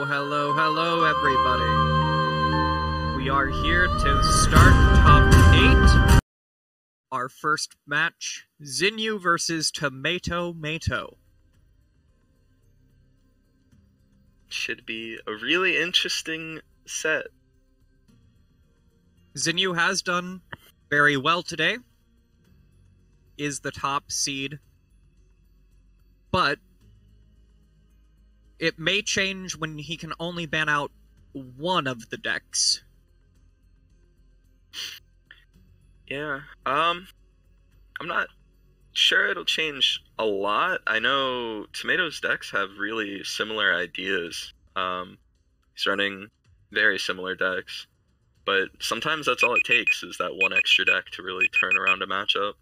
Hello, everybody. We are here to start top 8. Our first match, Zinnia versus Tomato. Should be a really interesting set. Zinnia has done very well today, is the top seed, but it may change when he can only ban out one of the decks. Yeah, I'm not sure it'll change a lot. I know Tomato's decks have really similar ideas. He's running very similar decks, but sometimes that's all it takes is that one extra deck to really turn around a matchup.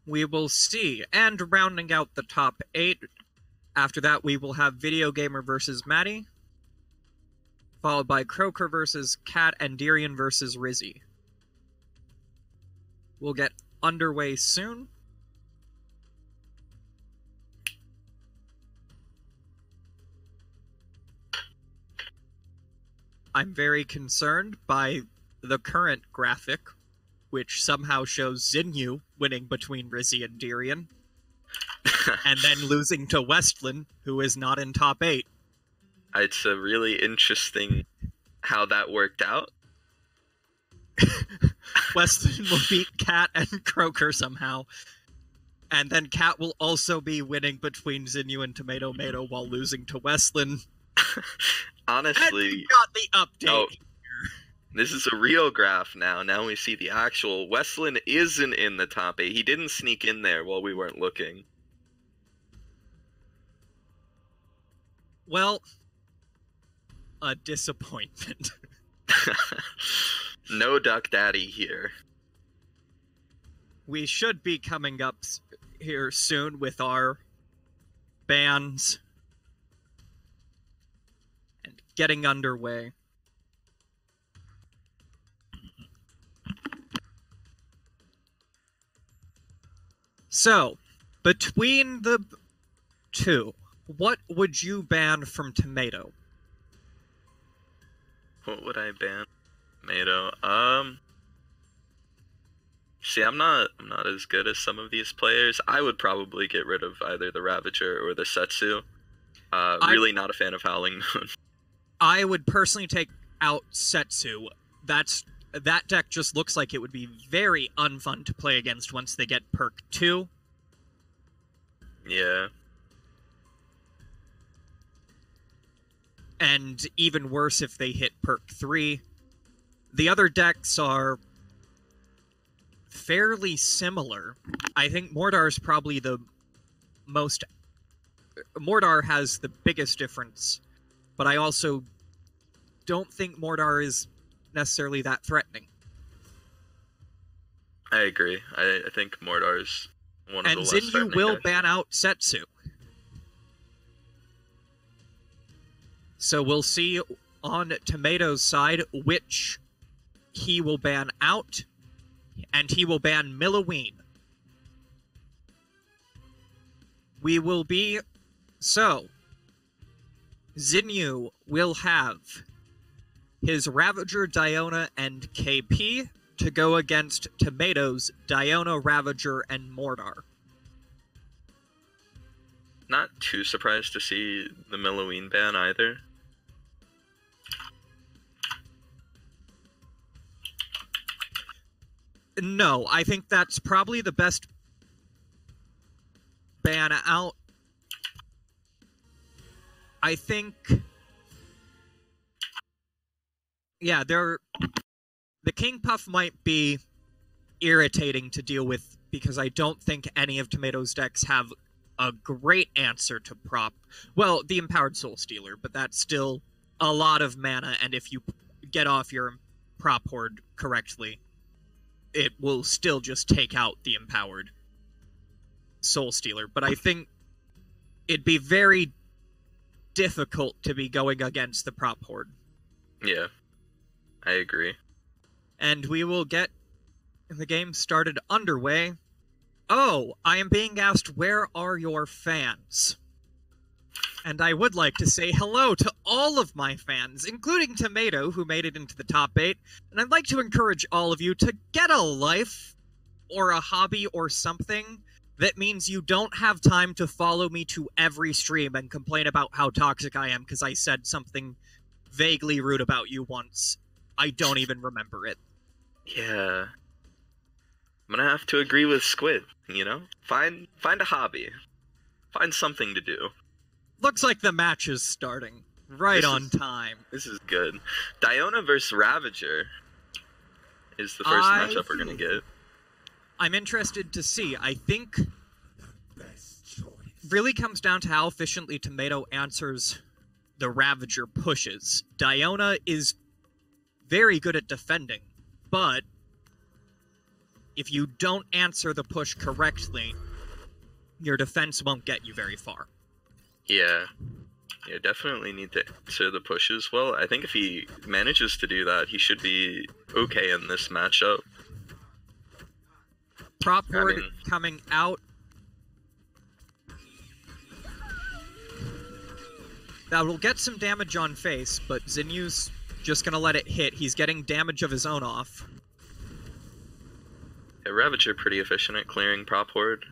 We will see. And rounding out the top 8, after that we will have Video Gamer versus Maddie, followed by Croaker versus Cat and Tyrion versus Rizzi. We'll get underway soon. I'm very concerned by the current graphic, which somehow shows Zinnia winning between Rizzi and Tyrion, and then losing to Westland, who is not in top 8. It's a really interesting how that worked out. Westland will beat Cat and Croaker somehow, and then Cat will also be winning between Zinnia and Tomato while losing to Westland. Honestly, and we got the update. Oh, this is a real graph now. Now we see the actual. Westland isn't in the top 8. He didn't sneak in there while we weren't looking. Well, a disappointment. No Duck Daddy here. We should be coming up here soon with our bans and getting underway. So, between the two, what would you ban from Tomato? What would I ban? Tomato. See, I'm not as good as some of these players. I would probably get rid of either the Ravager or the Setsu. Really not a fan of Howling Moon. I would personally take out Setsu. That deck just looks like it would be very unfun to play against once they get perk 2. Yeah. And even worse if they hit perk 3. The other decks are fairly similar. I think Mordar's probably the most... Mordar has the biggest difference, but I also don't think Mordar is necessarily that threatening. I agree. I think Mordar's one of the less threatening. And Zinnia will ban out Setsu. So we'll see on Tomato's side which he will ban out, and he will ban Milloween. We will be... So, Zinnia will have his Ravager, Diona, and KP to go against Tomato's Diona, Ravager, and Mordar. Not too surprised to see the Milloween ban either. No, I think that's probably the best ban out. I think... Yeah, the King Puff might be irritating to deal with because I don't think any of Tomato's decks have a great answer to prop. Well, the Empowered Soul Stealer, but that's still a lot of mana, and if you get off your prop horde correctly, it will still just take out the Empowered Soul Stealer. But I think it'd be very difficult to be going against the prop horde. Yeah, I agree. And we will get the game started underway. Oh, I am being asked, where are your fans? And I would like to say hello to all of my fans, including Tomato, who made it into the top 8. And I'd like to encourage all of you to get a life, or a hobby, or something that means you don't have time to follow me to every stream and complain about how toxic I am because I said something vaguely rude about you once. I don't even remember it. Yeah. I'm gonna have to agree with Squid, you know? Find a hobby. Find something to do. Looks like the match is starting. Right on time. This is good. Diona versus Ravager is the first matchup we're gonna get. I'm interested to see. I think really comes down to how efficiently Tomato answers the Ravager pushes. Diona is very good at defending, but if you don't answer the push correctly, your defense won't get you very far. Yeah. Yeah, definitely need to answer the pushes well. I think if he manages to do that, he should be okay in this matchup. Prop board coming out. That will get some damage on face, but Zinnia's just gonna let it hit. He's getting damage of his own off. Yeah, Ravager pretty efficient at clearing prop horde.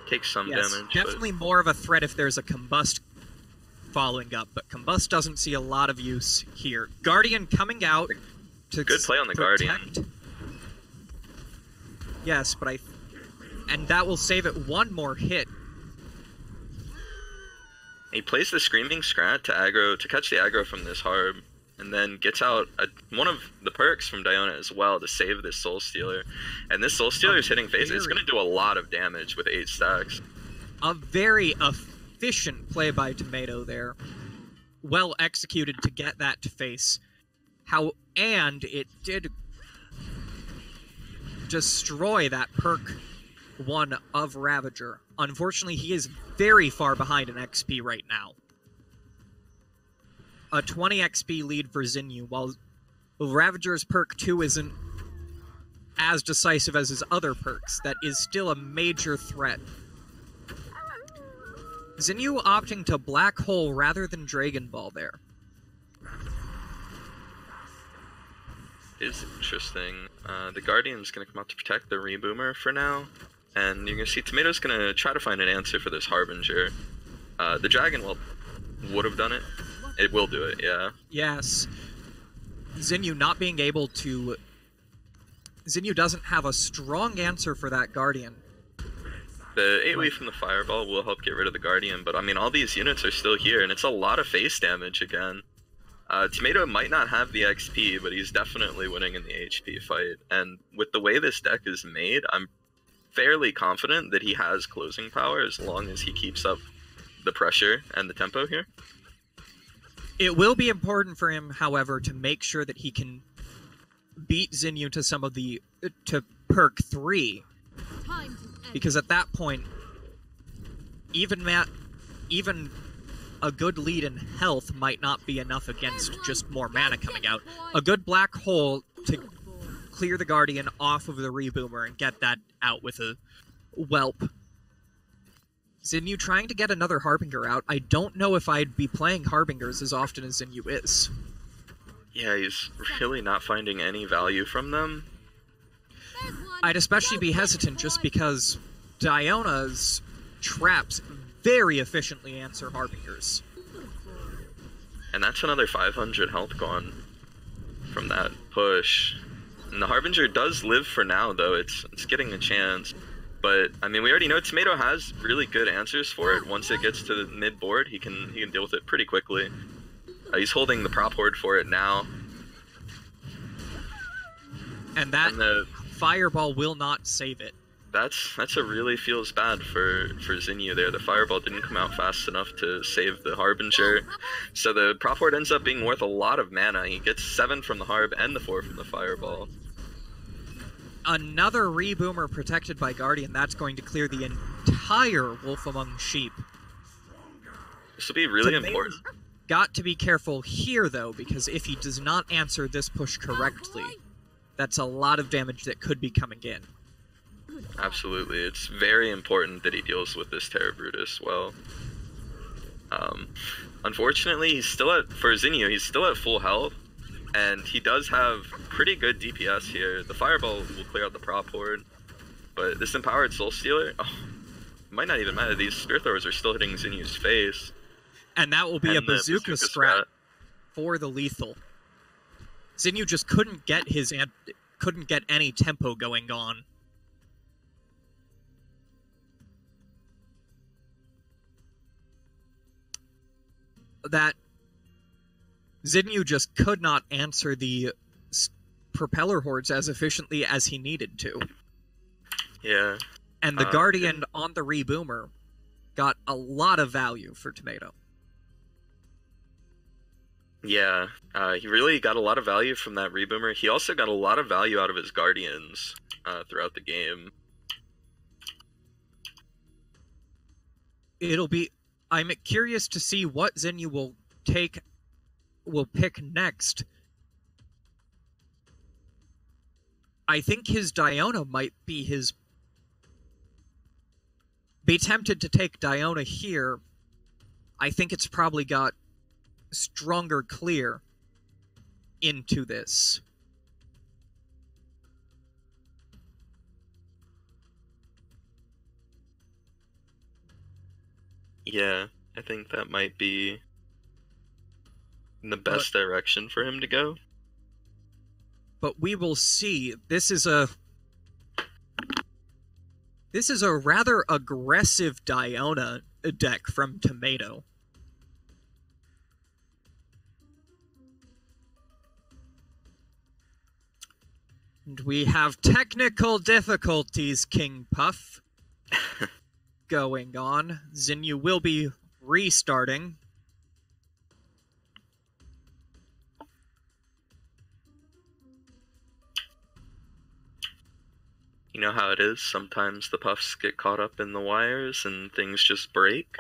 Takes some damage. Definitely more of a threat if there's a Combust following up, but Combust doesn't see a lot of use here. Guardian coming out to good play on the protect. Guardian. Yes, but and that will save it one more hit. He plays the Screaming Scrat to aggro, to catch the aggro from this Harb, and then gets out one of the perks from Diona as well to save this Soul Stealer. And this Soul Stealer is hitting face. It's going to do a lot of damage with 8 stacks. A very efficient play by Tomato there. Well executed to get that to face. And it did destroy that perk 1 of Ravager. Unfortunately, he is very far behind in XP right now. A 20 XP lead for Zinnia, while Ravager's perk 2 isn't as decisive as his other perks. That is still a major threat. Zinnia opting to Black Hole rather than Dragon Ball there. Is interesting. The Guardian's going to come out to protect the Reboomer for now. And you're going to see Tomato's going to try to find an answer for this Harbinger. The Dragon would have done it. It will do it, yeah. Yes. Zinnia not being able to... Zinnia doesn't have a strong answer for that Guardian. The 8-weave from the Fireball will help get rid of the Guardian, but I mean, all these units are still here, and it's a lot of face damage again. Tomato might not have the XP, but he's definitely winning in the HP fight. And with the way this deck is made, I'm fairly confident that he has closing power as long as he keeps up the pressure and the tempo here. It will be important for him, however, to make sure that he can beat Zinnia to some of the... to perk 3. Because at that point, even a good lead in health might not be enough against just more mana coming out. A good Black Hole to clear the Guardian off of the Reboomer and get that out with a Whelp. Zinnia trying to get another Harbinger out. I don't know if I'd be playing Harbingers as often as Zinnia is. Yeah, he's really not finding any value from them. I'd especially be hesitant just because Diona's traps very efficiently answer Harbingers. And that's another 500 health gone from that push. And the Harbinger does live for now, though. It's getting a chance. But, I mean, we already know Tomato has really good answers for it. Once it gets to the mid-board, he can deal with it pretty quickly. He's holding the prop horde for it now. And the Fireball will not save it. That's a really feels bad for Zinnia there. The Fireball didn't come out fast enough to save the Harbinger. So the prop horde ends up being worth a lot of mana. He gets 7 from the Harb and the 4 from the Fireball. Another Reboomer protected by Guardian. That's going to clear the entire Wolf Among Sheep. This will be really important. Got to be careful here, though, because if he does not answer this push correctly, that's a lot of damage that could be coming in. Absolutely. It's very important that he deals with this Terra Brutus well. Unfortunately, he's still for Zinnia, he's still at full health, and he does have pretty good DPS here. The Fireball will clear out the prop horde, but this Empowered Soul Stealer, might not even matter. These Spear Throwers are still hitting Zinnia's face. And that will be a bazooka strat for the lethal. Zinnia just couldn't get any tempo going on. That Zinnia just could not answer the propeller hordes as efficiently as he needed to. Yeah. And the Guardian on the Reboomer got a lot of value for Tomato. Yeah, he really got a lot of value from that Reboomer. He also got a lot of value out of his Guardians throughout the game. I'm curious to see what Zinnia will pick next. I think his Diona might be tempted to take Diona here. I think it's probably got stronger clear into this. Yeah, I think that might be the best direction for him to go. But we will see. This is a rather aggressive Diona deck from Tomato. And we have technical difficulties, King Puff, going on. Zinnia will be restarting. You know how it is? Sometimes the Puffs get caught up in the wires and things just break.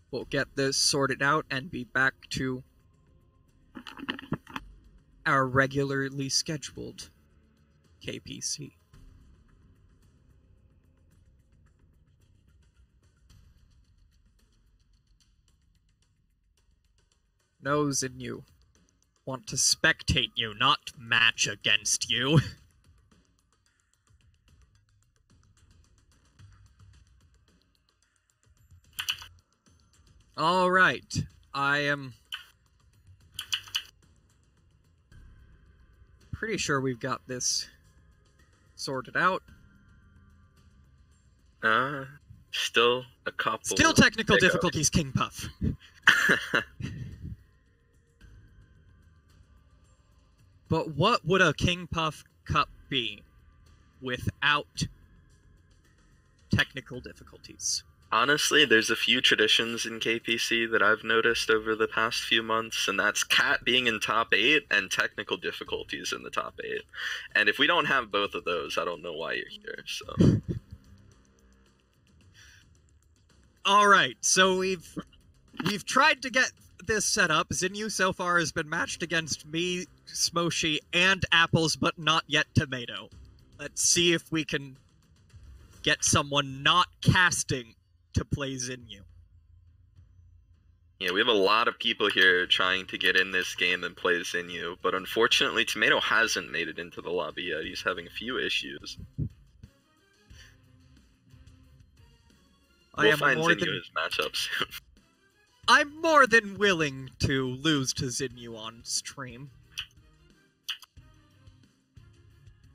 We'll get this sorted out and be back to our regularly scheduled KPC. Knows in you. Want to spectate you, not match against you. All right. I am pretty sure we've got this sorted out. Still a couple. Still technical difficulties, King Puff. But what would a King Puff Cup be without technical difficulties? Honestly, there's a few traditions in KPC that I've noticed over the past few months, and that's Cat being in top 8 and technical difficulties in the top 8. And if we don't have both of those, I don't know why you're here, so... Alright, so we've tried to get this set up. Zinnia so far has been matched against me, Smoshi, and Apples, but not yet Tomato. Let's see if we can get someone not casting to play Zinnia. Yeah, we have a lot of people here trying to get in this game and play Zinnia, but unfortunately Tomato hasn't made it into the lobby yet. He's having a few issues. We'll find Zinnia's matchup soon. I'm more than willing to lose to Zinnia on stream.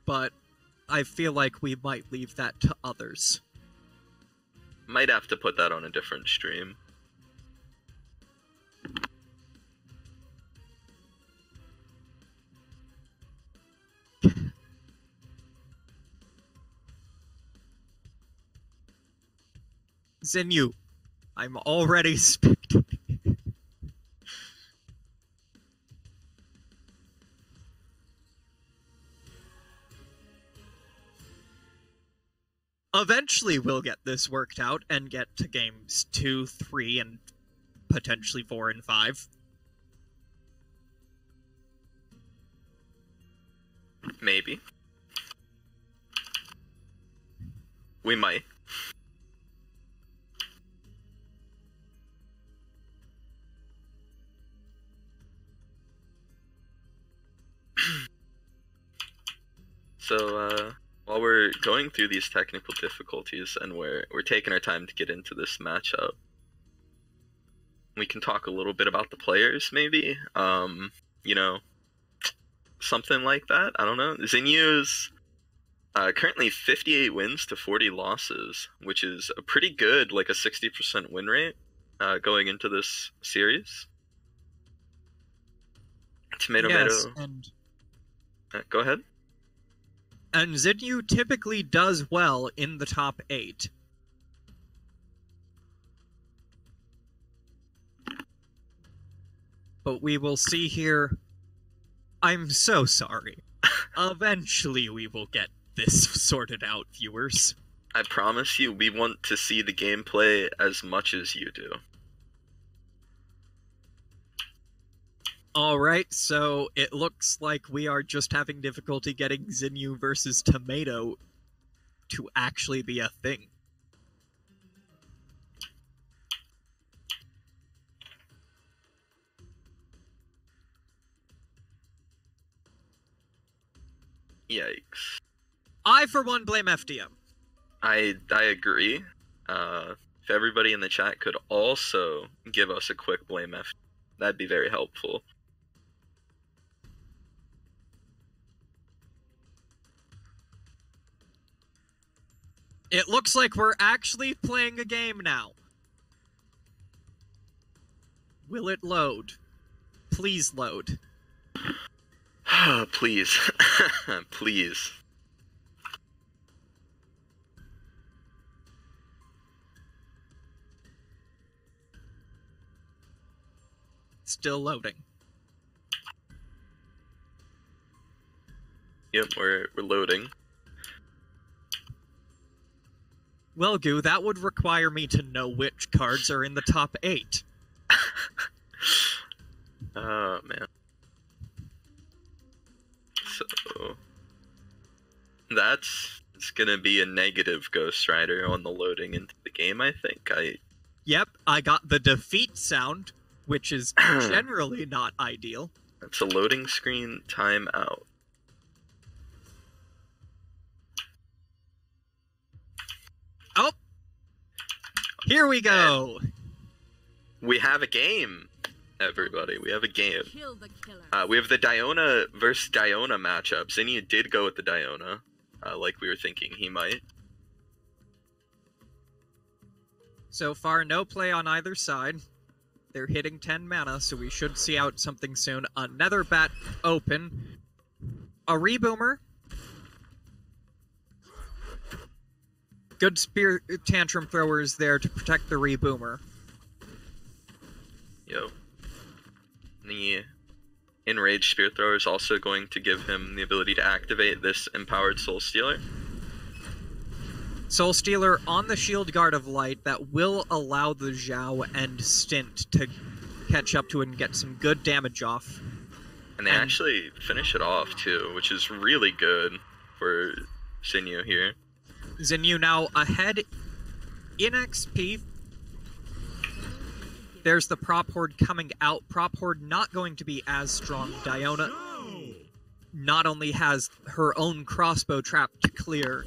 But I feel like we might leave that to others. Might have to put that on a different stream. Zinnia, I'm already spectating. Eventually we'll get this worked out and get to games 2, 3, and potentially 4 and 5. Maybe. We might. So, while we're going through these technical difficulties and we're taking our time to get into this matchup, we can talk a little bit about the players, maybe. You know, something like that. I don't know. Zinnia's currently 58 wins to 40 losses, which is a pretty good, like a 60% win rate going into this series. Tomato. And go ahead. And Zinnia typically does well in the top 8. But we will see here. I'm so sorry. Eventually we will get this sorted out, viewers. I promise you, we want to see the gameplay as much as you do. Alright, so it looks like we are just having difficulty getting Zinnia versus Tomato to actually be a thing. Yikes. I, for one, blame FDM. I agree. If everybody in the chat could also give us a quick blame F, that'd be very helpful. It looks like we're actually playing a game now. Will it load? Please load. Please. Please. Still loading. Yep, we're loading. Well, Goo, that would require me to know which cards are in the top 8. Oh, man. So, it's gonna be a negative Ghost Rider on the loading into the game, I think. Yep, I got the defeat sound, which is generally not ideal. That's a loading screen timeout. Oh! Here we go! And we have a game, everybody. We have a game. We have the Diona versus Diona matchup. Zinnia did go with the Diona, like we were thinking he might. So far, no play on either side. They're hitting 10 mana, so we should see out something soon. Another bat open. A Reboomer. Good Spear Tantrum Throwers there to protect the Reboomer. Yo. The Enraged Spear Thrower is also going to give him the ability to activate this Empowered Soul Stealer. Soul Stealer on the Shield Guard of Light that will allow the Zhao and Stint to catch up to it and get some good damage off. And they actually finish it off too, which is really good for Zinnia here. Zinnia now ahead in XP. There's the Prop Horde coming out. Prop Horde not going to be as strong. Diona not only has her own crossbow trap to clear,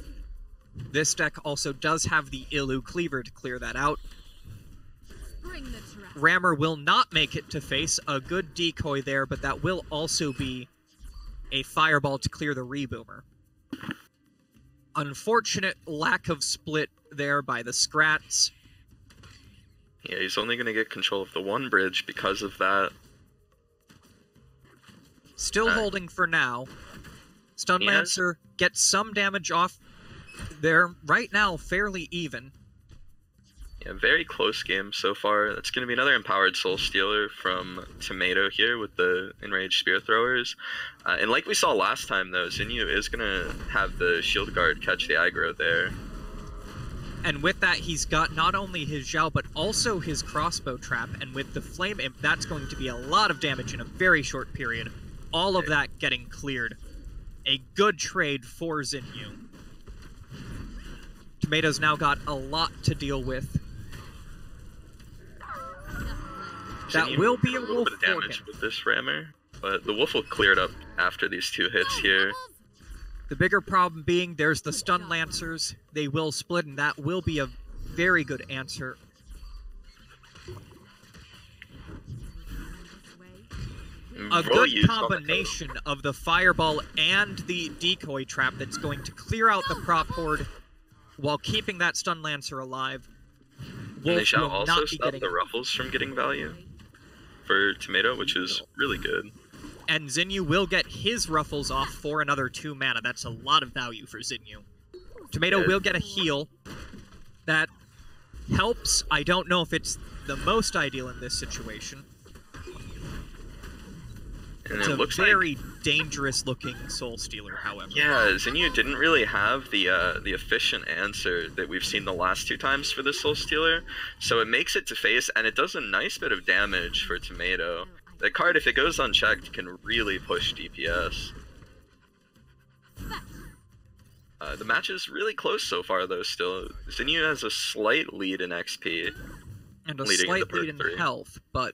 this deck also does have the Illu Cleaver to clear that out. Rammer will not make it to face. A good decoy there, but that will also be a fireball to clear the Reboomer. Unfortunate lack of split there by the Scrats. Yeah, he's only going to get control of the one bridge because of that. Still holding for now. Stunlancer gets some damage off. They're right now fairly even. Yeah, very close game so far. That's going to be another Empowered Soul Stealer from Tomato here with the Enraged Spear Throwers. And like we saw last time, though, Zinnia is going to have the Shield Guard catch the aggro there. And with that, he's got not only his Zhao, but also his crossbow trap. And with the Flame Imp, that's going to be a lot of damage in a very short period. All of that getting cleared A good trade for Zinnia. Tomato's now got a lot to deal with. That will be a wolf bit of damage with this rammer, but the wolf will clear it up after these 2 hits here. The bigger problem being there's the stun lancers. They will split, and that will be a very good answer. A good combination of the fireball and the decoy trap that's going to clear out the prop horde while keeping that stun lancer alive. And they shall also stop the ruffles from getting value for Tomato, which is really good. And Zinnia will get his ruffles off for another 2 mana. That's a lot of value for Zinnia. Tomato will get a heal. That helps. I don't know if it's the most ideal in this situation. And it's it a looks very dangerous-looking Soul Stealer, however. Yeah, Zinnia didn't really have the efficient answer that we've seen the last 2 times for the Soul Stealer, so it makes it to face, and it does a nice bit of damage for Tomato. The card, if it goes unchecked, can really push DPS. The match is really close so far, though, still. Zinnia has a slight lead in XP. And a slight lead in health, but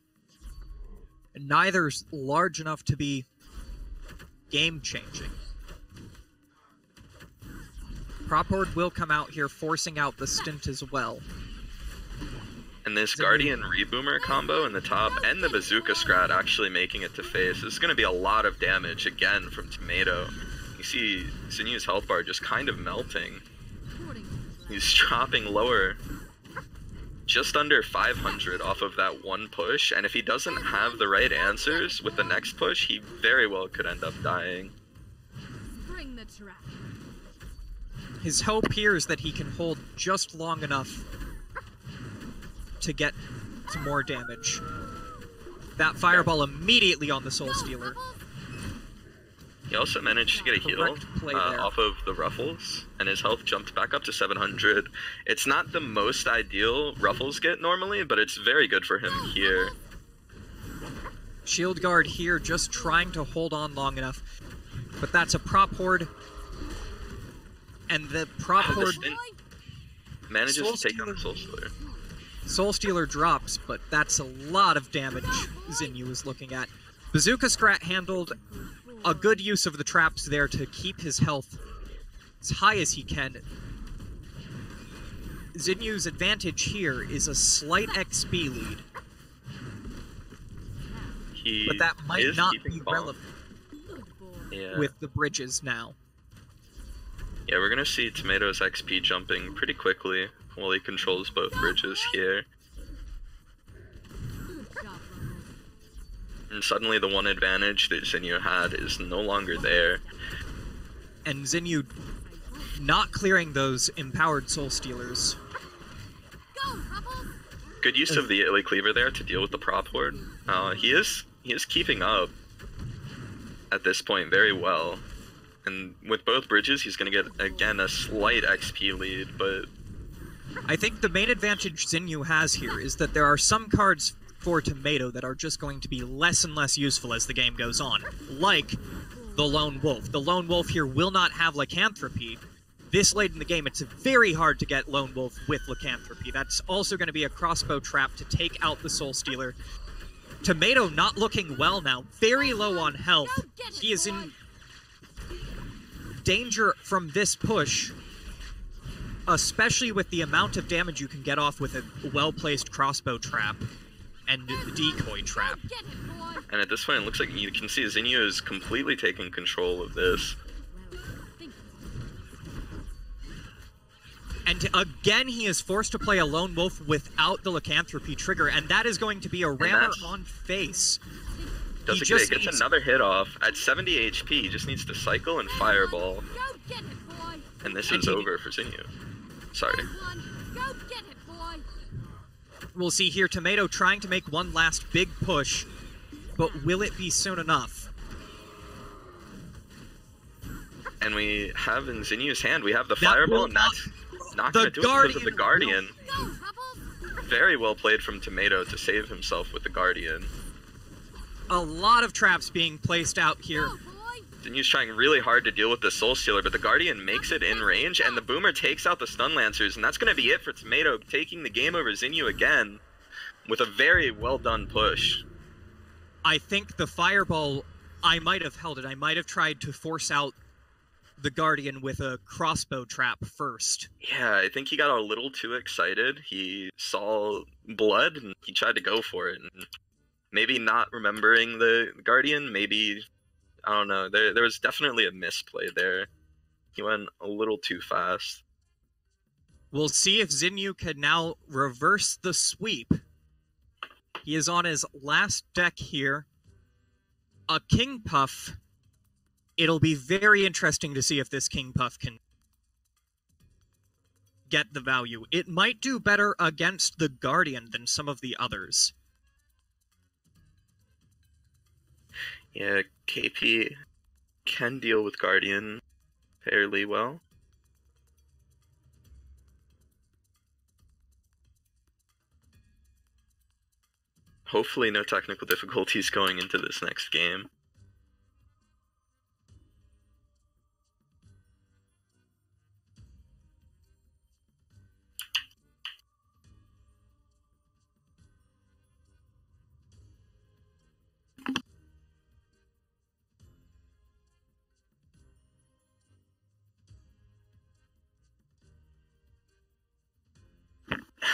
neither's large enough to be game-changing. Prop Horde will come out here, forcing out the stint as well. And this Guardian Reboomer combo in the top, and the Bazooka Scrat actually making it to face. This is going to be a lot of damage, again, from Tomato. You see Zinnia's health bar just kind of melting. He's dropping lower. Just under 500 off of that 1 push, and if he doesn't have the right answers with the next push, he very well could end up dying. His hope here is that he can hold just long enough to get some more damage. That fireball immediately on the Soul Stealer. He also managed to get a heal off of the Ruffles, and his health jumped back up to 700. It's not the most ideal Ruffles get normally, but it's very good for him here. Shield Guard here just trying to hold on long enough, but that's a Prop Horde, and the Prop Horde manages to take out the Soul Stealer. Soul Stealer drops, but that's a lot of damage Zinnia was looking at. Bazooka Scrat handled a good use of the traps there to keep his health as high as he can. Zinnia's advantage here is a slight XP lead. But that might not be relevant with the bridges now. Yeah, we're gonna see Tomato's XP jumping pretty quickly while he controls both bridges here. And suddenly the one advantage that Zinnia had is no longer there. And Zinnia not clearing those empowered Soul Stealers. Good use of the Illy Cleaver there to deal with the Prop Horde. He is keeping up at this point very well. And with both bridges, he's going to get, again, a slight XP lead, but I think the main advantage Zinnia has here is that there are some cards for Tomato that are just going to be less and less useful as the game goes on, like the Lone Wolf. The Lone Wolf here will not have Lycanthropy. This late in the game, it's very hard to get Lone Wolf with Lycanthropy. That's also going to be a crossbow trap to take out the Soul Stealer. Tomato not looking well now, very low on health. He is in danger from this push, especially with the amount of damage you can get off with a well-placed crossbow trap and decoy trap. And at this point, it looks like you can see Zinnia is completely taking control of this. And again, he is forced to play a Lone Wolf without the Lycanthropy trigger, and that is going to be a rammer on face. He gets another hit off. At 70 HP, he just needs to cycle and fireball. And this is over for Zinnia. Sorry. We'll see here Tomato trying to make one last big push, but will it be soon enough? And we have in Zinnia's hand, we have the fireball, and that's not going to do it because of the Guardian. Very well played from Tomato to save himself with the Guardian. A lot of traps being placed out here. Zinnia's trying really hard to deal with the Soul Stealer, but the Guardian makes it in range, and the Boomer takes out the Stun Lancers, and that's going to be it for Tomato, taking the game over Zinnia again with a very well done push. I think the Fireball, I might have held it. I might have tried to force out the Guardian with a crossbow trap first. Yeah, I think he got a little too excited. He saw blood, and he tried to go for it. And maybe not remembering the Guardian, maybe... I don't know. There was definitely a misplay there. He went a little too fast. We'll see if Zinnia can now reverse the sweep. He is on his last deck here. A King Puff. It'll be very interesting to see if this King Puff can get the value. It might do better against the Guardian than some of the others. Yeah, KP can deal with Guardian fairly well. Hopefully no technical difficulties going into this next game.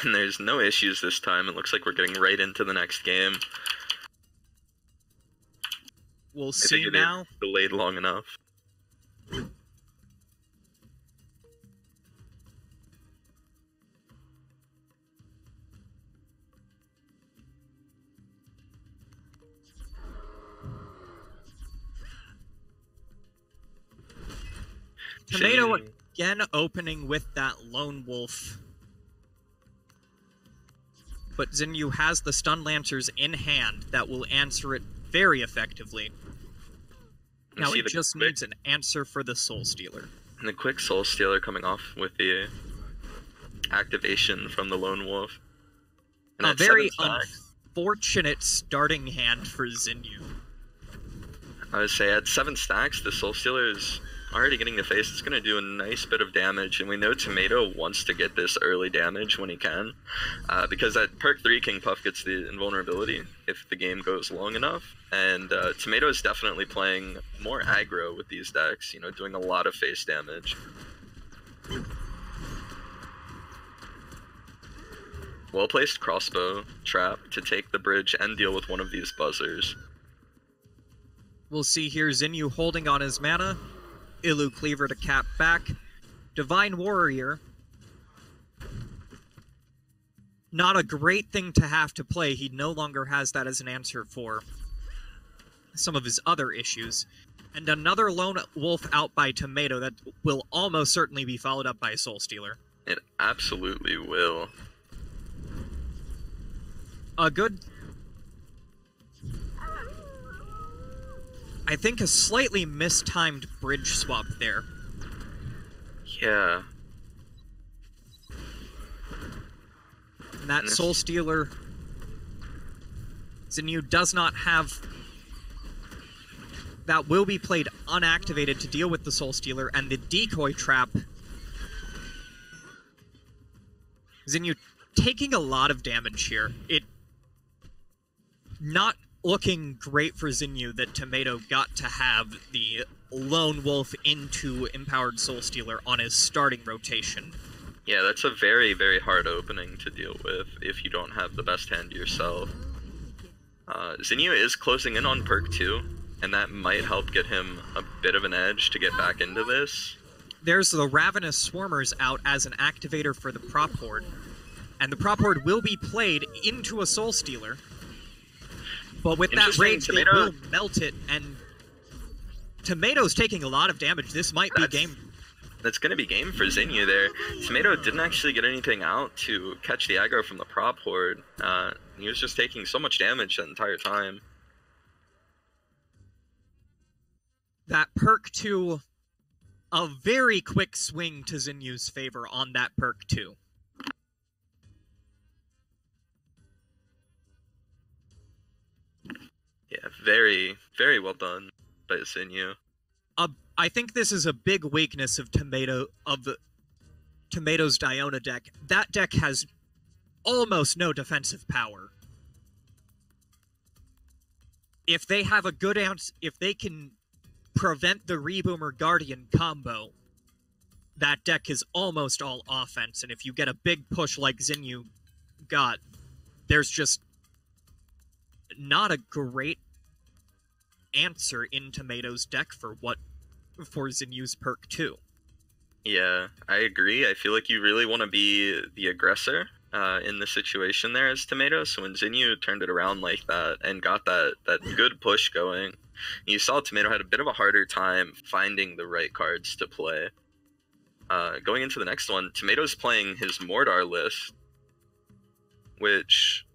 And there's no issues this time. It looks like we're getting right into the next game. We'll see now. Delayed long enough. Tomato again opening with that Lone Wolf. But Zinnia has the Stun Lancers in hand that will answer it very effectively. Now it just needs an answer for the Soul Stealer. And the quick Soul Stealer coming off with the activation from the Lone Wolf. And a very unfortunate starting hand for Zinnia. I would say at 7 stacks, the Soul Stealer is already getting the face. It's going to do a nice bit of damage, and we know Tomato wants to get this early damage when he can, because at perk 3, King Puff gets the invulnerability if the game goes long enough, and Tomato is definitely playing more aggro with these decks, you know, doing a lot of face damage. Well-placed crossbow trap to take the bridge and deal with one of these buzzers. We'll see here Zinnia holding on his mana. Ilu Cleaver to cap back. Divine Warrior. Not a great thing to have to play. He no longer has that as an answer for some of his other issues. And another Lone Wolf out by Tomato that will almost certainly be followed up by a Soul Stealer. It absolutely will. A good... I think a slightly mistimed bridge swap there. Yeah. And that Soul Stealer... Zinnia does not have... That will be played unactivated to deal with the Soul Stealer, and the decoy trap... Zinnia taking a lot of damage here. It... Not looking great for Zinnia that Tomato got to have the Lone Wolf into Empowered Soul Stealer on his starting rotation. Yeah, that's a very, very hard opening to deal with if you don't have the best hand yourself. Zinnia is closing in on perk 2, and that might help get him a bit of an edge to get back into this. There's the Ravenous Swarmers out as an activator for the Prop Horde, and the Prop Horde will be played into a Soul Stealer. But with that range, it will melt it, and Tomato's taking a lot of damage. This might be game. That's going to be game for Zinnia there. Tomato didn't actually get anything out to catch the aggro from the Prop Horde. He was just taking so much damage that entire time. That perk 2, a very quick swing to Zinnia's favor on that perk 2. Yeah, very, very well done by Zinnia. I think this is a big weakness of Tomato's Diona deck. That deck has almost no defensive power. If they have a good answer, if they can prevent the Reboomer Guardian combo, that deck is almost all offense. And if you get a big push like Zinnia got, there's just not a great answer in Tomato's deck for Zinnia's perk 2. Yeah, I agree. I feel like you really want to be the aggressor in the situation there as Tomato. So when Zinnia turned it around like that and got that good push going, you saw Tomato had a bit of a harder time finding the right cards to play. Going into the next one, Tomato's playing his Mordar list, which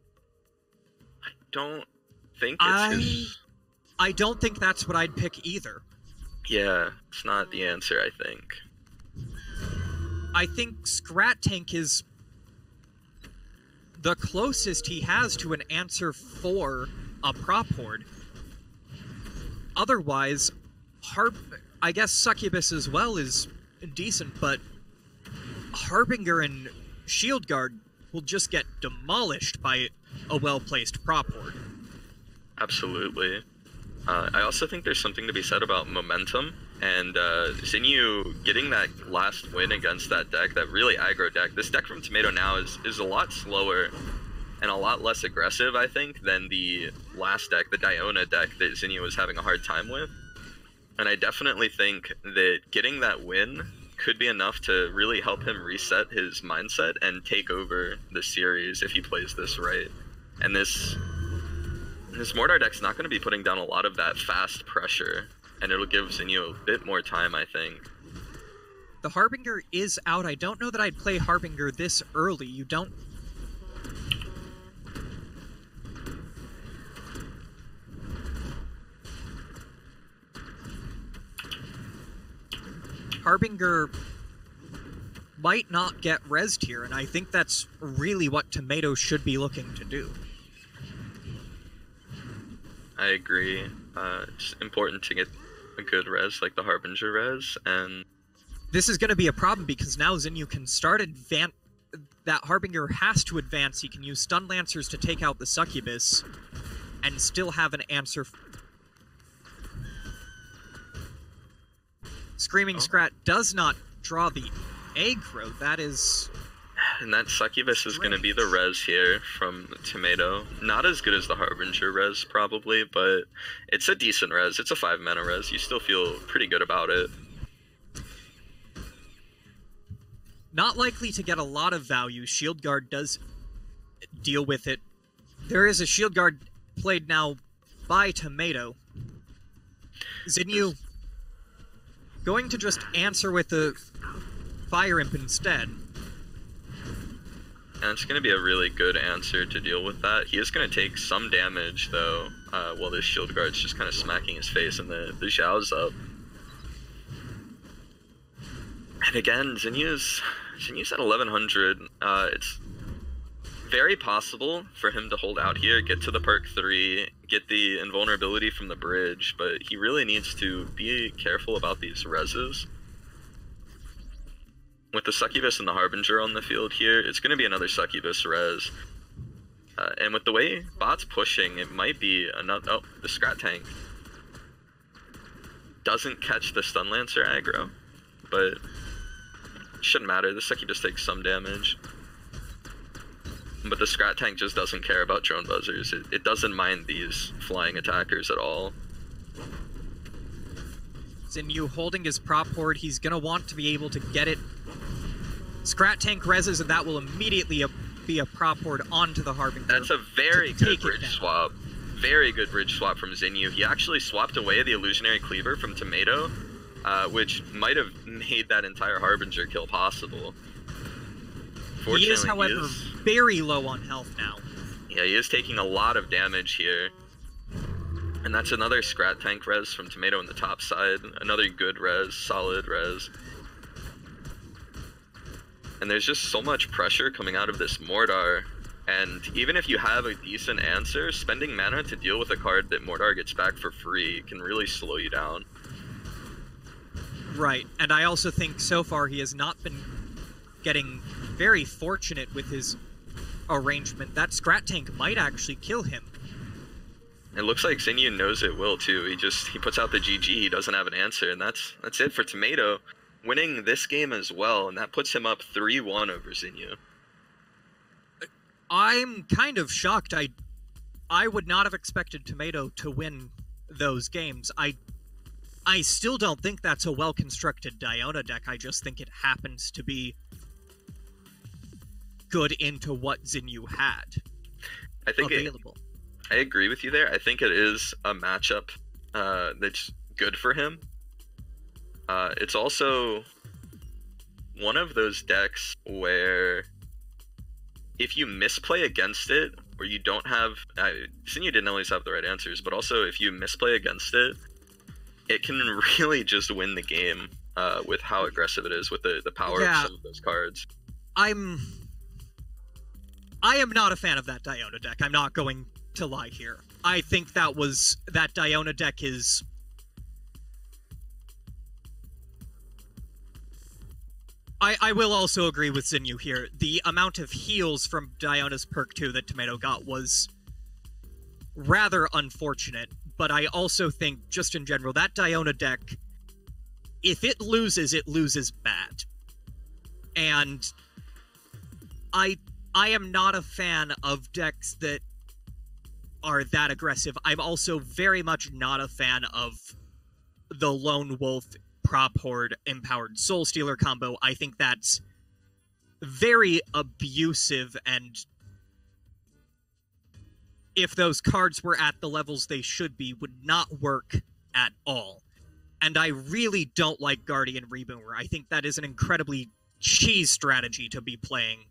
I don't think it's I don't think that's what I'd pick either. Yeah, it's not the answer, I think. I think Scrat Tank is the closest he has to an answer for a prop horde. Otherwise, I guess Succubus as well is decent, but Harbinger and Shield Guard will just get demolished by a well-placed prop horde. Absolutely. I also think there's something to be said about momentum, and Zinnia getting that last win against that deck, that really aggro deck. This deck from Tomato now is a lot slower and a lot less aggressive, I think, than the last deck, the Diona deck that Zinnia was having a hard time with. And I definitely think that getting that win could be enough to really help him reset his mindset and take over the series if he plays this right. And this Mordar deck's not going to be putting down a lot of that fast pressure, and it'll give Zinnia a bit more time, I think. The Harbinger is out. I don't know that I'd play Harbinger this early. You don't... Harbinger might not get rezzed here, and I think that's really what Tomato should be looking to do. I agree. It's important to get a good res, like the Harbinger res, and... This is going to be a problem, because now Zinnia can start that Harbinger has to advance. He can use Stun Lancers to take out the Succubus, and still have an answer. Screaming Scrat does not draw the aggro. That is... And that Succubus is going to be the res here from Tomato. Not as good as the Harbinger res, probably, but it's a decent res. It's a 5-mana res. You still feel pretty good about it. Not likely to get a lot of value. Shield Guard does deal with it. There is a Shield Guard played now by Tomato. Zinnia going to just answer with the Fire Imp instead. And it's going to be a really good answer to deal with that. He is going to take some damage, though, while this Shield Guard's just kind of smacking his face and the Zhao's up. And again, Zinnia's at 1100. It's very possible for him to hold out here, get to the perk 3, get the invulnerability from the bridge, but he really needs to be careful about these reses. With the Succubus and the Harbinger on the field here, it's going to be another Succubus res. And with the way bot's pushing, it might be another... Oh, the Scrat Tank doesn't catch the Stun Lancer aggro, but it shouldn't matter. The Succubus takes some damage. But the Scrat Tank just doesn't care about drone buzzers. It doesn't mind these flying attackers at all. Zinnia holding his prop horde, he's going to want to be able to get it. Scrat Tank reses, and that will immediately be a prop horde onto the Harbinger. That's a very good bridge swap. Very good bridge swap from Zinnia. He actually swapped away the Illusionary Cleaver from Tomato, which might have made that entire Harbinger kill possible. He is, however, very low on health now. Yeah, he is taking a lot of damage here. And that's another Scrat Tank res from Tomato on the top side. Another good res, solid res. And there's just so much pressure coming out of this Mordar. And even if you have a decent answer, spending mana to deal with a card that Mordar gets back for free can really slow you down. Right, and I also think so far he has not been getting very fortunate with his arrangement. That Scrat Tank might actually kill him. It looks like Zinnia knows it will too. He puts out the GG, he doesn't have an answer, and that's it for Tomato. Winning this game as well, and that puts him up 3-1 over Zinnia. I'm kind of shocked. I would not have expected Tomato to win those games. I still don't think that's a well-constructed Diona deck. I just think it happens to be good into what Zinyu had available. I agree with you there. I think it is a matchup that's good for him. It's also one of those decks where if you misplay against it, or you don't have... Zinyu didn't always have the right answers, but also if you misplay against it, it can really just win the game with how aggressive it is, with the power of some of those cards. I am not a fan of that Diona deck. I'm not going to lie here. I think that Diona deck is... I will also agree with Zinyu here. The amount of heals from Diona's perk 2 that Tomato got was rather unfortunate, but I also think, just in general, that Diona deck, if it loses bad. And I am not a fan of decks that are that aggressive. I'm also very much not a fan of the Lone Wolf Prop Horde Empowered Soul Stealer combo. I think that's very abusive, and if those cards were at the levels they should be, would not work at all. And I really don't like Guardian Reboomer. I think that is an incredibly cheese strategy to be playing.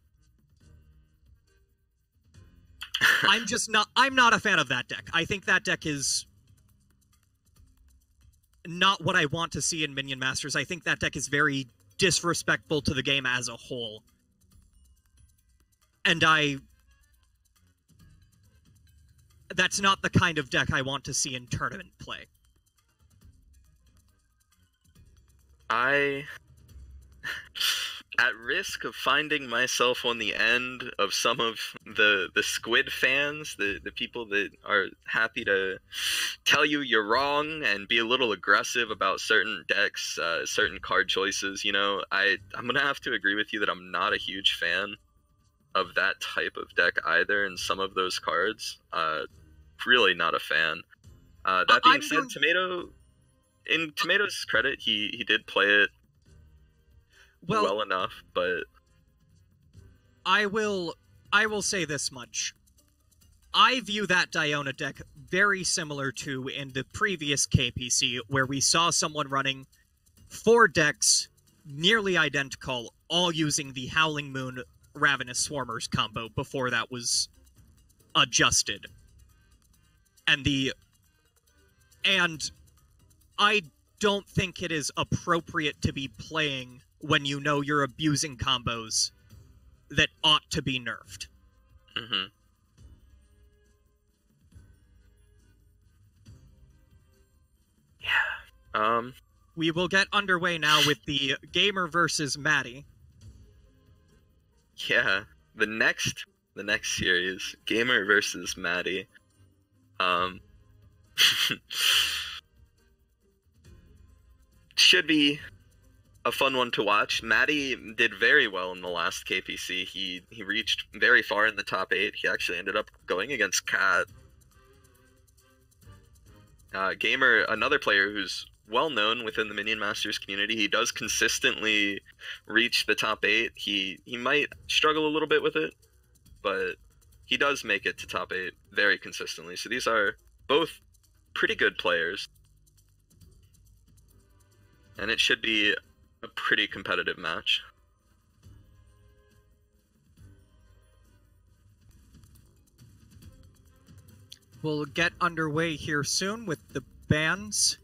I'm not a fan of that deck. I think that deck is not what I want to see in Minion Masters. I think that deck is very disrespectful to the game as a whole. And that's not the kind of deck I want to see in tournament play. At risk of finding myself on the end of some of the Squid fans, the people that are happy to tell you you're wrong and be a little aggressive about certain decks, certain card choices, you know, I'm going to have to agree with you that I'm not a huge fan of that type of deck either, and some of those cards. Really not a fan. That being said, Tomato, in Tomato's credit, he did play it well enough, but I will say this much. I view that Diona deck very similar to in the previous KPC, where we saw someone running 4 decks nearly identical, all using the Howling Moon Ravenous Swarmers combo before that was adjusted. And I don't think it is appropriate to be playing when you know you're abusing combos that ought to be nerfed. Mm-hmm. Yeah. We will get underway now with the Gamer versus Maddie. Yeah. The next series, Gamer versus Maddie. Should be a fun one to watch. Maddie did very well in the last KPC. He reached very far in the top 8. He actually ended up going against Kat. Gamer, another player who's well known within the Minion Masters community. He does consistently reach the top 8. He might struggle a little bit with it, but he does make it to top 8 very consistently. So these are both pretty good players, and it should be a pretty competitive match. We'll get underway here soon with the bans.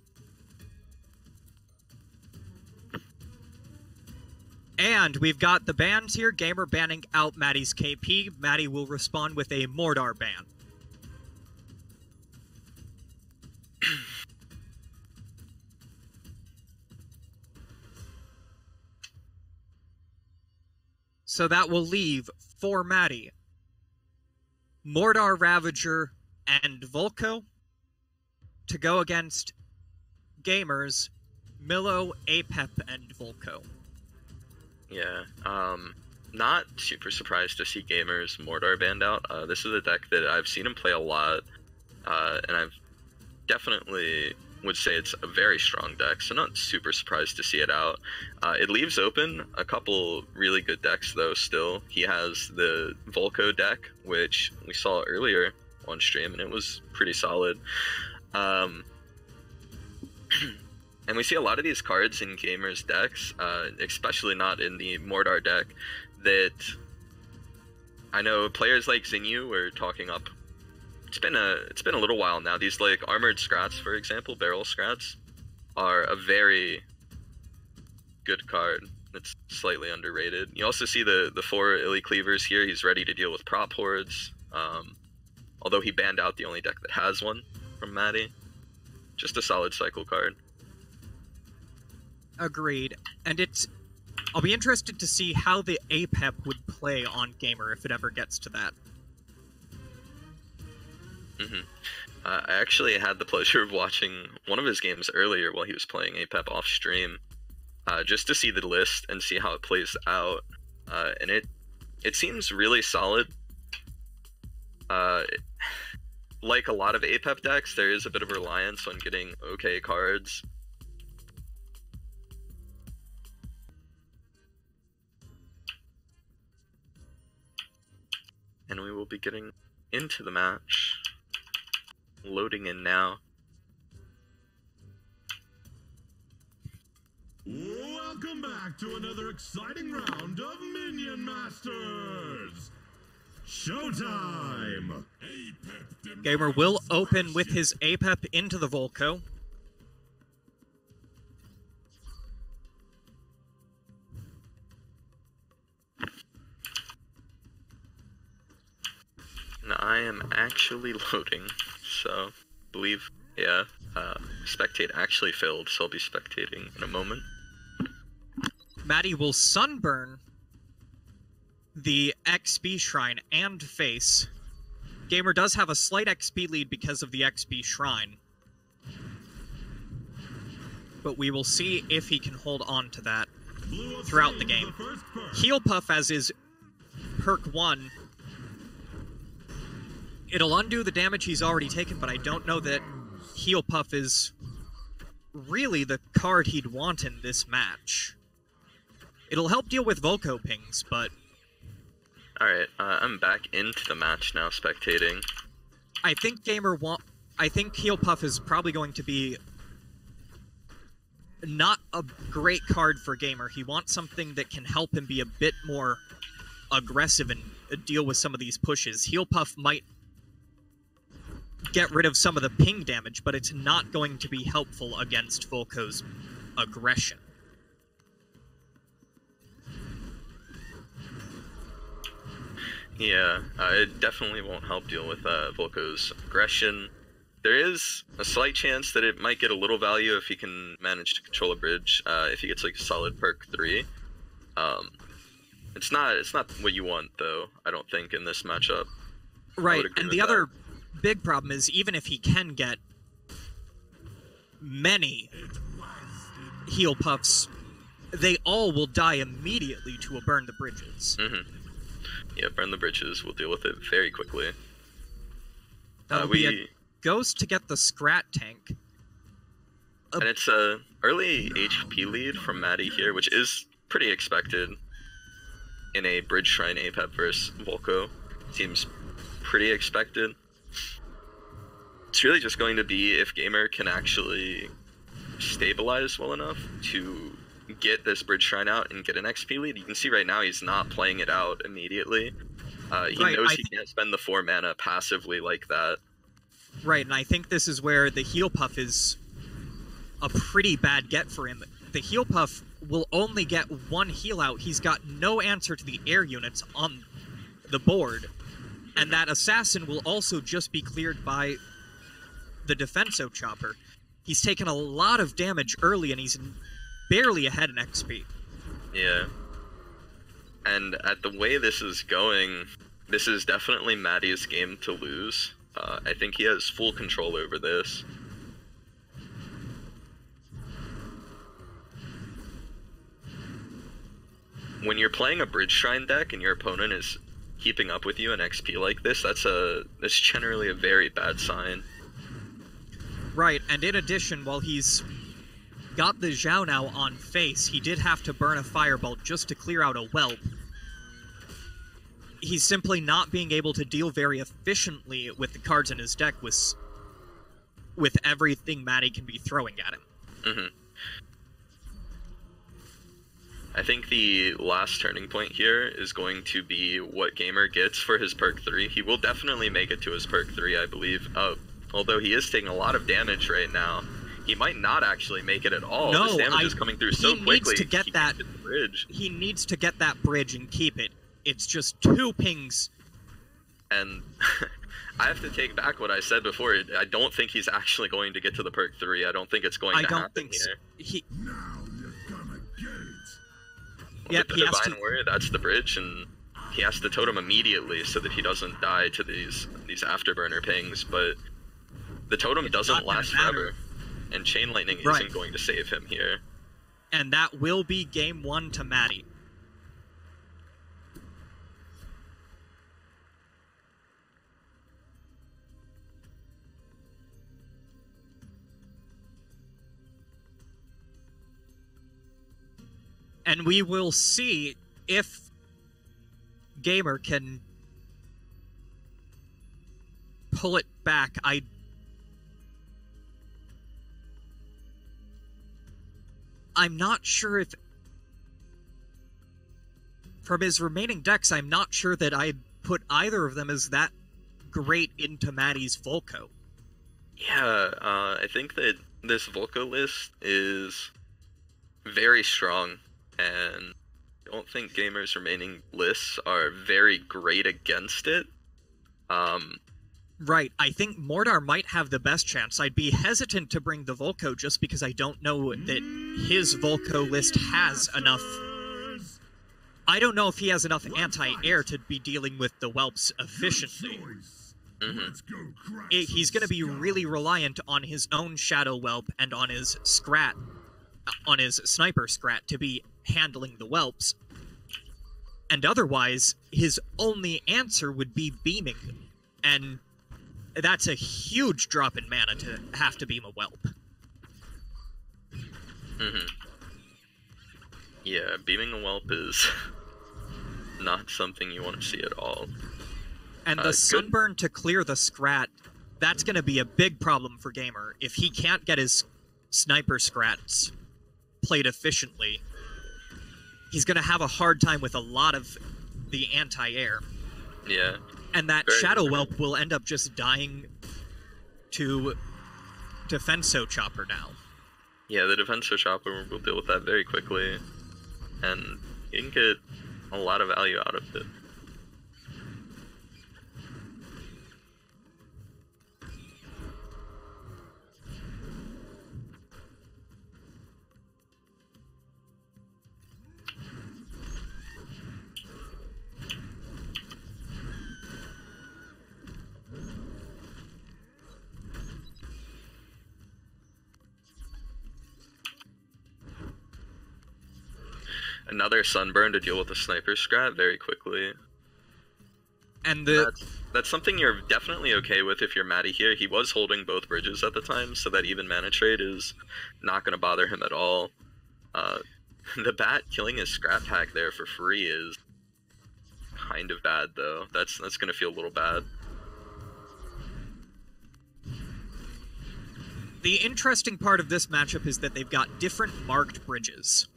And we've got the bans here. Gamer banning out Maddie's KP. Maddie will respond with a Mordar ban. So that will leave, for Maddie, Mordar Ravager and Volko to go against Gamers, Milo, Apep, and Volko. Yeah, not super surprised to see Gamers Mordar banned out. This is a deck that I've seen him play a lot, and I've definitely would say it's a very strong deck, so not super surprised to see it out. It leaves open a couple really good decks, though, still. He has the Volko deck, which we saw earlier on stream, and it was pretty solid. And we see a lot of these cards in Gamers decks, especially not in the Mordar deck, that I know players like Zinnia were talking up. It's been a little while now. These like armored scrats, for example, barrel scrats, are a very good card. It's slightly underrated. You also see the 4 Illy Cleavers here. He's ready to deal with prop hordes. Although he banned out the only deck that has one from Maddie. Just a solid cycle card. Agreed. And I'll be interested to see how the Apep would play on Gamer if it ever gets to that. I actually had the pleasure of watching one of his games earlier while he was playing Apep off stream, just to see the list and see how it plays out, and it seems really solid. Like a lot of Apep decks, there is a bit of reliance on getting okay cards. And we will be getting into the match. Loading in now. Welcome back to another exciting round of Minion Masters! Showtime! Gamer will open with his Apep into the Volko. And I am actually loading, so believe, yeah, spectate actually failed, so I'll be spectating in a moment. Maddie will Sunburn the XP Shrine and face. Gamer does have a slight XP lead because of the XP Shrine, but we will see if he can hold on to that throughout the game. Heal Puff as is perk 1. It'll undo the damage he's already taken, but I don't know that Heal Puff is really the card he'd want in this match. It'll help deal with Volko pings, but... Alright, I'm back into the match now, spectating. I think Heal Puff is probably going to be not a great card for Gamer. He wants something that can help him be a bit more aggressive and deal with some of these pushes. Heal Puff might get rid of some of the ping damage, but it's not going to be helpful against Volko's aggression. Yeah, it definitely won't help deal with Volko's aggression. There is a slight chance that it might get a little value if he can manage to control a bridge, if he gets like a solid perk 3. It's not what you want, though, I don't think, in this matchup. Right, and the other big problem is, even if he can get many Heal Puffs, they all will die immediately to a Burn the Bridges. Yeah, Burn the Bridges, we'll deal with it very quickly. That'll be a Ghost to get the Scrat tank. And it's a early HP lead from Maddie here, which is pretty expected in a Bridge Shrine Apep versus Volko. Seems pretty expected. It's really just going to be if Gamer can actually stabilize well enough to get this Bridge Shrine out and get an XP lead. You can see right now he's not playing it out immediately. He knows he can't spend the 4 mana passively like that. Right, and I think this is where the Heal Puff is a pretty bad get for him. The Heal Puff will only get 1 heal out. He's got no answer to the air units on the board. And that Assassin will also just be cleared by the Defenso Chopper. He's taken a lot of damage early, and he's barely ahead in XP. Yeah. And at the way this is going, this is definitely Maddie's game to lose. I think he has full control over this. When you're playing a Bridge Shrine deck and your opponent is keeping up with you in XP like this, that's generally a very bad sign. Right, and in addition, while he's got the Zhao now on face, he did have to burn a Firebolt just to clear out a Whelp. He's simply not being able to deal very efficiently with the cards in his deck with everything Maddie can be throwing at him. Mm-hmm. I think the last turning point here is going to be what Gamer gets for his perk 3. He will definitely make it to his perk 3, I believe. Although he is taking a lot of damage right now. He might not actually make it at all. No, this damage is coming through so quickly. Needs to get that bridge. He needs to get that bridge and keep it. It's just 2 pings. And I have to take back what I said before. I don't think he's actually going to get to the perk 3. I don't think it's going to happen. I don't think so. Now you're gonna get it. Yep, the Divine Warrior, that's the bridge, and he has to totem immediately so that he doesn't die to these afterburner pings, but the totem doesn't last forever, and Chain Lightning isn't going to save him here. And that will be game 1 to Maddie. And we will see if Gamer can pull it back. I'm not sure if... From his remaining decks, I'm not sure that I'd put either of them as that great into Maddie's Volko. Yeah, I think that this Volko list is very strong, and I don't think Gamer's remaining lists are very great against it. Right, I think Mordar might have the best chance. I'd be hesitant to bring the Volko just because I don't know that his Volko list has enough... I don't know if he has enough anti-air to be dealing with the Whelps efficiently. He's going to be really reliant on his own Shadow Whelp and on his Scrat, on his Sniper Scrat to be handling the Whelps. And otherwise, his only answer would be beaming. And that's a huge drop in mana to have to beam a Whelp. Yeah, beaming a Whelp is not something you want to see at all. And the Sunburn to clear the Scrat, that's going to be a big problem for Gamer. If he can't get his Sniper Scrats played efficiently, he's going to have a hard time with a lot of the anti-air. Yeah. And that Shadow Whelp will end up just dying to Defenso Chopper now. Yeah, the Defenso Chopper will deal with that very quickly, and you can get a lot of value out of it. Another Sunburn to deal with the Sniper Scrat very quickly. And that's something you're definitely okay with if you're Maddie here. He was holding both bridges at the time, so that even mana trade is not going to bother him at all. The Bat killing his Scrap Pack there for free is kind of bad, though. That's going to feel a little bad. The interesting part of this matchup is that they've got different marked bridges.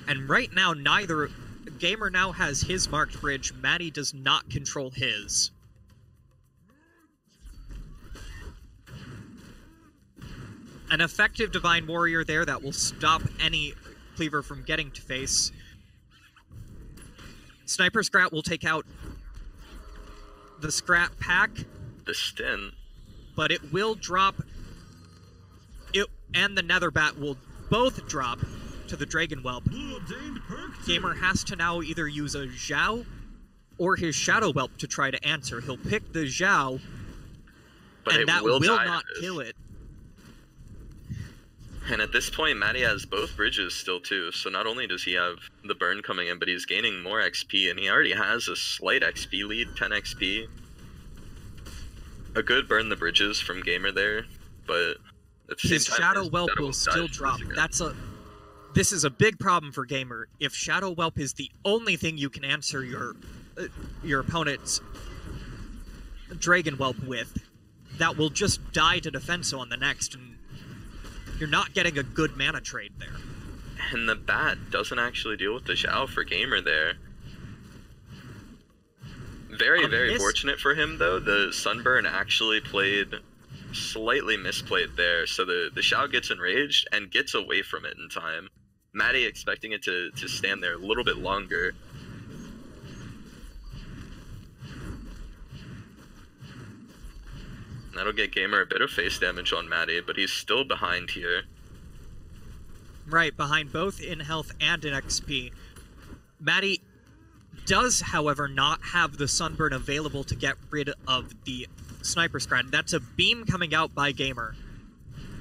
And right now, Gamer now has his marked bridge. Maddie does not control his. An effective Divine Warrior there that will stop any Cleaver from getting to face. Sniper Scrat will take out the Scrap Pack. The Stin. But it will drop... and the Nether Bat will both drop. to the Dragon Whelp, Blue obtained perk 2. Gamer has to now either use a Zhao or his Shadow Whelp to try to answer. He'll pick the Zhao, and that will not kill it. And at this point, Maddie has both bridges still too, so not only does he have the burn coming in, but he's gaining more XP, and he already has a slight XP lead, 10 XP. A good burn the bridges from Gamer there, but at the his same time, Shadow Whelp will still drop. This is a big problem for Gamer. If Shadow Whelp is the only thing you can answer your opponent's Dragon Whelp with, that will just die to Defenso on the next, and you're not getting a good mana trade there. And the bat doesn't actually deal with the Zhao for Gamer there. Very fortunate for him, though. The Sunburn actually played slightly misplayed there, so the Zhao gets enraged and gets away from it in time. Maddie expecting it to stand there a little bit longer. That'll get Gamer a bit of face damage on Maddie, but he's still behind here. Right, behind both in health and in XP. Maddie does, however, not have the Sunburn available to get rid of the Sniper Scrat. That's a beam coming out by Gamer.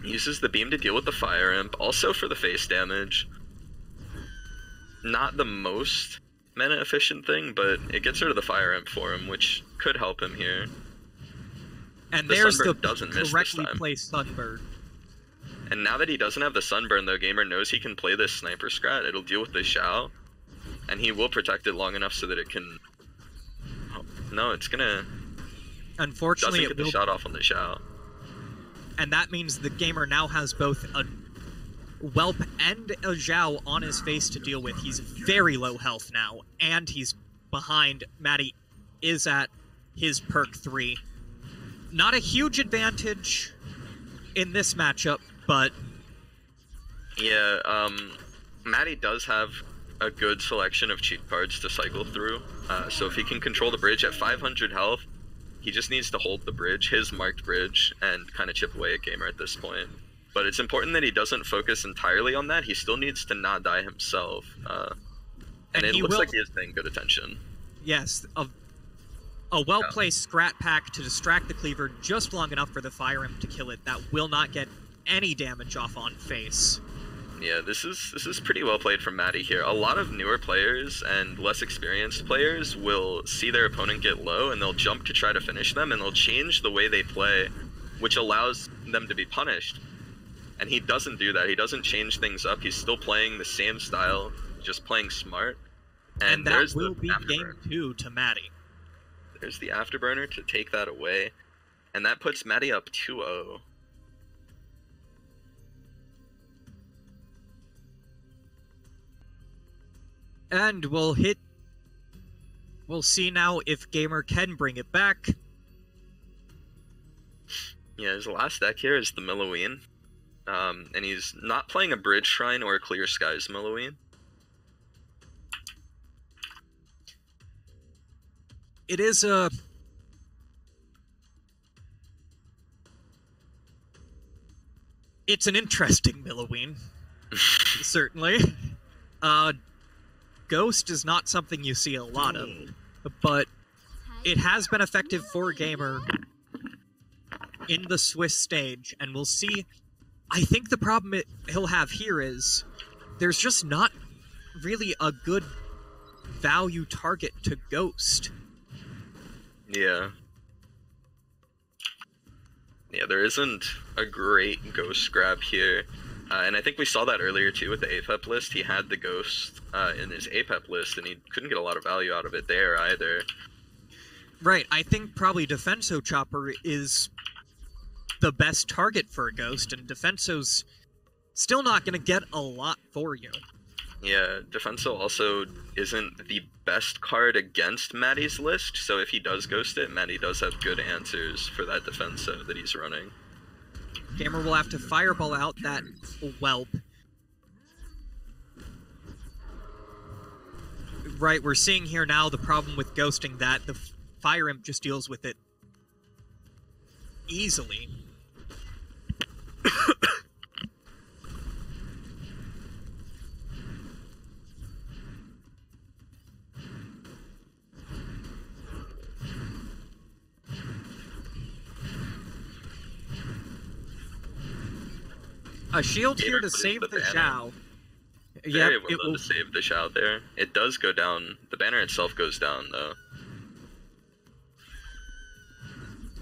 He uses the beam to deal with the Fire Imp, also for the face damage. Not the most mana efficient thing, but it gets rid of the Fire Imp for him, which could help him here. And there's the correctly placed Sunburn. And now that he doesn't have the Sunburn, though, Gamer knows he can play this Sniper Scrat. It'll deal with the Zhao, and he will protect it long enough so that it can... Oh, no, it's gonna... Unfortunately, doesn't get the shot off on the Zhao. And that means the Gamer now has both a Whelp and a Zhao on his face to deal with. He's very low health now, and he's behind. Maddie is at his perk 3. Not a huge advantage in this matchup, but... Yeah, Maddie does have a good selection of cheat cards to cycle through. So if he can control the bridge at 500 health, he just needs to hold the bridge, his marked bridge, and kind of chip away at Gamer at this point. But it's important that he doesn't focus entirely on that. He still needs to not die himself. And it looks like he is paying good attention. Yes, a well-placed Scrat Pack to distract the Cleaver just long enough for the Fire Imp to kill it. That will not get any damage off on face. Yeah, this is pretty well played from Maddie here. A lot of newer players and less experienced players will see their opponent get low and they'll jump to try to finish them, and they'll change the way they play, which allows them to be punished. And he doesn't do that. He doesn't change things up. He's still playing the same style, just playing smart. And that will be game 2 to Maddie. There's the Afterburner to take that away, and that puts Maddie up 2-0. And we'll see now if Gamer can bring it back. Yeah, his last deck here is the Milloween. And he's not playing a Bridge Shrine or a Clear Skies Milloween. It is it's an interesting Milloween, certainly. Ghost is not something you see a lot of, but it has been effective for Gamer in the Swiss stage, and we'll see. I think the problem he'll have here is there's just not really a good value target to Ghost. Yeah. Yeah, there isn't a great Ghost grab here. And I think we saw that earlier too with the APEP list. He had the Ghost in his APEP list, and he couldn't get a lot of value out of it there either. Right, I think probably Defenso Chopper is the best target for a Ghost, and Defenso's still not going to get a lot for you. Yeah, Defenso also isn't the best card against Maddie's list, so if he does Ghost it, Maddie does have good answers for that Defenso that he's running. Gamer will have to Fireball out that Whelp. Right, we're seeing here now the problem with ghosting that the Fire Imp just deals with it easily. A shield here to plays save the banner. Zhao. Very Yep, well it done will. to save the Zhao there. It does go down. The banner itself goes down, though.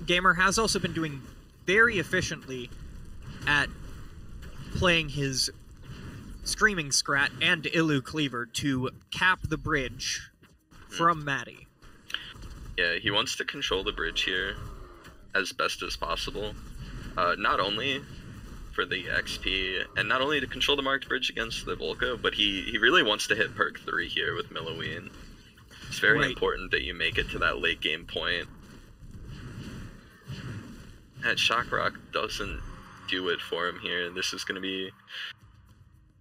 Gamer has also been doing very efficiently at playing his Screaming Scrat and Illu Cleaver to cap the bridge from Maddie. Yeah, he wants to control the bridge here as best as possible. Not only for the XP, and not only to control the marked bridge against the Volko, but he really wants to hit perk 3 here with Milloween. It's very important that you make it to that late game point. That Shock Rock doesn't do it for him here. This is going to be...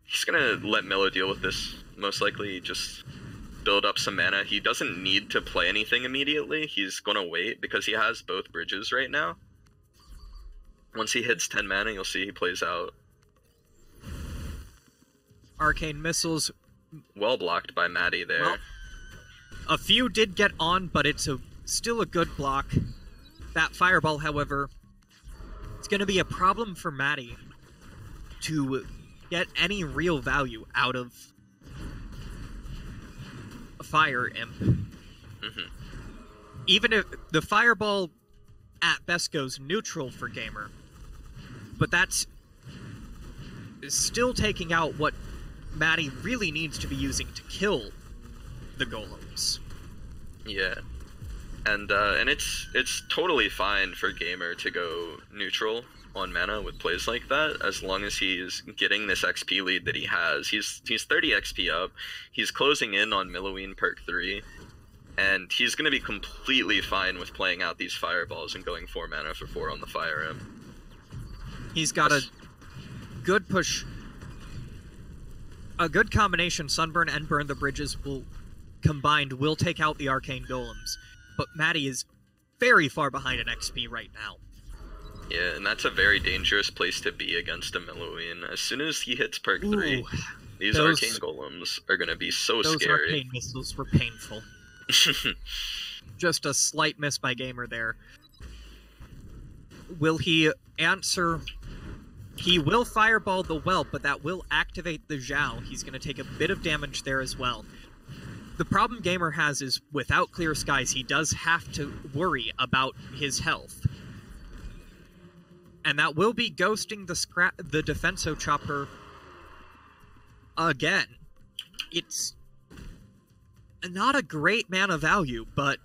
He's going to let Millow deal with this, most likely. Just build up some mana. He doesn't need to play anything immediately. He's going to wait because he has both bridges right now. Once he hits 10 mana, you'll see he plays out. Arcane Missiles. Well blocked by Maddie there. Well, a few did get on, but it's still a good block. That Fireball, however, it's going to be a problem for Maddie to get any real value out of a Fire Imp. Even if the Fireball at best goes neutral for Gamer, but that's still taking out what Maddie really needs to be using to kill the golems. Yeah. And it's totally fine for Gamer to go neutral on mana with plays like that, as long as he's getting this XP lead that he has. He's 30 XP up, he's closing in on Milloween perk 3, and he's going to be completely fine with playing out these fireballs and going 4 mana for 4 on the Fire Imp. He's got a good push, a good combination. Sunburn and Burn the Bridges combined will take out the Arcane Golems, but Maddie is very far behind in XP right now. Yeah, and that's a very dangerous place to be against a Milloween. As soon as he hits perk 3, these Arcane Golems are going to be so those scary. Arcane Missiles were painful. Just a slight miss by Gamer there. Will he answer? He will Fireball the Whelp, but that will activate the Zhao. He's going to take a bit of damage there as well. The problem Gamer has is, without Clear Skies, he does have to worry about his health. And that will be ghosting the Defenso Chopper again. It's not a great mana value, but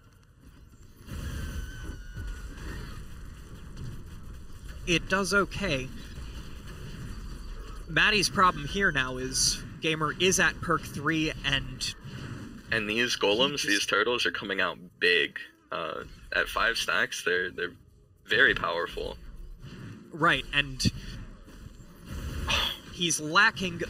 it does okay. Maddie's problem here now is Gamer is at perk 3, and these golems, these turtles, are coming out big. At 5 stacks, they're very powerful. Right, and he's lacking.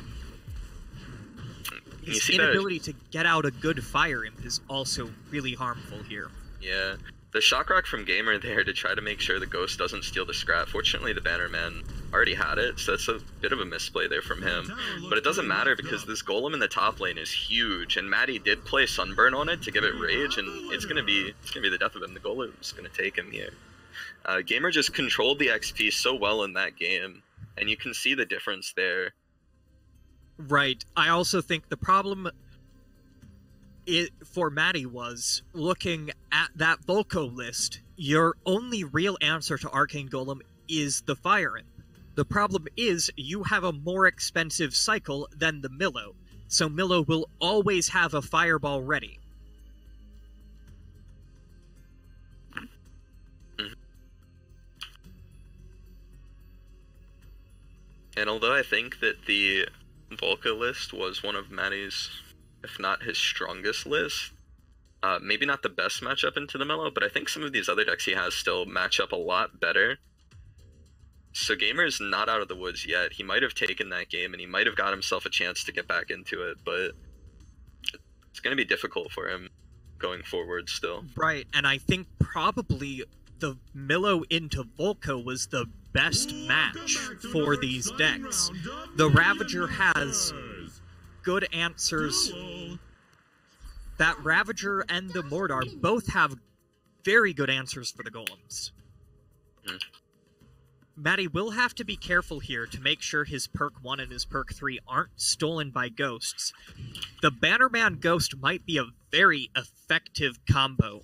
His inability to get out a good Fire Imp is also really harmful here. Yeah. The Shock Rock from Gamer there to try to make sure the Ghost doesn't steal the scrap. Fortunately, the Bannerman already had it, so that's a bit of a misplay there from him. But it doesn't matter because this Golem in the top lane is huge, and Maddie did play Sunburn on it to give it Rage, and it's gonna be the death of him. The Golem's gonna take him here. Gamer just controlled the XP so well in that game, and you can see the difference there. Right. I also think the problem for Maddie was, looking at that Volko list, your only real answer to Arcane Golem is the Fire Imp. The problem is, you have a more expensive cycle than the Millow, so Millow will always have a Fireball ready. And although I think that the Volko list was one of Maddie's, if not his strongest list, maybe not the best matchup into the Mellow, but I think some of these other decks he has still match up a lot better. So Gamer's not out of the woods yet. He might have taken that game, and he might have got himself a chance to get back into it, but it's going to be difficult for him going forward still. Right, and I think probably the Millow into Volko was the best match for these decks. The Ravager has good answers. That Ravager and the Mordar both have very good answers for the Golems. Maddie will have to be careful here to make sure his perk 1 and his perk 3 aren't stolen by ghosts. The Bannerman Ghost might be a very effective combo.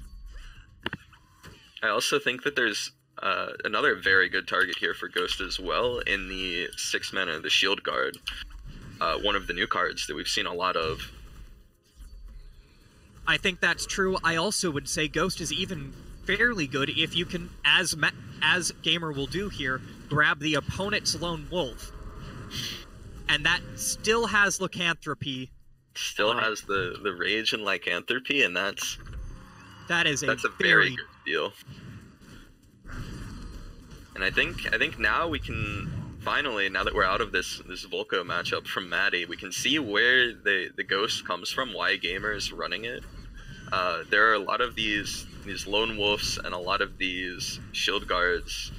I also think that there's another very good target here for Ghost as well in the 6 mana, the Shield Guard. One of the new cards that we've seen a lot of. I think that's true. I also would say Ghost is even fairly good if you can, as Gamer will do here, grab the opponent's Lone Wolf. And that still has Lycanthropy. Still has the Rage and Lycanthropy, and that's a very good deal. And I think now we can finally, now that we're out of this Volko matchup from Maddie, we can see where the Ghost comes from, why Gamer is running it. There are a lot of these Lone Wolves and a lot of these Shield Guards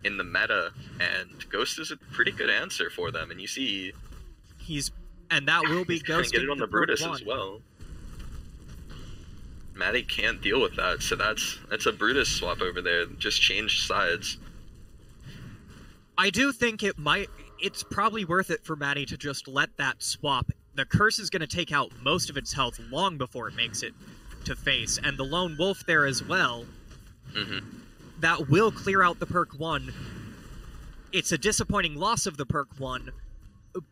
in the meta, and Ghost is a pretty good answer for them. And you see, and that will be Ghost. Get it on the Brutus as well. Maddie can't deal with that, so that's a Brutus swap over there. Just changed sides. I do think it's probably worth it for Maddie to just let that swap. The Curse is going to take out most of its health long before it makes it to face, and the Lone Wolf there as well. That will clear out the perk 1. It's a disappointing loss of the perk 1,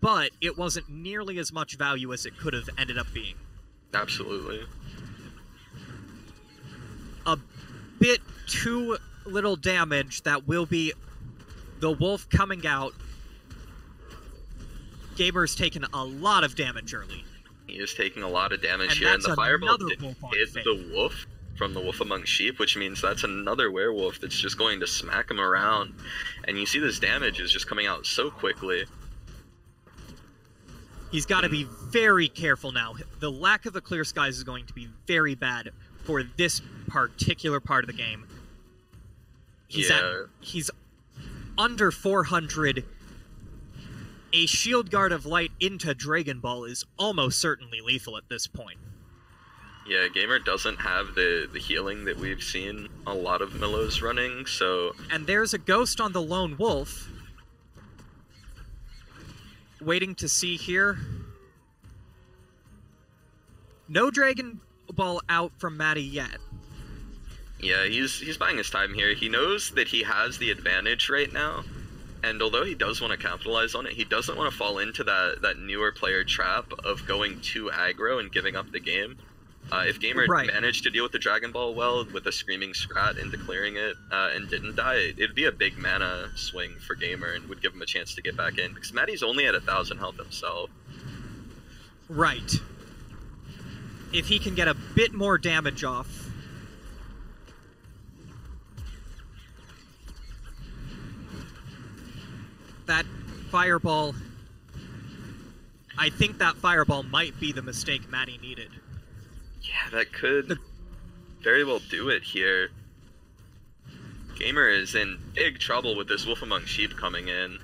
but it wasn't nearly as much value as it could have ended up being. Absolutely. A bit too little damage. That will be the Wolf coming out. Gamer's taken a lot of damage early. He is taking a lot of damage here, and the Fireball did hit the Wolf from the Wolf Among Sheep, which means that's another werewolf that's just going to smack him around. And you see this damage is just coming out so quickly. He's got to be very careful now. The lack of the clear skies is going to be very bad for this particular part of the game. He's under 400. A Shield Guard of Light into Dragon Ball is almost certainly lethal at this point. Yeah, Gamer doesn't have the healing that we've seen a lot of Millos running, so... And there's a Ghost on the Lone Wolf. Waiting to see here. No Dragon Ball out from Maddie yet. Yeah, he's buying his time here. He knows that he has the advantage right now. And although he does want to capitalize on it, he doesn't want to fall into that newer player trap of going too aggro and giving up the game. If Gamer managed to deal with the Dragon Ball well, with a Screaming Scrat into clearing it, and didn't die, it'd be a big mana swing for Gamer and would give him a chance to get back in. Because Maddie's only at 1,000 health himself. Right. If he can get a bit more damage off. That Fireball... I think that Fireball might be the mistake Maddie needed. Yeah, that could very well do it here. Gamer is in big trouble with this Wolf Among Sheep coming in.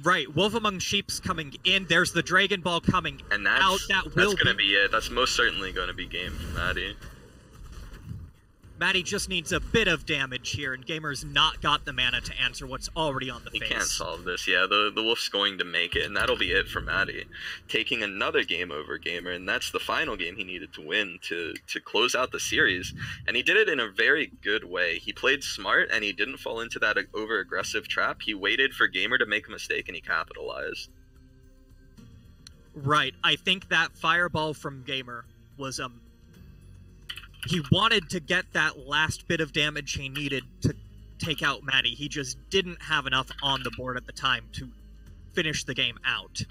Right, Wolf Among Sheep's coming in. There's the Dragon Ball coming out. That's going to be it. That's most certainly going to be game for Maddie. Maddie just needs a bit of damage here, and Gamer's not got the mana to answer what's already on the face. He can't solve this. Yeah, the Wolf's going to make it, and that'll be it for Maddie. Taking another game over Gamer, and that's the final game he needed to win to close out the series. And he did it in a very good way. He played smart, and he didn't fall into that over-aggressive trap. He waited for Gamer to make a mistake, and he capitalized. Right. I think that Fireball from Gamer was he wanted to get that last bit of damage he needed to take out Maddie. He just didn't have enough on the board at the time to finish the game out.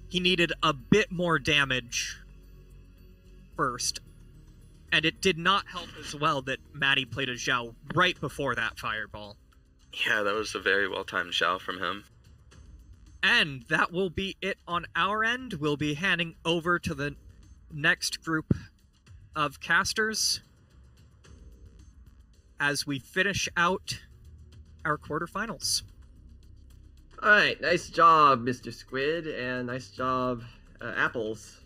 He needed a bit more damage first. And it did not help as well that Maddie played a Zhao right before that Fireball. Yeah, that was a very well-timed Zhao from him. And that will be it on our end. We'll be handing over to the next group of casters as we finish out our quarterfinals. Alright, nice job, Mr. Squid, and nice job, Apples.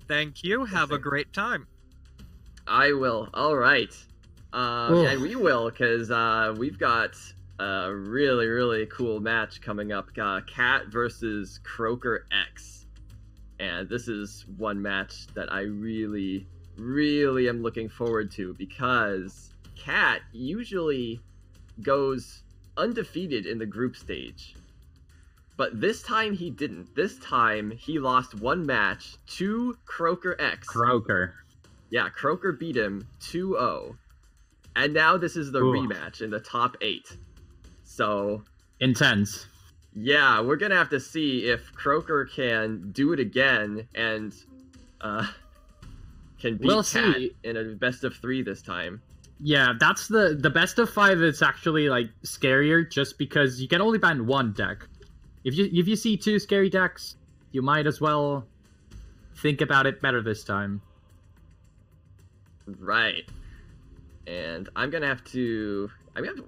Thank you. Have a great time. I will. Alright. And we will, because we've got a really, really cool match coming up. Cat versus Croaker X. And this is one match that I really, really am looking forward to, because Cat usually goes undefeated in the group stage. But this time he didn't. This time he lost one match to Croaker X. Croaker. Yeah, Croaker beat him 2-0. And now this is the rematch in the top 8. So... intense. Yeah, we're going to have to see if Croaker can do it again and can beat Cat in a best of 3 this time. Yeah, that's the best of 5 is actually like scarier just because you can only ban one deck. If you see 2 scary decks, you might as well think about it better this time. Right. And I'm gonna have to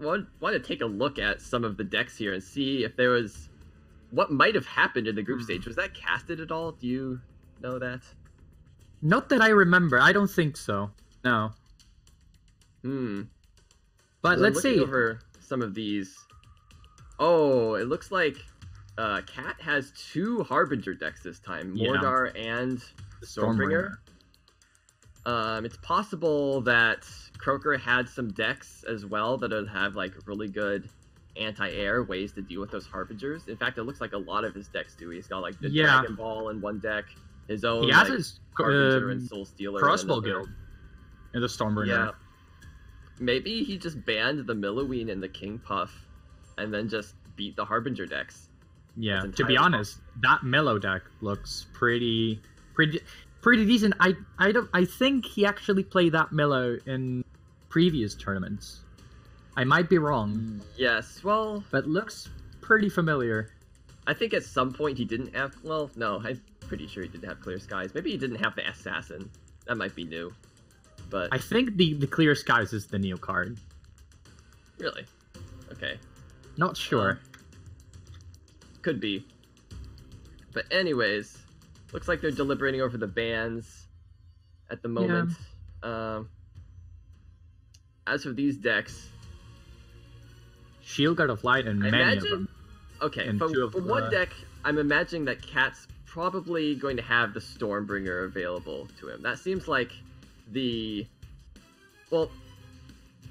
want to take a look at some of the decks here and see if there was what might have happened in the group stage. Was that casted at all? Do you know that? Not that I remember. I don't think so. No. But let's see over some of these. Oh, it looks like Cat has 2 Harbinger decks this time, Mordar and Stormbringer. It's possible that Croaker had some decks as well that would have like really good anti-air ways to deal with those Harbingers. In fact, it looks like a lot of his decks do. He's got like the Dragon Ball in one deck, his own he has his Harbinger and Soul Stealer Crossbow Guild in the Stormbringer. Yeah. Maybe he just banned the Milloween and the King Puff and then just beat the Harbinger decks. Yeah, to be honest, that Mellow deck looks pretty decent. I think he actually played that Mellow in previous tournaments. I might be wrong. Yes, well, but looks pretty familiar. I think at some point he didn't have. Well, no, I'm pretty sure he didn't have Clear Skies. Maybe he didn't have the Assassin. That might be new. But I think the Clear Skies is the new card. Really? Okay. Not sure. Could be. But anyways, looks like they're deliberating over the bans at the moment. Yeah. As for these decks, Shield Guard of Light and many of them. Okay, for one deck, I'm imagining that Cat's probably going to have the Stormbringer available to him. That seems like the... Well,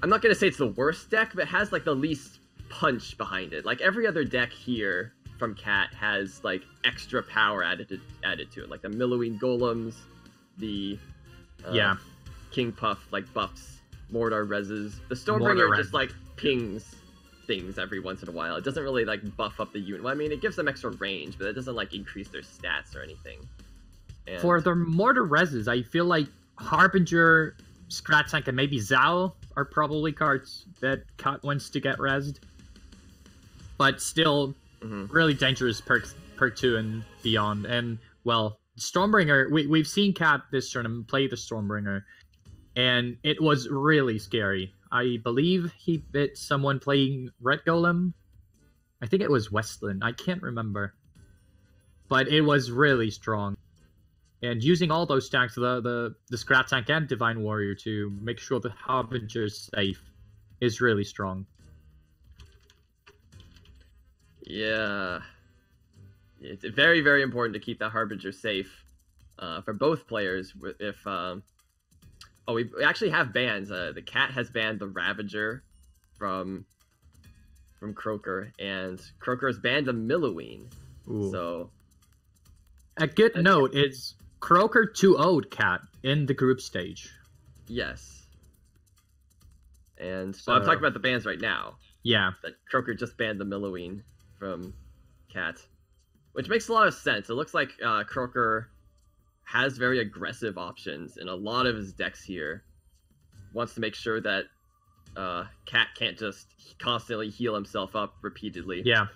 I'm not going to say it's the worst deck, but it has like the least punch behind it. Like every other deck here from Cat has like extra power added to it. Like the Milloween Golems, the King Puff like buffs, Mordar reses. The Stormbringer just like pings things every once in a while. It doesn't really like buff up the unit. Well, I mean, it gives them extra range, but it doesn't like increase their stats or anything. And... for the Mordar reses, I feel like Harbinger, Scratch Tank, and maybe Zao are probably cards that Cat wants to get rezzed. But still, really dangerous perk 2 and beyond. And, well, Stormbringer, we've seen Cat this tournament play the Stormbringer, and it was really scary. I believe he bit someone playing Red Golem. I think it was Westland. I can't remember. But it was really strong. And using all those stacks, the Scrap Tank and Divine Warrior to make sure the Harbinger is safe is really strong. Yeah. It's very, very important to keep that Harbinger safe for both players. If we actually have bans. The Cat has banned the Ravager from Croaker, and Croaker has banned the Milloween. Ooh. So a good note is Croaker 2-0'd Cat in the group stage. Yes. And so I'm talking about the bans right now. Yeah. That Croaker just banned the Milloween from Cat, which makes a lot of sense. It looks like Croaker has very aggressive options in a lot of his decks here. Wants to make sure that Cat can't just constantly heal himself up repeatedly. Yeah.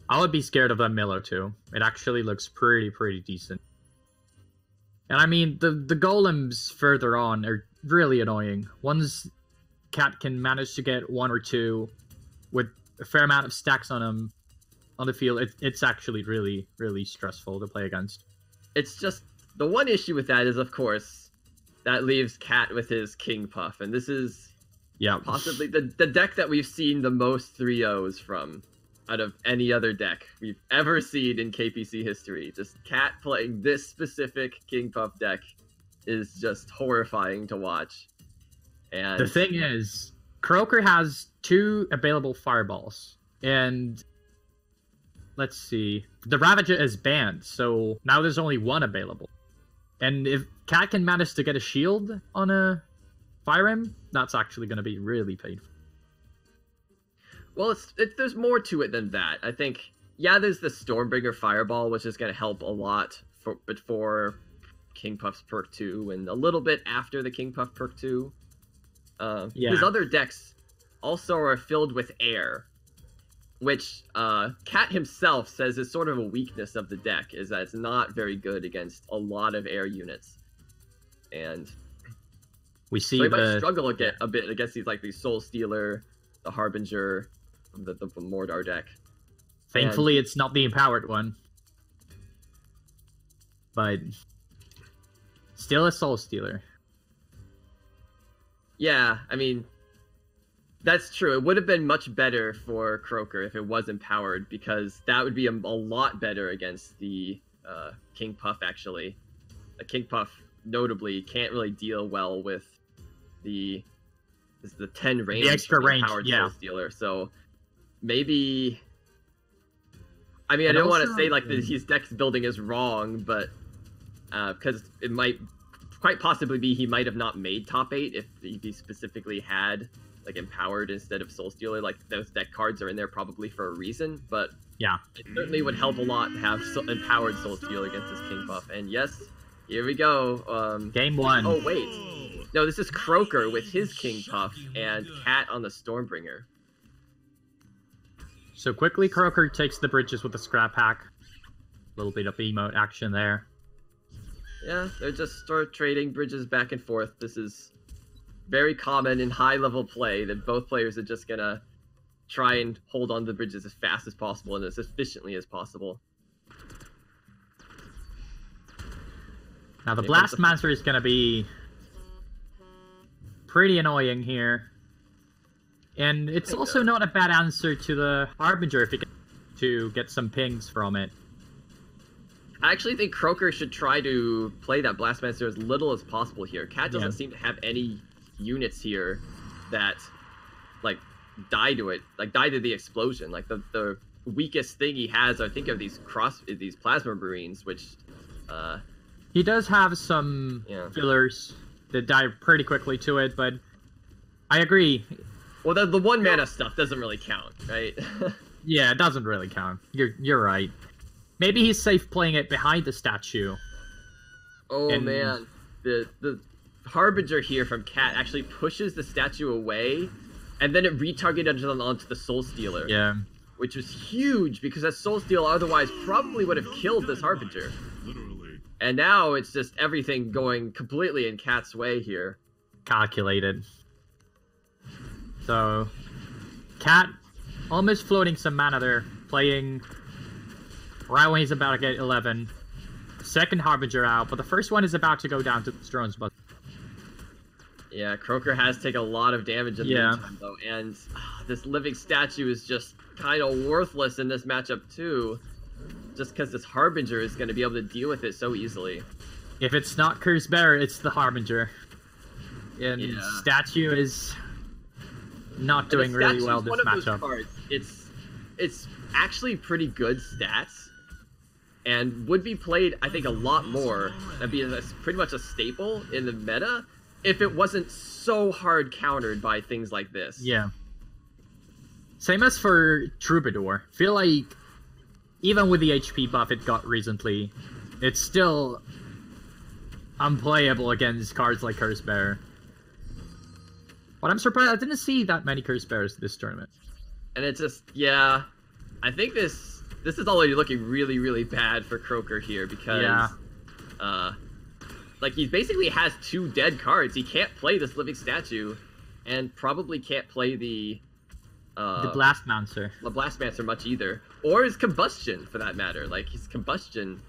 I would be scared of that Milo too. It actually looks pretty decent. And I mean, the golems further on are really annoying. Once Cat can manage to get 1 or 2 with a fair amount of stacks on them on the field, it's actually really stressful to play against. It's just, the one issue with that is, of course, that leaves Cat with his King Puff, and this is possibly the deck that we've seen the most 3-0s from out of any other deck we've ever seen in KPC history. Just Cat playing this specific King Puff deck is just horrifying to watch. And the thing is, Croaker has 2 available fireballs, and let's see, the Ravager is banned, so now there's only 1 available. And if Cat can manage to get a shield on a Fire Emblem, that's actually going to be really painful. Well, there's more to it than that. I think, yeah, there's the Stormbringer Fireball, which is going to help a lot before King Puff's perk 2, and a little bit after the King Puff perk 2. His other decks also are filled with air, which Cat himself says is sort of a weakness of the deck, is that it's not very good against a lot of air units. And we see he might struggle a bit against these Soul Stealer, the Harbinger, the Mordar deck. Thankfully, it's not the empowered one. But still a Soul Stealer. Yeah, I mean, that's true. It would have been much better for Croaker if it was empowered, because that would be a lot better against the King Puff, actually. The King Puff, notably, can't really deal well with the 10 range. The extra range, Soul Stealer. So maybe, I mean, I don't want to say like his deck's building is wrong, but because it might quite possibly be he might have not made top 8 if he specifically had like empowered instead of Soul Stealer. Like those deck cards are in there probably for a reason, but yeah, it certainly would help a lot to have empowered Soul Stealer against this King Puff. And yes, here we go. Game 1. Oh wait, no, this is Croaker with his King Puff and Cat on the Stormbringer. So quickly, Croaker takes the bridges with the scrap hack. A little bit of emote action there. Yeah, they're just sort of trading bridges back and forth. This is very common in high-level play, that both players are just gonna try and hold on to the bridges as fast as possible and as efficiently as possible. Now the Blast Master is gonna be pretty annoying here. And it's also not a bad answer to the Harbinger if you get to get some pings from it. I actually think Croaker should try to play that Blastmaster as little as possible here. Cat doesn't seem to have any units here that, like, die to the explosion. Like, the weakest thing he has, I think, of these Plasma Marines, which... he does have some fillers that die pretty quickly to it, but I agree. Well, the 1 mana stuff doesn't really count, right? Yeah, it doesn't really count. You're right. Maybe he's safe playing it behind the statue. Oh man, the Harbinger here from Cat actually pushes the statue away, and then it retargeted onto the Soul Stealer. Yeah. Which was huge, because that Soul Stealer otherwise probably would have killed this Harbinger. Literally. And now it's just everything going completely in Cat's way here. Calculated. So, Cat almost floating some mana there, playing right when he's about to get 11. Second Harbinger out, but the first one is about to go down to the drones. But yeah, Croaker has taken a lot of damage in the meantime, though, and this living statue is just kind of worthless in this matchup too, just because this Harbinger is going to be able to deal with it so easily. If it's not Curse Bearer, it's the Harbinger. And statue is not doing really well this matchup. It's actually pretty good stats, and would be played, I think, a lot more. That'd be pretty much a staple in the meta if it wasn't so hard countered by things like this. Yeah. Same as for Troubadour. Feel like even with the HP buff it got recently, it's still unplayable against cards like Curse Bearer. But I'm surprised I didn't see that many Curse Bearers this tournament. And it's just, yeah, I think this is already looking really, really bad for Croaker here, because like, he basically has 2 dead cards. He can't play this living statue, and probably can't play the Blastmancer. The Blastmancer much either, or his Combustion for that matter. Like, his Combustion,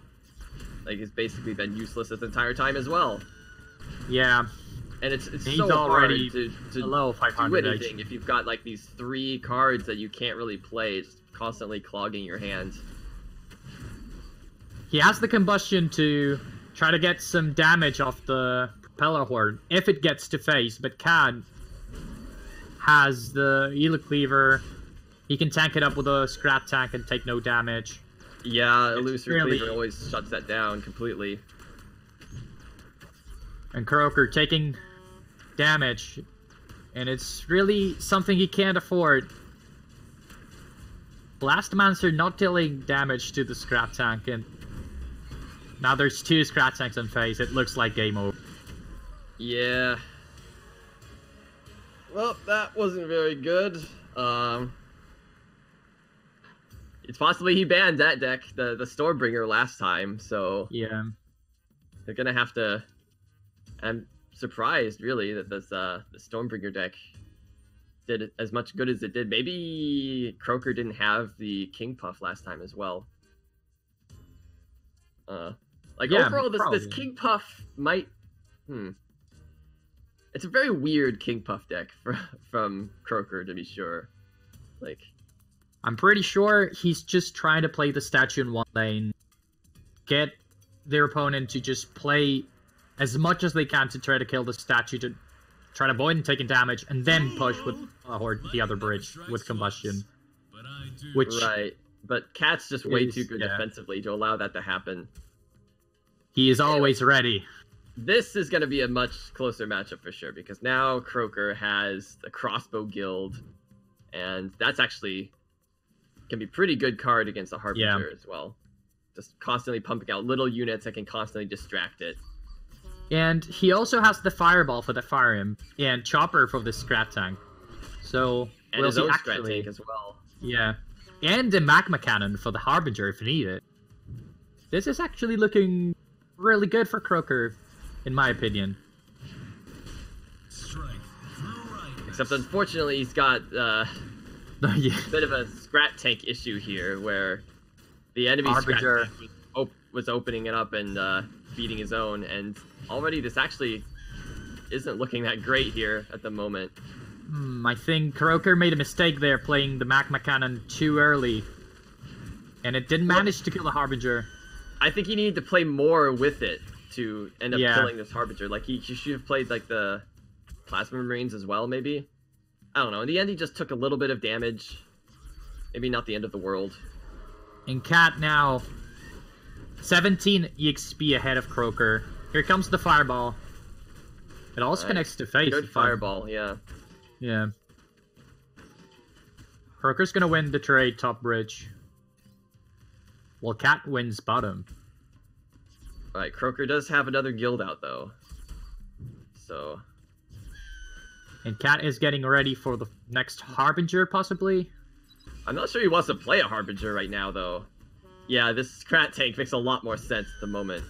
like, has basically been useless this entire time as well. Yeah. And it's He's so already hard to below do 500 anything if you've got like these 3 cards that you can't really play. It's constantly clogging your hands. He has the combustion to try to get some damage off the propeller horde if it gets to face, but Cat has the Elo Cleaver. He can tank it up with a scrap tank and take no damage. Yeah, Illusory really... Cleaver always shuts that down completely. And Croaker taking damage, and it's really something he can't afford. Blastmancer not dealing damage to the scrap tank, and now there's 2 scrap tanks on face. It looks like game over. Yeah. Well, that wasn't very good. It's possibly he banned that deck, the Stormbringer, last time, so yeah, they're gonna have to. I'm surprised, really, that this the Stormbringer deck did as much good as it did. Maybe Croaker didn't have the King Puff last time as well. Yeah, overall, this King Puff might. It's a very weird King Puff deck from Croaker, to be sure. Like, I'm pretty sure he's just trying to play the statue in one lane, get their opponent to just play as much as they can to try to kill the statue, to try to avoid taking damage, and then push with the other bridge with combustion. Which right, but Cat's just way too good defensively to allow that to happen. He is always ready. This is going to be a much closer matchup for sure, because now Croaker has the Crossbow Guild, and that's actually can be pretty good card against the Harbinger as well. Just constantly pumping out little units that can constantly distract it. And he also has the Fireball for the Fire Imp, and Chopper for the Scrap Tank. So, and his own Scrap Tank as well. Yeah. And the Magma Cannon for the Harbinger if you need it. This is actually looking really good for Croaker, in my opinion. Except unfortunately he's got a bit of a Scrap Tank issue here, where the enemy Scrap Tank was opening it up and beating his own, and already this actually isn't looking that great here at the moment. I think Croaker made a mistake there playing the Magma Cannon too early, and it didn't manage to kill the Harbinger. I think he needed to play more with it to end up killing this Harbinger. Like, he should have played like the Plasma Marines as well, maybe. I don't know. In the end, he just took a little bit of damage. Maybe not the end of the world. And Cat now 17 EXP ahead of Croaker. Here comes the Fireball. It also connects to face. Good Fireball, yeah. Yeah. Croaker's gonna win the trade top bridge. Well, Cat wins bottom. Alright, Croaker does have another guild out, though. So... And Cat is getting ready for the next Harbinger, possibly? I'm not sure he wants to play a Harbinger right now, though. Yeah, this Scrap Tank makes a lot more sense at the moment.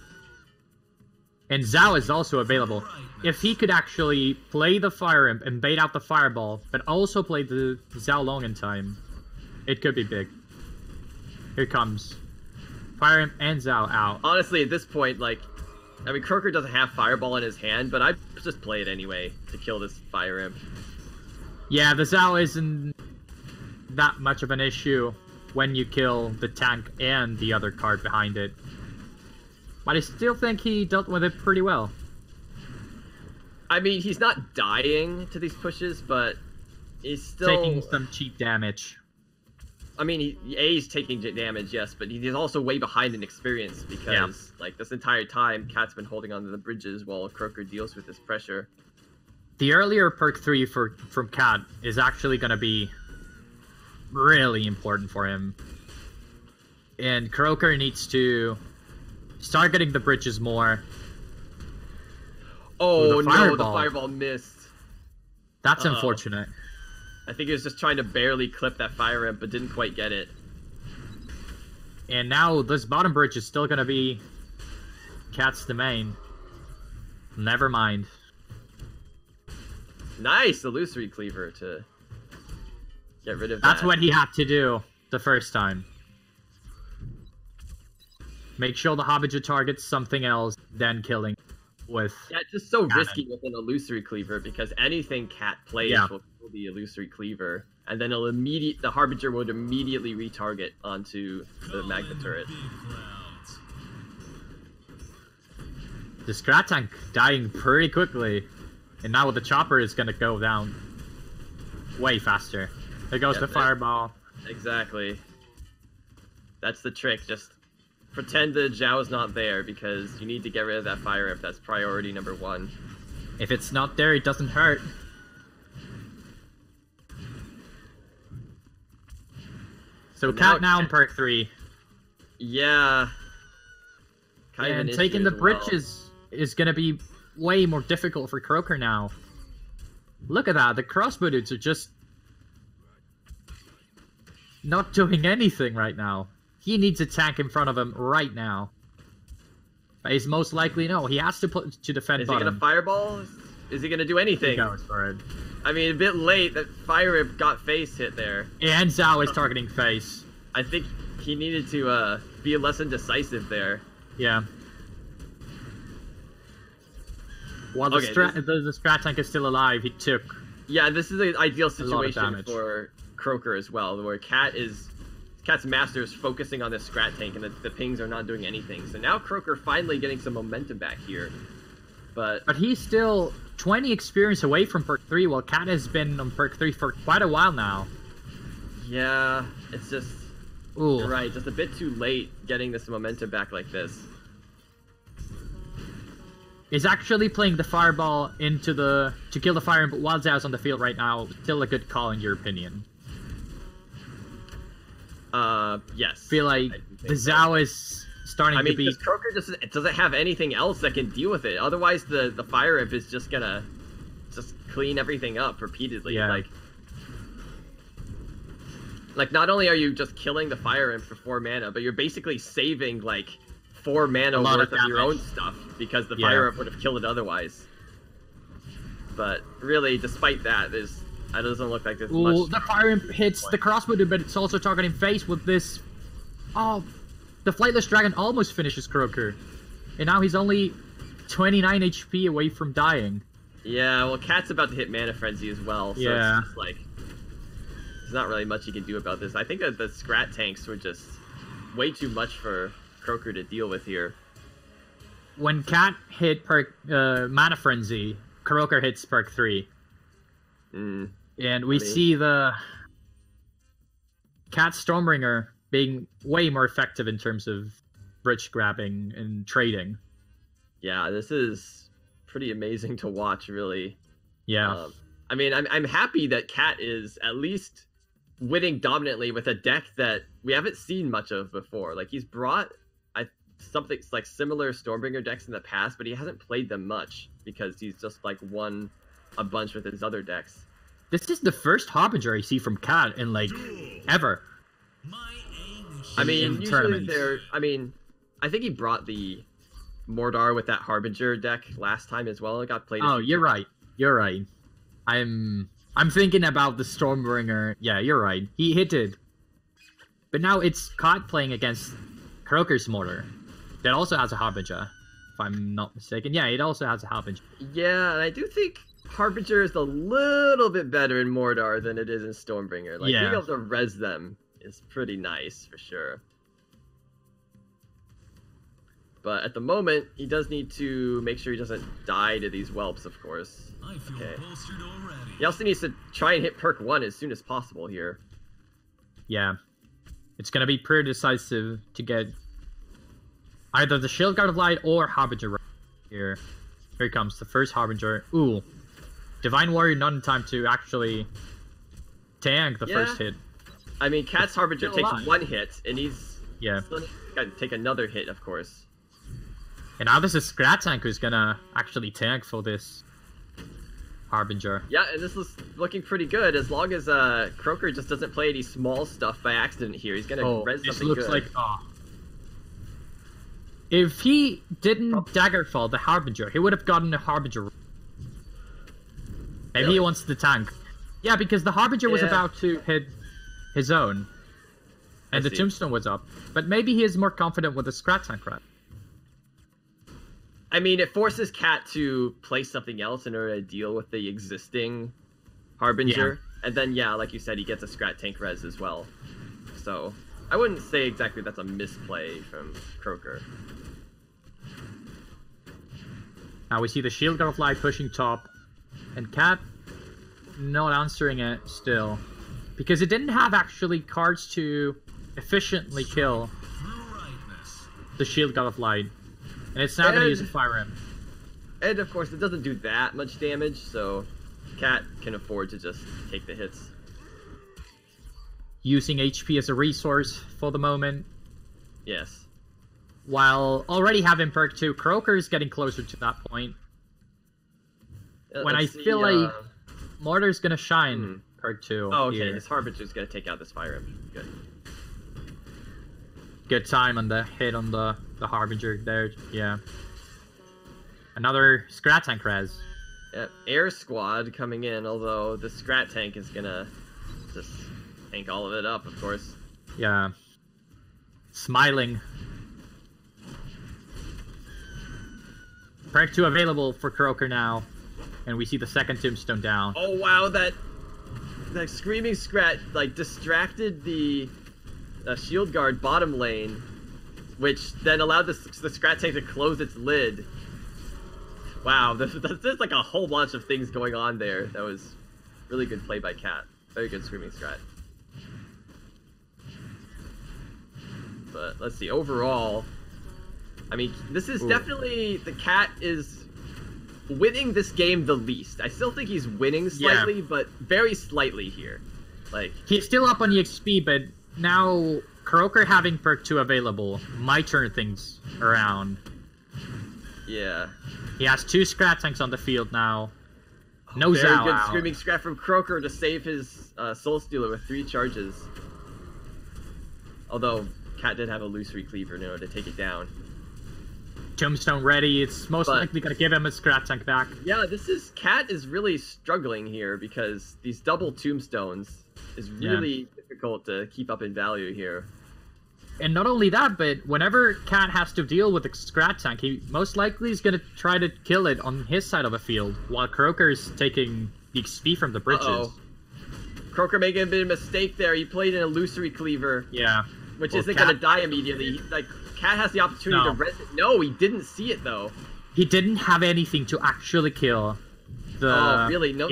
And Zhao is also available. If he could actually play the Fire Imp and bait out the Fireball, but also play the Zhao Long in time, it could be big. Here comes Fire Imp and Zhao out. Honestly, at this point, like, I mean, Croaker doesn't have Fireball in his hand, but I'd just play it anyway to kill this Fire Imp. Yeah, the Zhao isn't that much of an issue when you kill the tank and the other card behind it. But I still think he dealt with it pretty well. I mean, he's not dying to these pushes, but he's still... taking some cheap damage. I mean, he's taking damage, yes, but he's also way behind in experience because, like, this entire time, Cat's been holding onto the bridges while Croaker deals with this pressure. The earlier perk 3 from Cat is actually going to be really important for him. And Croaker needs to start getting the bridges more. Oh no, the Fireball missed. That's unfortunate. I think he was just trying to barely clip that Fire Imp, but didn't quite get it. And now this bottom bridge is still going to be Cat's domain. Never mind. Nice Illusory Cleaver to get rid of that. That's what he had to do the first time. Make sure the Harbinger targets something else, then killing. with. Yeah, it's just so Cannon. risky with an illusory cleaver because anything Cat plays will kill the illusory cleaver, and then the Harbinger would immediately retarget onto the magma turret. The Scrat Tank dying pretty quickly, and now with the chopper is gonna go down way faster. There goes the fireball. Exactly. That's the trick. Just pretend the Zhao's not there because you need to get rid of that fire if that's priority number 1. If it's not there, it doesn't hurt. So Cat now in perk 3. Yeah. And taking the bridges is gonna be way more difficult for Croaker now. Look at that, the crossbow dudes are just not doing anything right now. He needs a tank in front of him right now. But he's most likely no. He has to put to defend bottom. Is he gonna fireball? Is he gonna do anything? He goes for it. I mean, a bit late. That fire rip got face hit there. And Zhao is targeting face. I think he needed to be less indecisive there. Yeah. While the Strat Tank is still alive, he took. Yeah, this is an ideal situation for Croaker as well, where Cat's master is focusing on the Scrat Tank and the pings are not doing anything. So now Croaker finally getting some momentum back here. But he's still 20 experience away from perk 3, while Cat has been on perk 3 for quite a while now. Yeah, it's just... Ooh. You're right, just a bit too late getting this momentum back like this. He's actually playing the fireball to kill the fire, but while Zhao's on the field right now, still a good call in your opinion. Yes. I feel like the Zhao is starting to be... because Croaker doesn't have anything else that can deal with it. Otherwise, the fire imp is just gonna clean everything up repeatedly. Yeah. Like not only are you just killing the fire imp for 4 mana, but you're basically saving like 4 mana worth of your own stuff because the fire imp would have killed it otherwise. But really, despite that, it doesn't look like there's much. The fire imp hits the crossbow dude, but it's also targeting face with this. Oh, the Flightless Dragon almost finishes Croaker, and now he's only 29 HP away from dying. Yeah, well, Cat's about to hit Mana Frenzy as well, so it's just like there's not really much you can do about this. I think that the Scrat Tanks were just way too much for Croaker to deal with here. When Cat hit Mana Frenzy, Croaker hits perk 3. And we see the Cat Stormbringer being way more effective in terms of bridge grabbing and trading. Yeah, this is pretty amazing to watch, really. Yeah. I mean, I'm happy that Cat is at least winning dominantly with a deck that we haven't seen much of before. Like, he's brought something like similar Stormbringer decks in the past, but he hasn't played them much because he's just like won a bunch with his other decks. This is the first Harbinger I see from Cat in like ever. I mean, usually I think he brought the Mordar with that Harbinger deck last time as well. It got played. Oh, you're right. You're right. I'm thinking about the Stormbringer. Yeah, you're right. He hit it. But now it's Cat playing against Croaker's Mortar. That also has a Harbinger, if I'm not mistaken. Yeah, it also has a Harbinger. Yeah, and I do think Harbinger is a little bit better in Mordar than it is in Stormbringer. Like, being able to res them is pretty nice, for sure. But at the moment, he does need to make sure he doesn't die to these whelps, of course. Okay. He also needs to try and hit perk 1 as soon as possible here. Yeah. It's going to be pretty decisive to get either the Shield Guard of Light or Harbinger here. Here comes the first Harbinger. Ooh. Divine Warrior not in time to actually tank the first hit. I mean, Cat's Harbinger takes 1 hit, and he's still got to take another hit, of course. And now this is Scrat Tank who's gonna actually tank for this Harbinger. Yeah, and this is looking pretty good as long as Croaker just doesn't play any small stuff by accident here. He's gonna res something good. This looks like if he didn't Daggerfall the Harbinger, he would have gotten a Harbinger. Maybe he wants the tank. Yeah, because the Harbinger was about to hit his own. And the Tombstone was up. But maybe he is more confident with the Scrat Tank, right? I mean, it forces Cat to play something else in order to deal with the existing Harbinger. And then, yeah, like you said, he gets a Scrat Tank res as well. So, I wouldn't say exactly that's a misplay from Croaker. Now we see the Shield God of Light pushing top, and Cat not answering it still. Because it didn't have actually cards to efficiently kill the Shield God of Light. And it's now going to use a Fire Imp. And of course, it doesn't do that much damage, so Cat can afford to just take the hits. Using HP as a resource for the moment. Yes. While already having perk 2, Croaker is getting closer to that point. When I feel like Mortar's going to shine perk 2. Oh, okay. Here. His Harbinger's going to take out this Fire Imp. Good. Good time on the hit on the Harbinger there. Yeah. Another Scrat Tank res. Yep. Air Squad coming in, although the Scrat Tank is going to just tank all of it up, of course. Yeah. Smiling. Perk 2 available for Croaker now. And we see the second Tombstone down. Oh wow, that Screaming Scrat like distracted the Shield Guard bottom lane, which then allowed the Scrat Tank to close its lid. Wow, there's like a whole bunch of things going on there. That was really good play by Cat. Very good Screaming Scrat. But let's see, overall, I mean, this is definitely, the Cat is winning this game the least. I still think he's winning slightly, but very slightly here. Like, he's still up on EXP, but now Croaker having perk 2 available might turn things around. Yeah. He has 2 Scrat Tanks on the field now. No very Zao good out. Screaming Scrat from Croaker to save his Soul Stealer with 3 charges. Although, Cat did have a illusory cleaver in order to take it down. Tombstone ready. It's most likely going to give him a Scrat Tank back. Yeah, Cat is really struggling here because these double Tombstones is really difficult to keep up in value here. And not only that, but whenever Cat has to deal with a Scrat Tank, he most likely is going to try to kill it on his side of the field, while Croaker is taking the XP from the bridges. Croaker making a bit of a mistake there. He played an illusory cleaver. Yeah. Which isn't going to die immediately. Like, Cat has the opportunity to res it. No, he didn't see it, though. He didn't have anything to actually kill the... Oh, really? No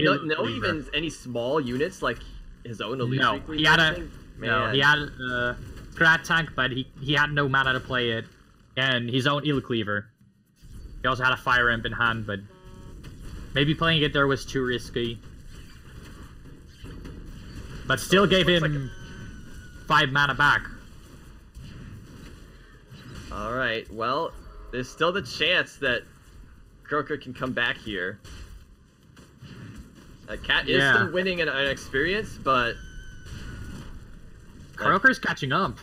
even any small units, like his own illusory cleaver? He had a Scrat Tank, but he had no mana to play it. And his own Eel Cleaver. He also had a Fire Imp in hand, but maybe playing it there was too risky. But still gave him 5 mana back. Alright, well, there's still the chance that Croaker can come back here. Cat is still winning an experience, but... Croaker's catching up.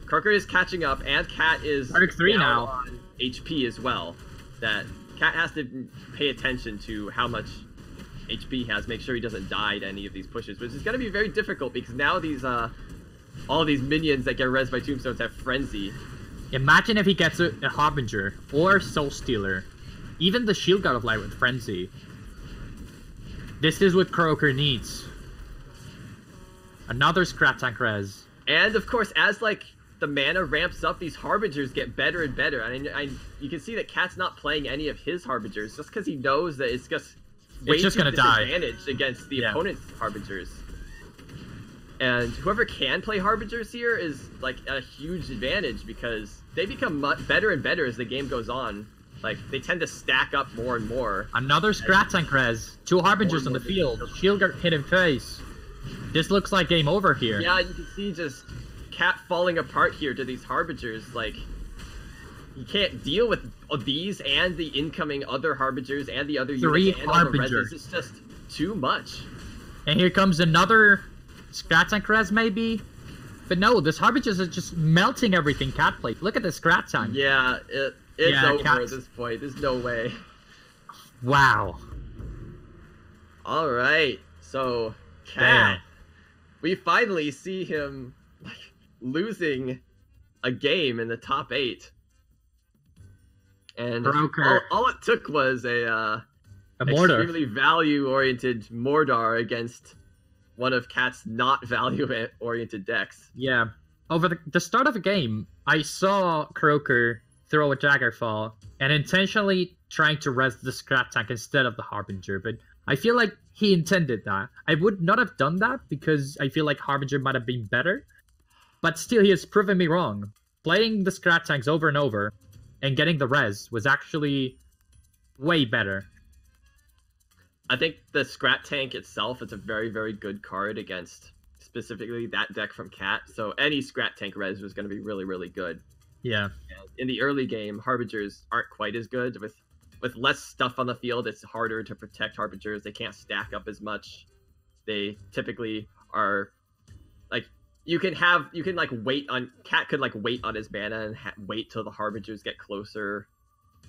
Croaker is catching up, and Cat is Arc 3 now on HP as well. That Cat has to pay attention to how much HP he has, make sure he doesn't die to any of these pushes, which is going to be very difficult because now these all of these minions that get rezzed by Tombstones have Frenzy. Imagine if he gets a Harbinger or Soul Stealer, even the Shield God of Light with Frenzy. This is what Croaker needs. Another Scrat Tank res. And of course, as like the mana ramps up, these Harbingers get better and better. You can see that Cat's not playing any of his Harbingers just because he knows that it's just gonna die. Disadvantage against the opponent's Harbingers. And whoever can play Harbingers here is like a huge advantage because they become better and better as the game goes on. Like, they tend to stack up more and more. Another Scrat Tank res. 2 Harbingers on the field. Shield Guard hit in face. This looks like game over here. Yeah, you can see just Cat falling apart here to these Harbingers. Like, you can't deal with these and the incoming other Harbingers and the other units and all the reses. It's just too much. And here comes another Scrat Tank res, maybe? But no, this Harbingers is just melting everything Cat played. Look at the Scrat Tank. Yeah, it's over at this point. There's no way. Wow. Alright, so Cat, we finally see him like losing a game in the top 8. And Croaker. all it took was a Mordor. extremely value-oriented Mordor against one of Cat's not value-oriented decks. Yeah. Over the start of the game, I saw Croaker throw a Daggerfall and intentionally trying to res the Scrap Tank instead of the Harbinger, but I feel like he intended that. I would not have done that because I feel like Harbinger might have been better, but still he has proven me wrong. Playing the Scrap Tanks over and over and getting the res was actually way better. I think the Scrap Tank itself is a very, very good card against specifically that deck from Cat, so any Scrap Tank res was going to be really, really good. Yeah. And in the early game, Harbingers aren't quite as good. With less stuff on the field, it's harder to protect Harbingers. They can't stack up as much. They typically are like you can like wait on Cat could like wait on his mana and wait till the Harbingers get closer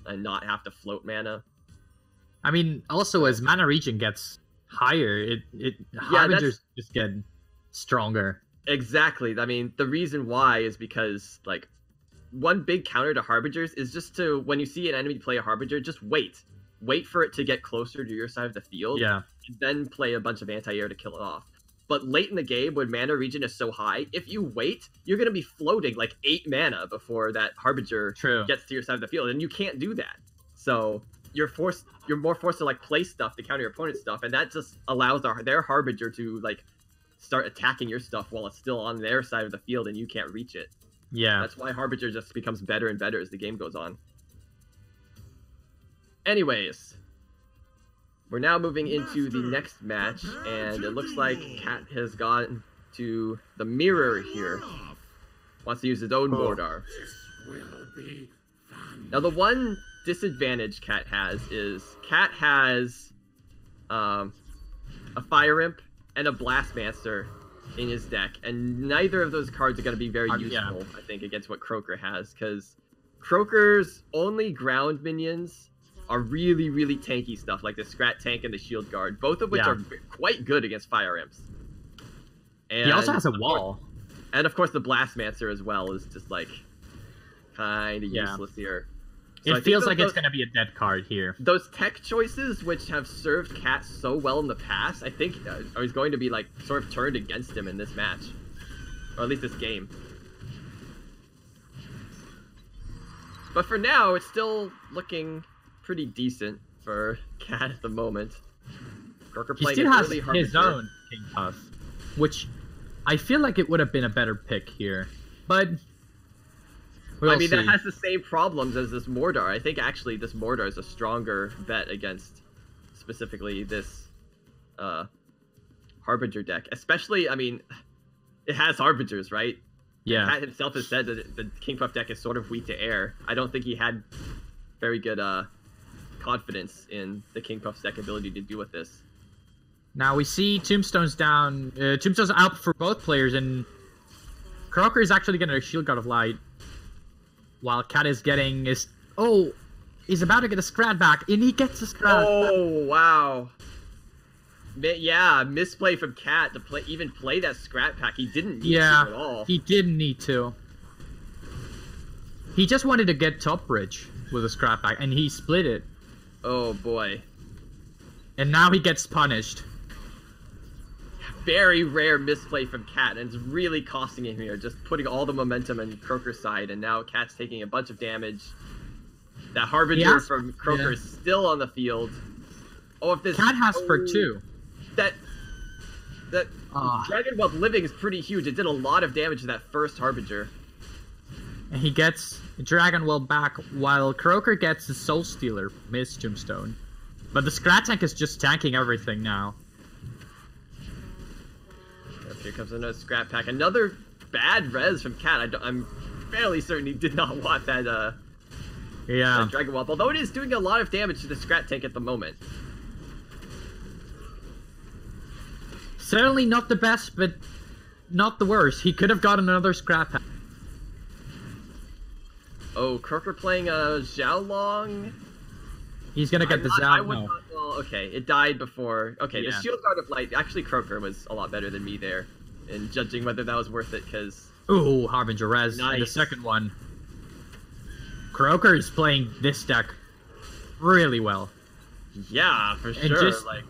and not have to float mana. I mean, also as mana regen gets higher, Harbingers just get stronger. Exactly. I mean, the reason why is because like one big counter to Harbingers is just to, when you see an enemy play a Harbinger, just wait. Wait for it to get closer to your side of the field. Yeah. And then play a bunch of anti-air to kill it off. But late in the game, when mana regen is so high, if you wait, you're going to be floating like 8 mana before that Harbinger gets to your side of the field, and you can't do that. So you're more forced to like play stuff to counter your opponent's stuff, and that just allows their Harbinger to like start attacking your stuff while it's still on their side of the field and you can't reach it. Yeah. That's why Harbinger just becomes better and better as the game goes on. Anyways, we're now moving into the next match, and it looks like Cat has gone to the mirror here. Wants to use his own Mordor. Now the one disadvantage Cat has is Cat has a Fire Imp and a Blastmaster in his deck, and neither of those cards are going to be very useful, I think, against what Croaker has, because Croaker's only ground minions are really, really tanky stuff, like the Scrat Tank and the Shield Guard, both of which are quite good against Fire Imps. And he also has a wall. And of course the Blastmancer as well is just like kind of useless here. So it feels like it's going to be a dead card here. Those tech choices, which have served Cat so well in the past, I think are going to be like sort of turned against him in this match, or at least this game. But for now, it's still looking pretty decent for Cat at the moment. Croaker He playing still has early his own King Puff, which I feel like it would have been a better pick here, but we'll see. That has the same problems as this Mordor. I think actually this Mordor is a stronger bet against specifically this Harbinger deck. Especially, I mean, it has Harbingers, right? Yeah. Cat himself has said that the King Puff deck is sort of weak to air. I don't think he had very good confidence in the King Puff's deck ability to deal with this. Now we see Tombstone's down. Tombstone's out for both players, and Croaker is actually getting a Shield Guard of Light, while Cat is getting his... Oh, he's about to get a Scrat back, and he gets a Scrat. Oh, wow. Yeah, misplay from Cat to even play that Scrat pack. He didn't need to at all. He didn't need to. He just wanted to get top bridge with a Scrat pack, and he split it. Oh, boy. And now he gets punished. Very rare misplay from Cat, and it's really costing him here, just putting all the momentum on Croaker's side, and now Cat's taking a bunch of damage. That Harbinger from Croaker is still on the field. Oh, if this Cat has for 2. That Dragon Whelp living is pretty huge. It did a lot of damage to that first Harbinger. And he gets Dragon Whelp back, while Croaker gets the Soul Stealer, Miss Tombstone. But the Scrat Tank is just tanking everything now. Here comes another Scrap Pack. Another bad res from Cat. I'm fairly certain he did not want that, that Dragon Whelp, although it is doing a lot of damage to the Scrat Tank at the moment. Certainly not the best, but not the worst. He could have gotten another Scrap Pack. Oh, Croaker playing a Xiaolong. He's gonna get the Zao. Well, okay, it died before. Okay, the Shield Guard of Light. Actually, Croaker was a lot better than me there in judging whether that was worth it, because... Ooh, Harbinger res. Nice. And the second one. Croaker is playing this deck really well. Yeah, for And sure. just- Like,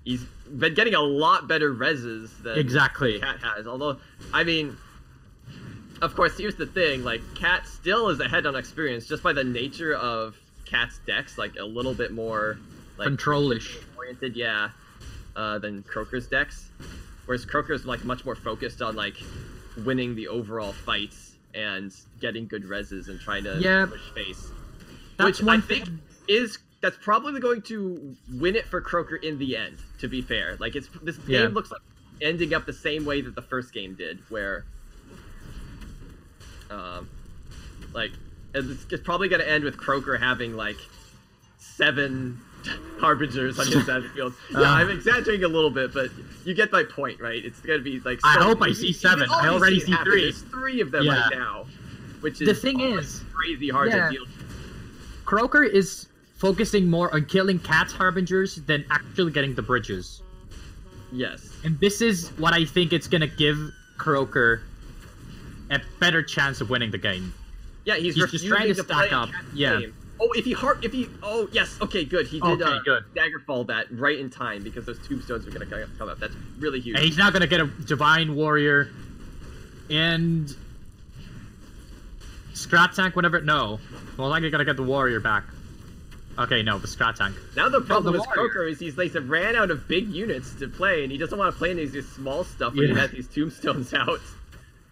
he's been getting a lot better reses than Exactly. Cat has. Although, I mean, of course, here's the thing. Like, Cat still is ahead on experience just by the nature of Cat's decks. Like, a little bit more like Control-ish. oriented, yeah, than Croaker's decks. Whereas Croaker's like much more focused on like winning the overall fights and getting good reses and trying to push face. That's Which one I think that's probably going to win it for Croaker in the end, to be fair. Like, this game looks like ending up the same way that the first game did, where like it's probably going to end with Croaker having like 7 Harbingers on his side of the field. Yeah, I'm exaggerating a little bit, but you get my point, right? It's going to be like... I hope I see 7. I already see 3. There's 3 of them right now, which is the thing is crazy hard to deal with. Croaker is focusing more on killing Cat's Harbingers than actually getting the bridges. Yes. And this is what I think it's going to give Croaker a better chance of winning the game. Yeah, he's just trying to stack up. Yeah. Game. Oh, oh, yes, okay, good. He did good. Daggerfall that right in time because those tombstones are going to come up. That's really huge. And he's not going to get a Divine Warrior and Scrat Tank, whatever. No. Well, likely going to get the Warrior back. Okay, no, the Scrat Tank. Now the problem with Croaker is he's like ran out of big units to play, and he doesn't want to play any of these small stuff when he has these tombstones out.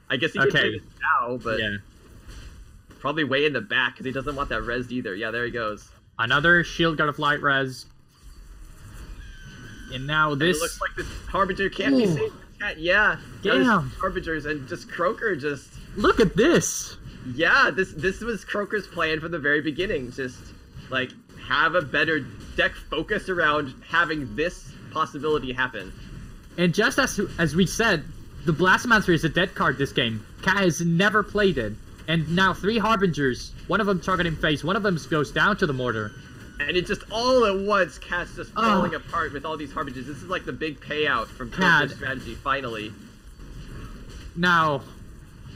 I guess he can play this now, but probably way in the back because he doesn't want that res either. Yeah, there he goes. Another Shield God of Light res. And now this... And it looks like this Harbinger can't be saved. Yeah, damn. Harbingers, and just Croaker just... Look at this! Yeah, this was Croaker's plan from the very beginning. Just, like, have a better deck focused around having this possibility happen. And just as we said, the Blastmancer is a dead card this game. Cat has never played it. And now 3 Harbingers, one of them targeting face, one of them goes down to the mortar. And it just all at once, Cat's just falling apart with all these Harbingers. This is like the big payout from Croaker's strategy, finally. Now,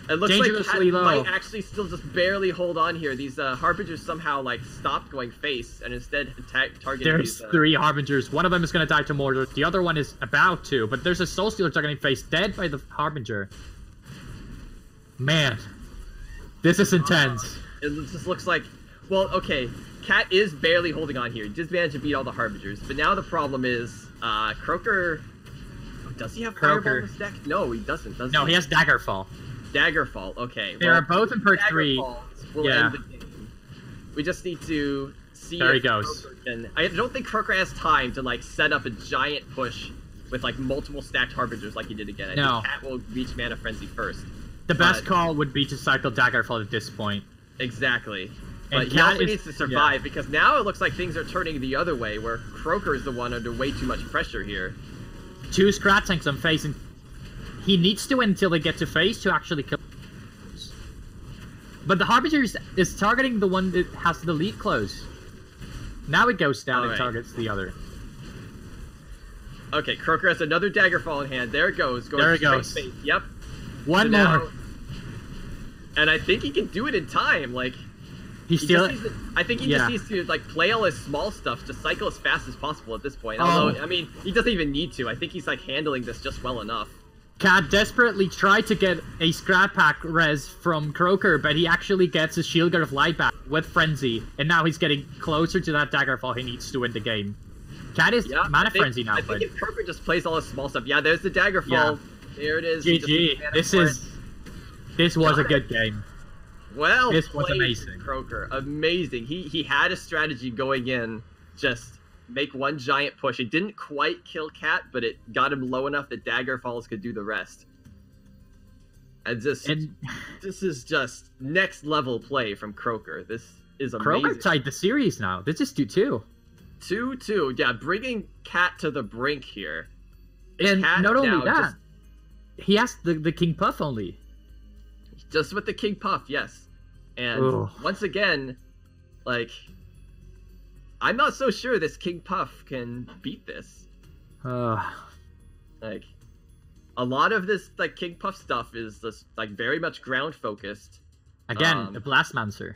it looks like Cat low. might actually still just barely hold on here. These Harbingers somehow like stopped going face and instead targeting there's these, 3 Harbingers. One of them is going to die to mortar. The other one is about to, but there's a Soul Stealer targeting face, dead by the Harbinger. Man. This is intense. It just looks like... Well, okay. Cat is barely holding on here. He just managed to beat all the Harbingers. But now the problem is... Croaker... Does he have Fireball in his deck? No, he doesn't. No, he has Daggerfall. Daggerfall, okay. They are both in perk 3. Will end the game. We just need to see... There he goes. I don't think Croaker has time to, like, set up a giant push with, like, multiple stacked Harbingers like he did again. I think Cat will reach Mana Frenzy first. The best call would be to cycle Daggerfall at this point. Exactly. But he also needs to survive because now it looks like things are turning the other way where Croaker is the one under way too much pressure here. 2 Scrat Tanks on face, and he needs to win until they get to face to actually kill. But the Harbinger is targeting the one that has the lead close. Now it goes down and targets the other. Okay, Croaker has another Daggerfall in hand. There it goes. There it goes. Face. Yep. One more. And I think he can do it in time. Like, I think he just needs to like play all his small stuff, just cycle as fast as possible at this point. Although, I mean, he doesn't even need to. I think he's like handling this just well enough. Cat desperately tried to get a Scrap Pack res from Croaker, but he actually gets his Shield Guard of Light back with Frenzy, and now he's getting closer to that Daggerfall he needs to win the game. Cat is Mana Frenzy now. I think if Croaker just plays all his small stuff, there's the Daggerfall. There it is. GG. This was a good game. Well, this was amazing. Croaker, amazing. He had a strategy going in, just make one giant push. It didn't quite kill Cat, but it got him low enough that Daggerfalls could do the rest. And this is just next level play from Croaker. This is amazing. Croaker tied the series now. This is 2-2. 2-2. Yeah, bringing Cat to the brink here. And not only that, he has the King Puff only. Just with the King Puff, yes. And once again, like, I'm not so sure this King Puff can beat this. Like, a lot of this, like, King Puff stuff is just, like, very much ground focused. Again, the Blastmancer.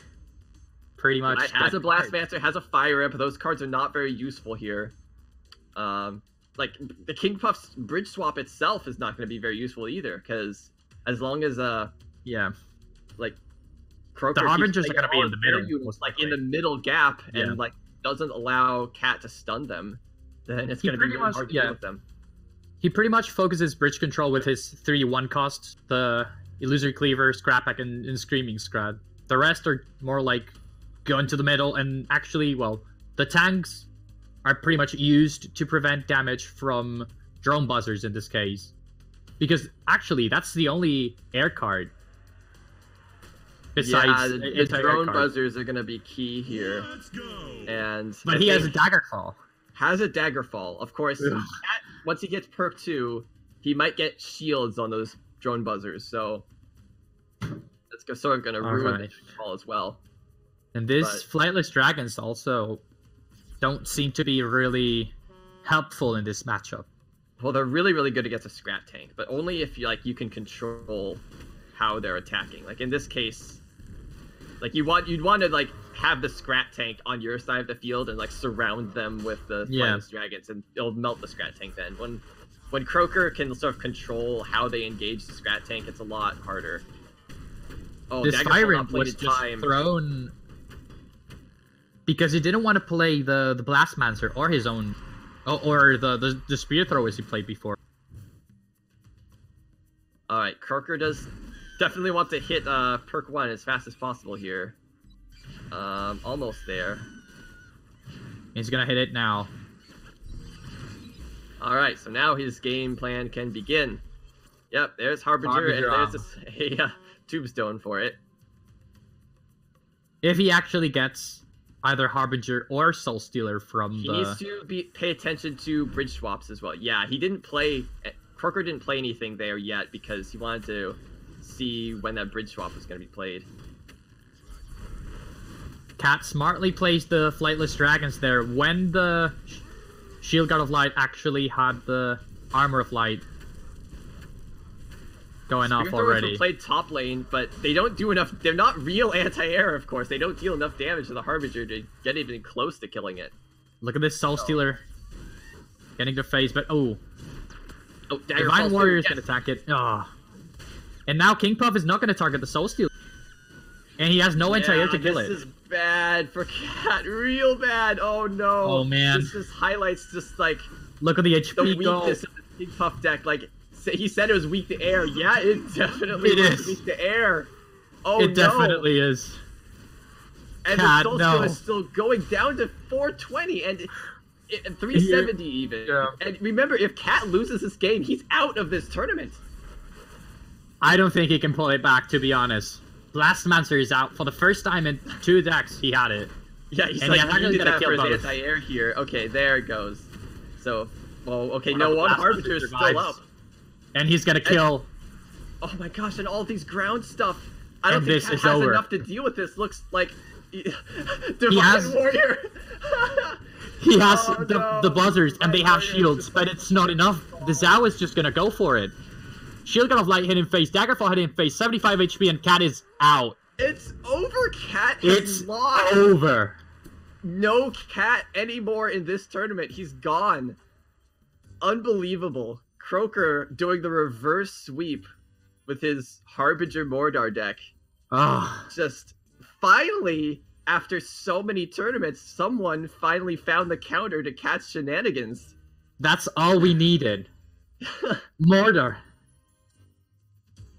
pretty much. It has that a Blast card. Mancer, has a Fire Imp. Those cards are not very useful here. Like the King Puff's Bridge Swap itself is not going to be very useful either, because as long as Yeah. like Croaker The Harbingers are going to be in the middle, units, most like in likely. the middle gap, Yeah. and like doesn't allow Cat to stun them, then it's He going to be pretty really much- hard to yeah. deal with them. He pretty much focuses bridge control with his 3-1 cost, the Illusory Cleaver, Scrap Pack, and Screaming Scrad. The rest are more like go into the middle, and actually, well, the tanks are pretty much used to prevent damage from drone buzzers in this case. Because actually, that's the only air card. Besides, the it's an air drone card. buzzers are going to be key here, Let's go. and But I he has a think- Daggerfall. has a Daggerfall. Of course, Ugh. Cat, once he gets perk 2, he might get shields on those drone buzzers, so that's sort of going to ruin Alright. the Daggerfall as well. And these But- Flightless Dragons also don't seem to be really helpful in this matchup. Well, they're really, really good against a Scrap Tank, but only if you can control how they're attacking. Like in this case, like you'd want to like have the Scrap Tank on your side of the field and like surround them with the Yeah. Flightless Dragons, and it'll melt the Scrap Tank. Then when Croaker can sort of control how they engage the Scrap Tank, it's a lot harder. Oh, This Daggerfall Fire not Imp played was in just time. thrown because he didn't want to play the Blastmancer or his own, or the Spear Throwers he played before. All right, Croaker does definitely want to hit perk 1 as fast as possible here. Almost there. He's gonna hit it now. All right, so now his game plan can begin. Yep, there's Harbinger, and Harbinger there's a Tombstone for it. If he actually gets either Harbinger or Soul Stealer from He the... needs to pay attention to bridge swaps as well. Yeah, he didn't play... Croaker didn't play anything there yet because he wanted to see when that bridge swap was going to be played. Cat smartly plays the Flightless Dragons there when the Shield God of Light actually had the Armor of Light going off Spear Throwers already. were played top lane, but they don't do enough... They're not real anti-air, of course. They don't deal enough damage to the Harbinger to get even close to killing it. Look at this Soul Stealer getting the phase, but oh, Dagger Divine falls Warriors through. can attack it. Ah, and now King Puff is not going to target the Soul Stealer, and he has no anti-air to kill it. This is bad for Cat, real bad. Oh no. Oh, man. This just highlights just like Look at the HP the go. weakness of the King Puff deck. Like he said, it was weak to air. Yeah, it definitely It is is. weak to air. Oh It definitely is. And Cat, the Soul no. Stealer is still going down to 420 and 370 even. Yeah. And remember, if Cat loses this game, he's out of this tournament. I don't think he can pull it back, to be honest. Blastmancer is out for the first time in 2 decks. He had it. Yeah, he's And like, he's actually needed gonna that kill for his both. anti-air here. Okay, there it goes. So, well, okay, One no of one the Harbinger is survives. still up. And he's gonna kill. Oh my gosh, and all these ground stuff. I don't And think this Cat is has over. enough to deal with this. Looks like Divine has- Warrior. He has Oh, no. the buzzers, and they have Warriors shields, just but like- it's not enough. The Zhao is just gonna go for it. Shield God of Light hit him face, Daggerfall hit him face, 75 HP, and Cat is out. It's over. Cat has It's lost. over. No Cat anymore in this tournament. He's gone. Unbelievable. Croaker doing the reverse sweep with his Harbinger Mordar deck. Ah, Just finally, after so many tournaments, someone finally found the counter to Cat's shenanigans. that's all we needed. Mordor.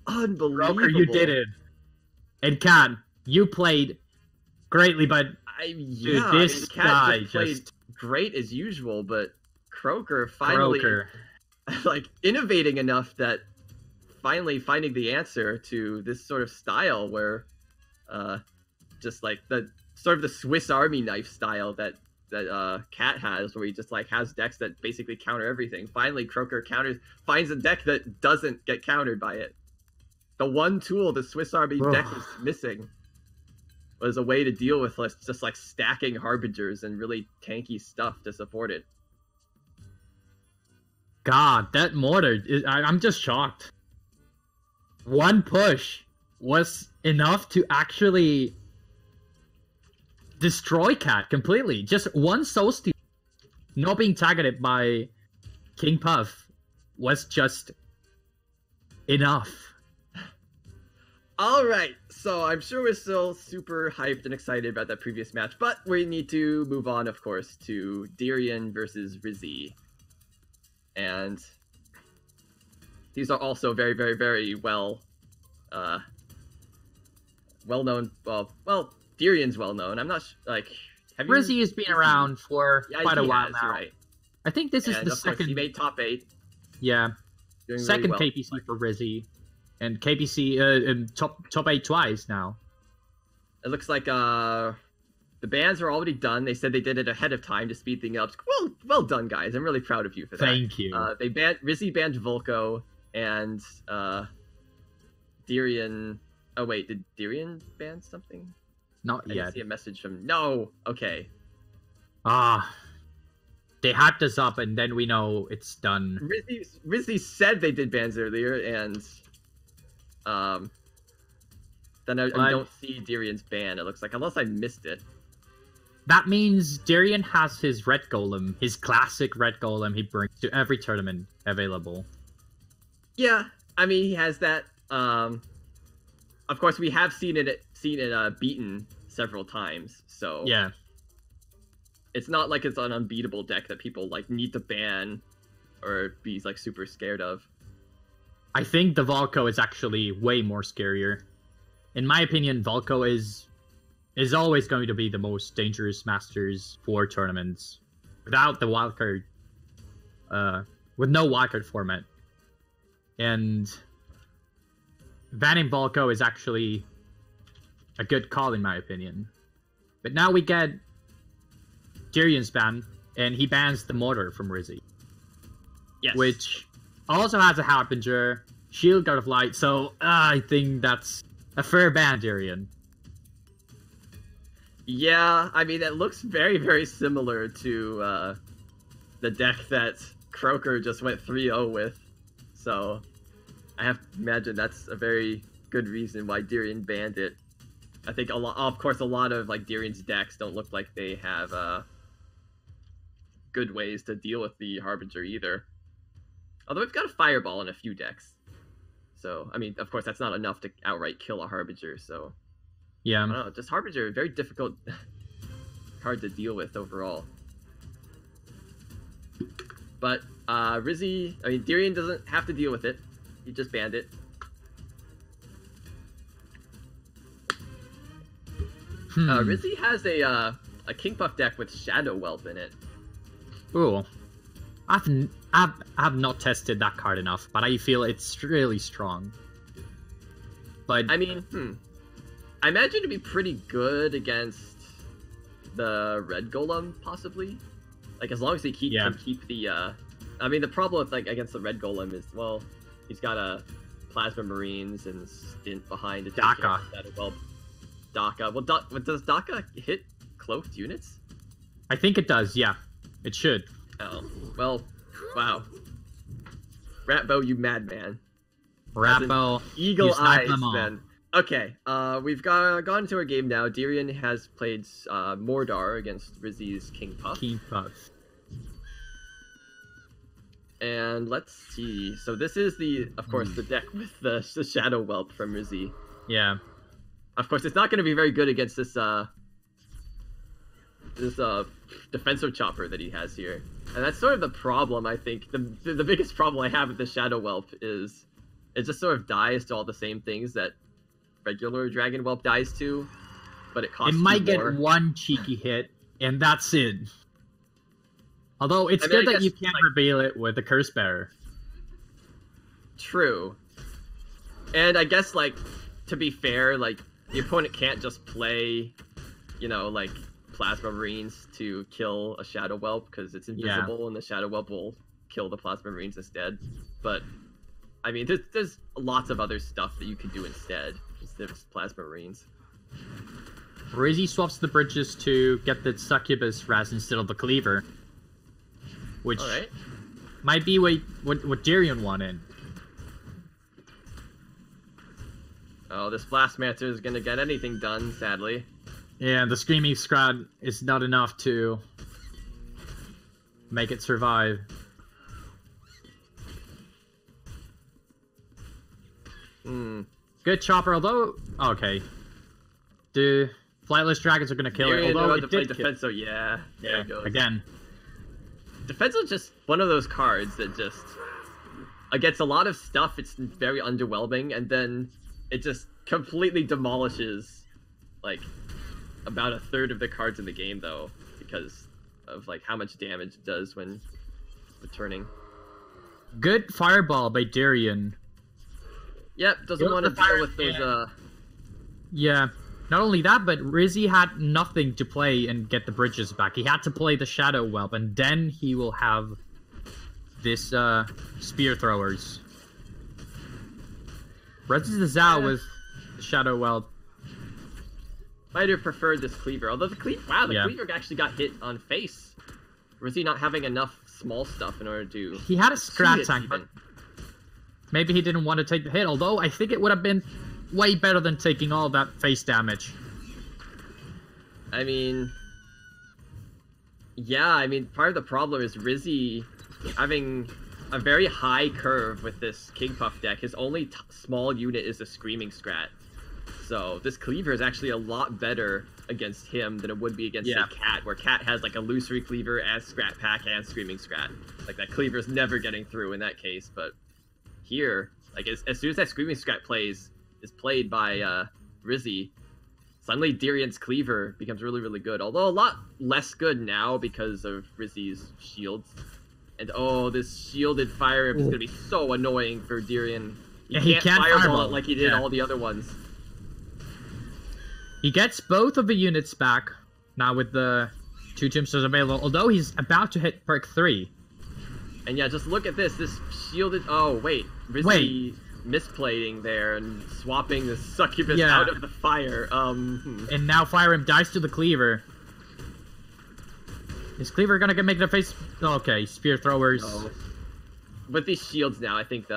Unbelievable. Croaker, you did it. And Cat, you played greatly, but Yeah, this Cat guy just played just- great as usual, but Croaker finally Croaker. like innovating enough that finally finding the answer to this sort of style where just like the sort of the Swiss Army knife style that Cat has, where he just like has decks that basically counter everything. Finally Croaker finds a deck that doesn't get countered by it. The one tool the Swiss Army deck was missing was a way to deal with just like stacking Harbingers and really tanky stuff to support it. God, that Mordor, I'm just shocked. One push was enough to actually destroy Cat completely. Just one soul steal, not being targeted by King Puff, was just enough. All right, so I'm sure we're still super hyped and excited about that previous match, but we need to move on, of course, to Tyrion versus Rizzi. And these are also very, very, very well known. Well, Tyrion's well known. I'm not like. Rizzi has been around for quite a while now. Right. I think this is the second. He made top 8. Yeah, doing second really well. KPC for Rizzi, and KPC in top 8 twice now. It looks like the bans are already done. They said they did it ahead of time to speed things up. Well done, guys. I'm really proud of you for that. Thank you. Rizzi banned Volko and Tyrion. Oh wait, did Tyrion ban something? Not I yet. didn't see a message from. No. Okay. They hyped us up, and then we know it's done. Rizzi said they did bans earlier, and then I don't see Tyrion's ban. It looks like, unless I missed it. That means Tyrion has his red golem, his classic red golem he brings to every tournament available. Yeah, I mean, he has that. Of course, we have seen it beaten several times, so yeah, it's not like it's an unbeatable deck that people like need to ban or be like super scared of. I think the Volko is actually way more scarier. In my opinion, Volko is always going to be the most dangerous Masters for tournaments without the wildcard, with no wildcard format. And banning Volko is actually a good call in my opinion. But now we get Tyrion's ban, and he bans the Mortar from Rizzi. Yes. Which also has a Harbinger, Shield Guard of Light, so I think that's a fair ban, Tyrion. Yeah, I mean, it looks very, very similar to the deck that Croaker just went 3-0 with. So I have to imagine that's a very good reason why Tyrion banned it. I think a lot of like Tyrion's decks don't look like they have good ways to deal with the Harbinger either. Although we've got a Fireball in a few decks. So, I mean, of course, that's not enough to outright kill a Harbinger, so... Yeah. I don't know, just Harbinger, very difficult card to deal with overall. But, Rizzi, I mean, Tyrion doesn't have to deal with it. He just banned it. Rizzi has a King Puff deck with Shadow Whelp in it. Ooh. I've not tested that card enough, but I feel it's really strong. But I mean, I imagine it'd be pretty good against the Red Golem, possibly. Like, as long as they can keep the, I mean, the problem with, like, against the Red Golem is, well, he's got a Plasma Marines and Stint behind it. Daka. Well, Daka. Well, does Daka hit cloaked units? I think it does, yeah. It should. Oh, well, wow. Ratbo, you madman. Ratbo, eagle eyes, then. Okay, we've gone to our game now. Tyrion has played Mordar against Rizzi's King Puff. King Puff. And let's see. So this is of course, the deck with the Shadow Whelp from Rizzi. Yeah. Of course, it's not going to be very good against this defensive chopper that he has here. And that's sort of the problem, I think. The biggest problem I have with the Shadow Whelp is it just sort of dies to all the same things that regular Dragon Whelp dies to, but it costs It might get more. one cheeky hit, and that's it. Although it's good that you can't reveal it with the Curse Bearer. True. And I guess, like, to be fair, like, the opponent can't just play, you know, like, Plasma Marines to kill a Shadow Whelp, because it's invisible, and the Shadow Whelp will kill the Plasma Marines instead. But, I mean, there's lots of other stuff that you can do instead of Plasma Marines. Rizzi swaps the bridges to get the Succubus Raz instead of the Cleaver. Which might be what Tyrion wanted. Oh, this Blastmancer is gonna get anything done, sadly. Yeah, the Screaming Scrat is not enough to make it survive. Good chopper, although... Okay. The Flightless Dragons are going to kill it, although it did Defenso, yeah. There it goes. Again. Defenso is just one of those cards that just... Against a lot of stuff, it's very underwhelming, and then it just completely demolishes, like, about a third of the cards in the game, though, because of, like, how much damage it does when returning. Good Fireball by Tyrion. Yep, doesn't want to deal with those, Yeah. Not only that, but Rizzi had nothing to play and get the bridges back. He had to play the Shadow Whelp, and then he will have this, Spear Throwers. Rizzi's the Zao with the Shadow Whelp. Might have preferred this Cleaver, although the Cleaver, Cleaver actually got hit on face. Rizzi not having enough small stuff in order to... He had a Scrap Tank, but maybe he didn't want to take the hit, although I think it would have been way better than taking all that face damage. I mean... Yeah, I mean, part of the problem is Rizzi having a very high curve with this King Puff deck. His only small unit is a Screaming Scrat. So this Cleaver is actually a lot better against him than it would be against, say, Cat, where Cat has, like, Illusory Cleaver and Scrat Pack and Screaming Scrat. Like, that Cleaver's never getting through in that case, but here, like, as soon as that Screaming Scrat is played by Rizzi, suddenly Tyrion's Cleaver becomes really, really good. Although a lot less good now because of Rizzi's shields. And oh, this shielded Fire Imp is going to be so annoying for Tyrion. He can't fireball it like he did all the other ones. He gets both of the units back now with the 2 Tombstones available, although he's about to hit perk 3. And yeah, just look at this shielded... Oh, wait. Rizzi misplaying there and swapping the Succubus out of the fire. And now Fire Imp dies to the Cleaver. Is Cleaver gonna make the face? Okay, Spear Throwers. No. With these shields now, I think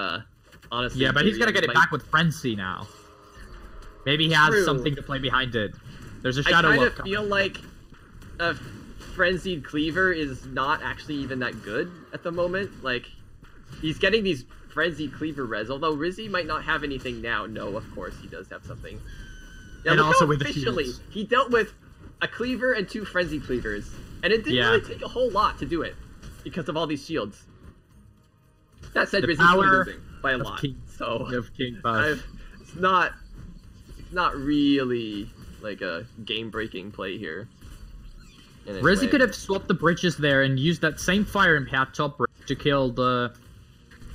honestly... Yeah, but he's gonna get it back with Frenzy now. Maybe he has something to play behind it. There's a Shadow Whelp. I kind of feel like a Frenzied Cleaver is not actually even that good at the moment. Like, he's getting these Frenzied Cleaver res, although Rizzi might not have anything now. No, of course, he does have something. Yeah, and also with the shields. He dealt with a Cleaver and 2 Frenzied Cleavers. And it didn't really take a whole lot to do it, because of all these shields. That said, Rizzi's losing by a lot. It's not really like a game-breaking play here. Rizzi could have swapped the bridges there and used that same Fire Imp hat top bridge to kill the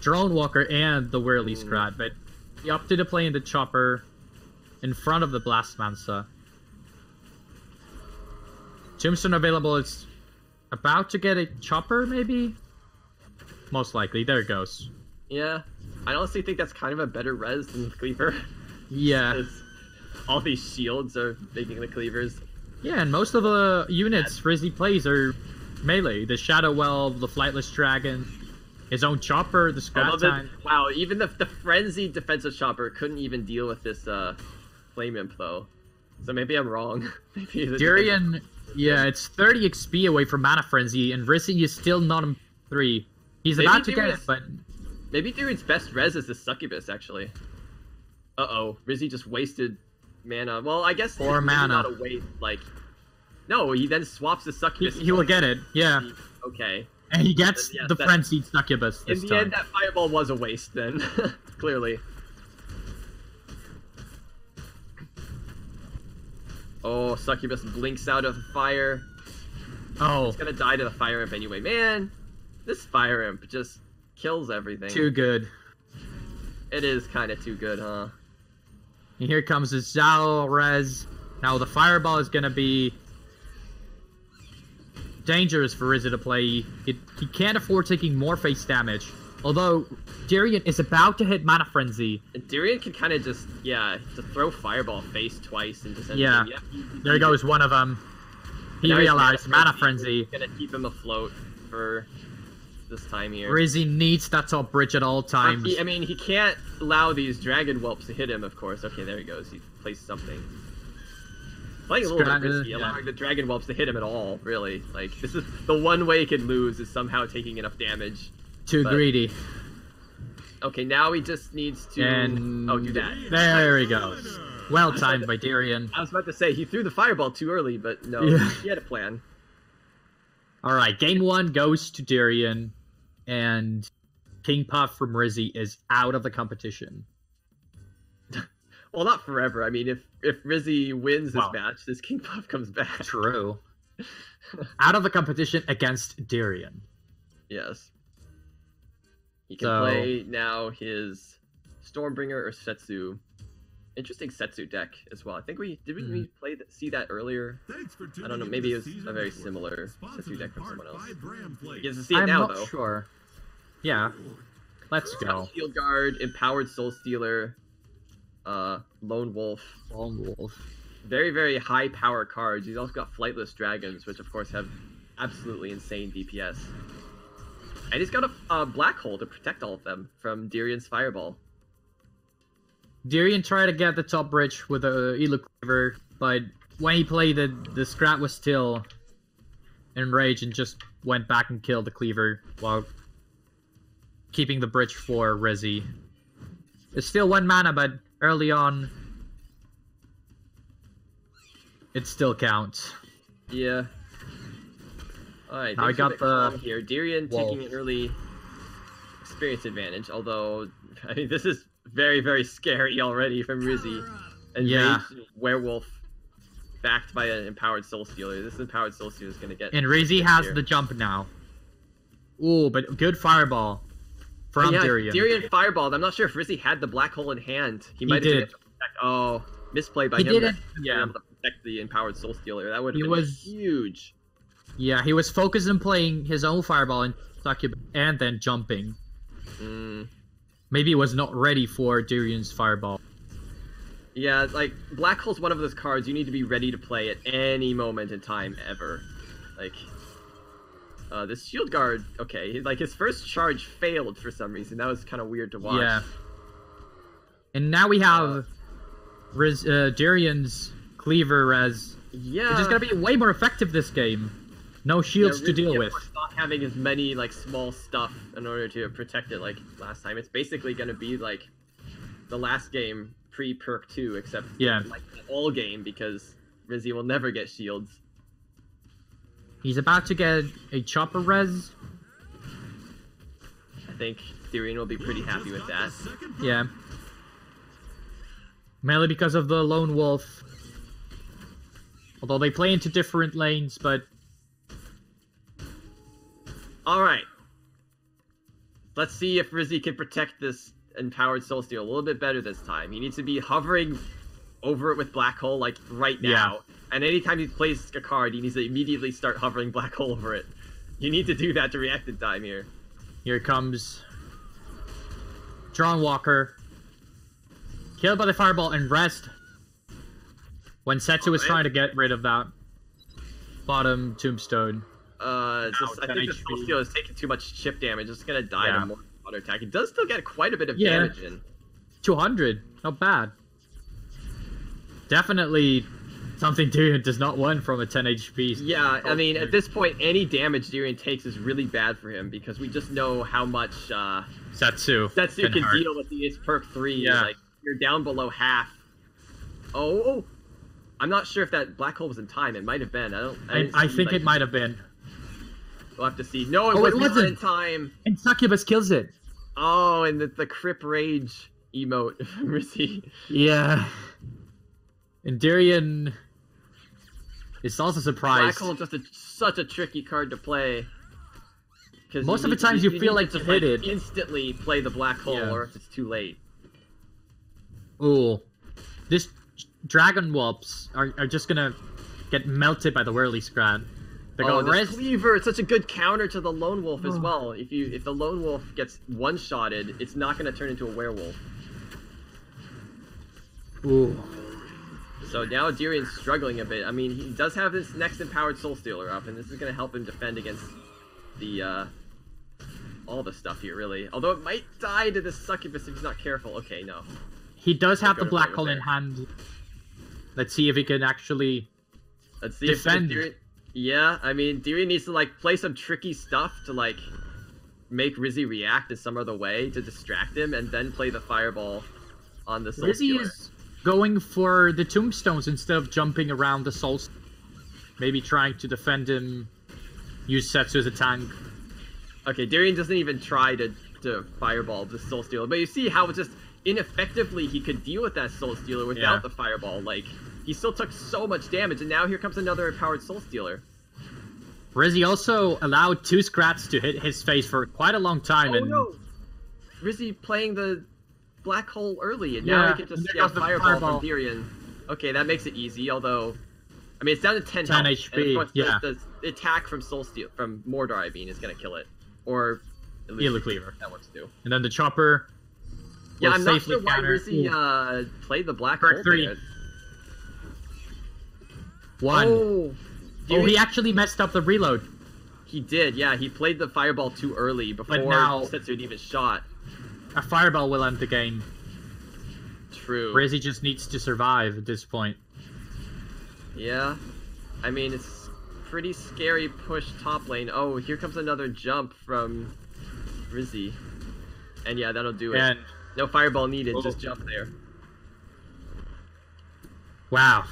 Drone Walker and the Whirly Scrat, but he opted to play in the chopper in front of the Blast Mansa. Tombstone available is about to get a chopper, maybe? Most likely. There it goes. Yeah. I honestly think that's kind of a better res than the Cleaver. Yeah. All these shields are making the Cleavers. Yeah, and most of the units Rizzi plays are melee. The Shadow Whelp, the Flightless Dragon, his own chopper, the Scrap Tank. Wow, even the Frenzied defensive chopper couldn't even deal with this Flame Imp, though. So maybe I'm wrong. Tyrion... Yeah, it's 30 XP away from Mana Frenzy, and Rizzi is still not in 3. He's about to get it, but... Maybe Tyrion's best res is the Succubus, actually. Uh-oh, Rizzi just wasted mana. Well, I guess... 4 mana. Not a waste, like... No, he then swaps the Succubus. He will get it, yeah. Okay. And he gets the Frenzied Succubus this time. In the end, that Fireball was a waste, then. Clearly. Oh, Succubus blinks out of the fire. Oh. He's gonna die to the Fire Imp anyway. Man, this Fire Imp just kills everything. Too good. It is kind of too good, huh? And here comes the Zao res. Now the Fireball is gonna be dangerous for Rizzi to play. He can't afford taking more face damage. Although, Tyrion is about to hit Mana Frenzy. And Tyrion can kind of just, to throw Fireball face twice and just... There goes one of them. He realized Mana Frenzy. Gonna keep him afloat for this time here. Rizzi needs that top bridge at all times. I mean, he can't allow these Dragon Whelps to hit him, of course. Okay, there he goes. He placed something. Playing a little bit risky, allowing the Dragon Whelps to hit him at all, really. Like, this is the one way he can lose, is somehow taking enough damage. Too greedy. Okay, now he just needs to... do that. There he goes. Well timed by Tyrion. I was about to say, he threw the fireball too early, but no, he had a plan. Alright, game 1 goes to Tyrion, and King Puff from Rizzi is out of the competition. Well, not forever. I mean, if Rizzi wins this match, this King Puff comes back. True. Out of the competition against Tyrion. Yes. He can play now his Stormbringer or Setsu. Interesting Setsu deck as well. I think we see that earlier. I don't know. Maybe it was a very similar Setsu deck from someone else. He gets to see it now, though. I'm not sure. Yeah. Let's go. Shield Guard, Empowered Soul Stealer, Lone Wolf. Very, very high power cards. He's also got Flightless Dragons, which of course have absolutely insane DPS. And he's got a Black Hole to protect all of them from Tyrion's Fireball. Tyrion tried to get the top bridge with a Elo Cleaver, but when he played the Scrat was still enraged and just went back and killed the Cleaver while keeping the bridge for Rizzi. It's still 1 mana, but early on, it still counts. Yeah. Alright, now I got the here. Tyrion taking an early experience advantage, although, I mean, this is very, very scary already from Rizzi. And Werewolf backed by an Empowered Soul Stealer. This Empowered Soul Stealer is going to get... And Rizzi has the jump now. Ooh, but good Fireball from Tyrion. Tyrion Fireballed. I'm not sure if Rizzi had the Black Hole in hand. He might have protect... Oh, misplay by him. He didn't. Able to protect the Empowered Soul Stealer. That would have been huge. Yeah, he was focused on playing his own Fireball and then jumping. Maybe he was not ready for Tyrion's Fireball. Yeah, like, Black Hole's one of those cards you need to be ready to play at any moment in time, ever. Like, this Shield Guard, okay, like, his first charge failed for some reason. That was kind of weird to watch. Yeah. And now we have Tyrion's Cleaver Res. Yeah. Which is going to be way more effective this game. No shields to deal with. Not having as many like small stuff in order to protect it like last time. It's basically going to be like the last game pre-perk 2, except like the all game because Rizzi will never get shields. He's about to get a Chopper Res. I think Tyrion will be pretty happy with that. Yeah. Mainly because of the Lone Wolf. Although they play into different lanes, but... Alright. Let's see if Rizzi can protect this Empowered Soul Stealer a little bit better this time. He needs to be hovering over it with Black Hole, like, right now. And anytime he plays a card, he needs to immediately start hovering Black Hole over it. You need to do that to react in time here. Here comes... Drawn Walker. Killed by the Fireball and rest. When Setsu was trying to get rid of that bottom tombstone. I think the Soul Stealer is taking too much chip damage. It's gonna die to more auto attack. It does still get quite a bit of damage in. 200. Not bad. Definitely something Tyrion does not want from a 10 HP. Yeah, I mean, at this point, any damage Tyrion takes is really bad for him because we just know how much Setsu can deal with his perk 3. Yeah. Like, you're down below half. Oh, I'm not sure if that Black Hole was in time. It might have been. I think it might have been. We'll have to see. No, it wasn't in time. And Succubus kills it. Oh, and the Crip Rage emote from Rizzi. Yeah. And Tyrion is also surprised. Black Hole is just such a tricky card to play. Most of the times you feel like you hit it. Instantly play the Black Hole, or if it's too late. Ooh. This Dragon Whelps are just gonna get melted by the Whirly Scrat. This Cleaver, it's such a good counter to the Lone Wolf as well. If the Lone Wolf gets one-shotted, it's not gonna turn into a werewolf. Ooh. So now Tyrion's struggling a bit. I mean, he does have his next Empowered Soul Stealer up, and this is gonna help him defend against the all the stuff here, really. Although it might die to this Succubus if he's not careful. Okay, no. He does have the Black Hole in hand. Let's see if he can actually Let's see defend. if Tyrion... Yeah, I mean, Tyrion needs to, like, play some tricky stuff to, like, make Rizzi react in some other way to distract him, and then play the fireball on the Soul Rizzi Stealer. is going for the tombstones instead of jumping around the Soul. Maybe trying to defend him, use Setsu as a tank. Okay, Tyrion doesn't even try to fireball the Soul Stealer, but you see how just ineffectively he could deal with that Soul Stealer without the fireball. Like, he still took so much damage, and now here comes another empowered Soul Stealer. Rizzi also allowed 2 scrats to hit his face for quite a long time. Oh no! Rizzi playing the black hole early, and now he can just fireball from Tyrion. Okay, that makes it easy, although... I mean, it's down to 10 health, HP, and the attack from from Mordor, I mean, is gonna kill it. Or... Elu Cleaver. That works too. And then the chopper... Yeah, I'm not sure why Rizzi played the black hole 3. there. 1. Oh, he actually messed up the reload. He did, yeah. He played the fireball too early before Setsu had even shot. A fireball will end the game. True. Rizzi just needs to survive at this point. Yeah. I mean, it's pretty scary push top lane. Oh, here comes another jump from Rizzi. And yeah, that'll do it. And no fireball needed, just jump there. Wow.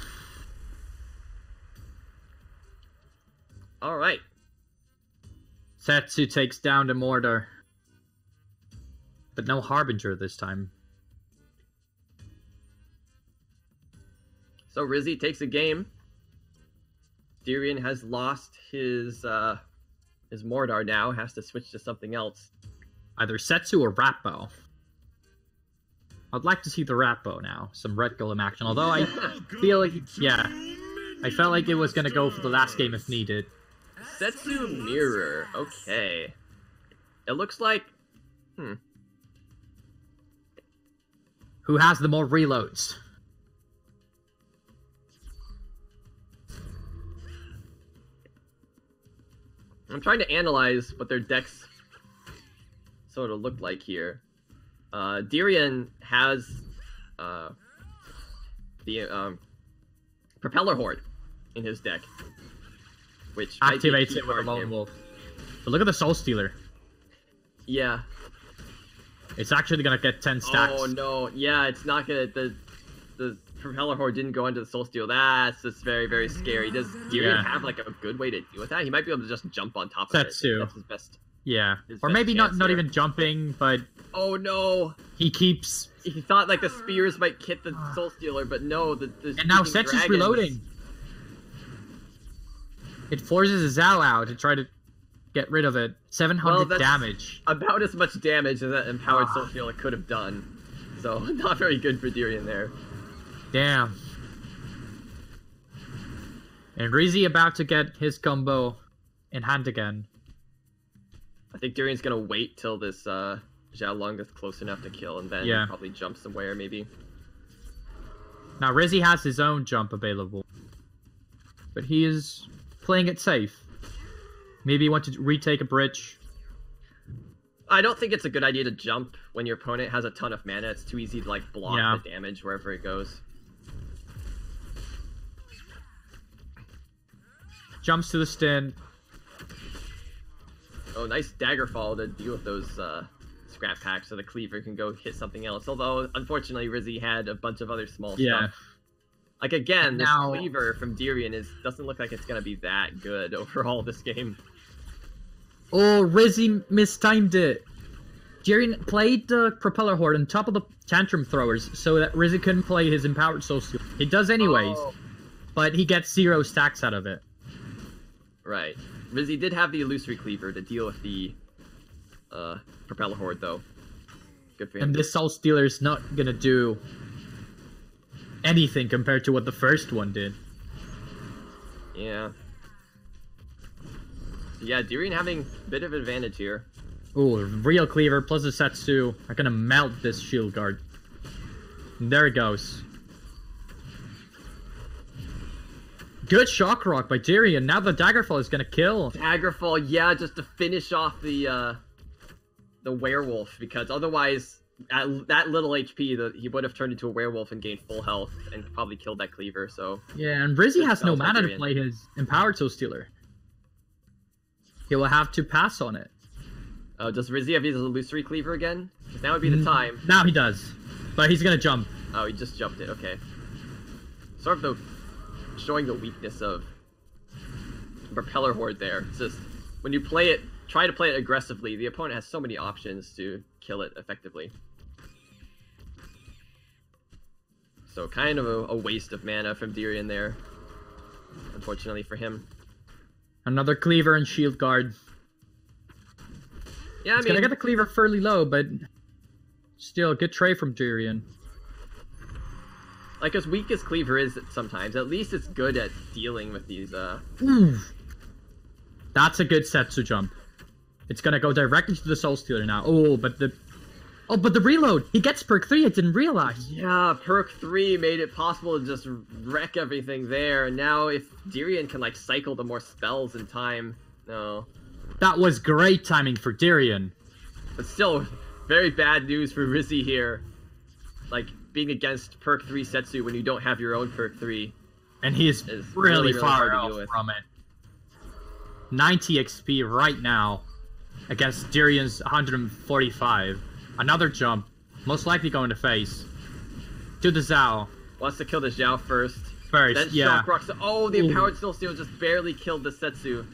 Alright. Setsu takes down the Mordor. But no Harbinger this time. So Rizzi takes a game. Tyrion has lost his Mordor now, has to switch to something else. Either Setsu or Rappo. I'd like to see the Rappo now. Some Red Golem action. Although I feel like, I felt like it was going to go for the last game if needed. Setsu Mirror. Okay. It looks like... Who has the more reloads? I'm trying to analyze what their decks sort of look like here. Tyrion has the Propeller Horde in his deck, which activates it with a Lone Wolf. But look at the Soul Stealer. Yeah. It's actually gonna get 10 stacks. Oh no, yeah, it's not gonna... The Propeller Horde didn't go into the Soul Steal. That's just very, very scary. Does Tyrion have like a good way to deal with that? He might be able to just jump on top of it. Setsu. That's his best. Yeah. Or maybe not even jumping, but... Oh no! He keeps... He thought like the spears might hit the Soul Stealer, but no, the and now Setsu's reloading. It forces Zhao out to try to get rid of it. 700 damage. About as much damage as that empowered Soul Stealer could have done. So, not very good for Tyrion there. Damn. And Rizzi about to get his combo in hand again. I think Tyrion's gonna wait till this Zhao Lung is close enough to kill, and then probably jump somewhere, maybe. Now, Rizzi has his own jump available. But he is playing it safe. Maybe you want to retake a bridge. I don't think it's a good idea to jump when your opponent has a ton of mana. It's too easy to like block the damage wherever it goes. Jumps to the stun. Oh, nice dagger fall to deal with those scrap packs so the cleaver can go hit something else. Although, unfortunately, Rizzi had a bunch of other small stuff. Like, again, this cleaver from Tyrion doesn't look like it's going to be that good overall this game. Oh, Rizzi mistimed it. Tyrion played the Propeller Horde on top of the Tantrum Throwers so that Rizzi couldn't play his Empowered Soul Steal. He does anyways, but he gets 0 stacks out of it. Right. Rizzi did have the Illusory Cleaver to deal with the Propeller Horde, though. Good for him. And this Soul Stealer is not gonna do anything compared to what the first one did. Yeah. Yeah, Tyrion having a bit of advantage here. Ooh, real Cleaver plus the Setsu are gonna melt this shield guard. And there it goes. Good shock rock by Tyrion. Now the Daggerfall is gonna kill. Daggerfall, yeah, just to finish off the werewolf, because otherwise at that little HP, he would have turned into a werewolf and gained full health and probably killed that cleaver. So yeah, and Rizzi Good has no spells by mana to Tyrion. play his Empowered Soul Stealer. He will have to pass on it. Does Rizzi have his illusory cleaver again? 'Cause now would be the time. Now he does, but he's gonna jump. Oh, he just jumped it. Okay. Sort of showing the weakness of Propeller Horde there. It's just when you play it, try to play it aggressively, the opponent has so many options to kill it effectively. So kind of a waste of mana from Tyrion there, unfortunately for him. Another cleaver and shield guard. Yeah, I He's mean, gonna get the cleaver fairly low, but still, good trade from Tyrion. like as weak as Cleaver is sometimes, at least it's good at dealing with these. That's a good Setsu jump. It's gonna go directly to the Soul Stealer now. Oh, but the reload! He gets perk 3, I didn't realize. Yeah, perk 3 made it possible to just wreck everything there. And now if Tyrion can like cycle to more spells in time, no. That was great timing for Tyrion. But still, very bad news for Rizzi here. Like, being against perk 3 Setsu when you don't have your own perk 3. And he is It's really, really far hard to off deal with. from it. 90 XP right now against Tyrion's 145. Another jump, most likely going to face. To the Zhao. Wants to kill the Zhao first. First, Then yeah. Shock Rocks. Oh, the Empowered Soul Steal just barely killed the Setsu.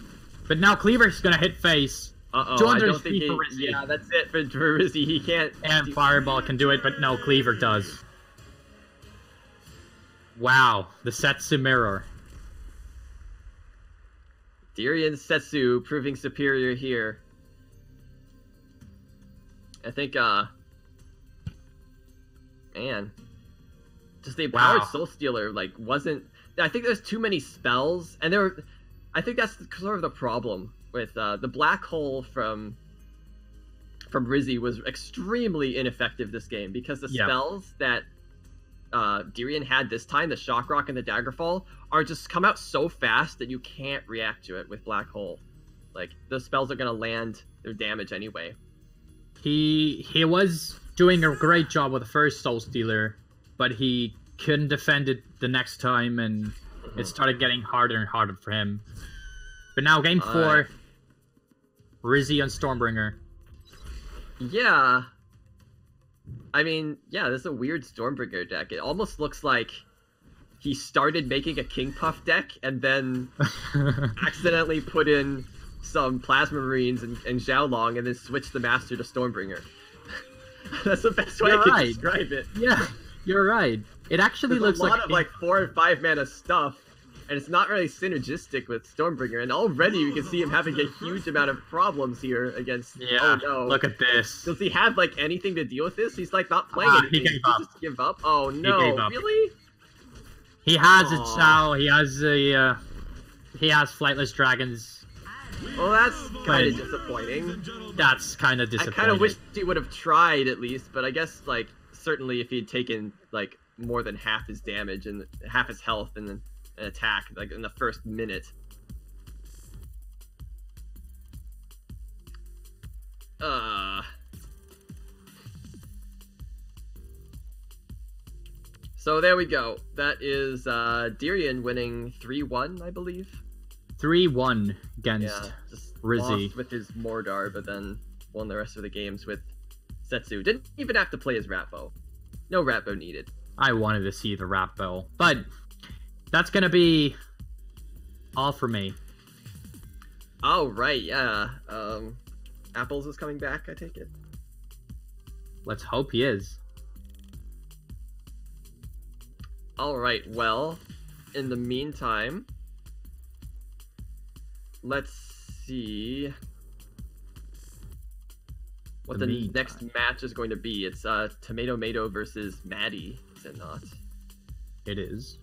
But now Cleaver's gonna hit face. Uh-oh, I 200 don't think HP for Rizzi. Yeah, that's it for Rizzi. He can't... And Fireball can do it, but no, Cleaver does. Wow, the Setsu mirror. Tyrion Setsu proving superior here. I think, man. Just the Empowered Wow. Soul Stealer, like, wasn't... I think there's too many spells, and I think that's sort of the problem with, the Black Hole from Rizzi was extremely ineffective this game, because the spells that Tyrion had this time, the Shock Rock and the Daggerfall, are just come out so fast that you can't react to it with Black Hole. Like, those spells are gonna land their damage anyway. He was doing a great job with the first Soul Stealer, but he couldn't defend it the next time, and it started getting harder and harder for him. But now, game 4, Rizzi on Stormbringer. Yeah. I mean, yeah, this is a weird Stormbringer deck. It almost looks like he started making a King Puff deck and then accidentally put in some Plasma Marines and Xiaolong and then switched the Master to Stormbringer. That's the best way I can describe it. Yeah, you're right. It actually There's looks a lot like of like 4 and 5 mana stuff, and it's not really synergistic with Stormbringer. And already you can see him having a huge amount of problems here against. Yeah, oh no! look at this. Does he have like anything to deal with this? He's like not playing anything. He gave up. Just give up. Oh no! gave up. Really? He has it, Aw. Zhao. He has Flightless Dragons. Well, that's kind of But- disappointing. That's kind of I disappointing. kind of wish he would have tried at least, but I guess like certainly if he'd taken like more than half his damage and half his health and then an attack like in the first minute. So there we go. That is Tyrion winning 3-1, I believe. 3-1 against Yeah, just Rizzi. lost with his Mordar, but then won the rest of the games with Setsu. Didn't even have to play his Ratbo. No Ratbo needed. I wanted to see the rap bell, but that's gonna be all for me. Oh, right, yeah. Apples is coming back, I take it. Let's hope he is. Alright, well, in the meantime, let's see what the next match is going to be. It's Tomato versus Maddie, is it not? It is.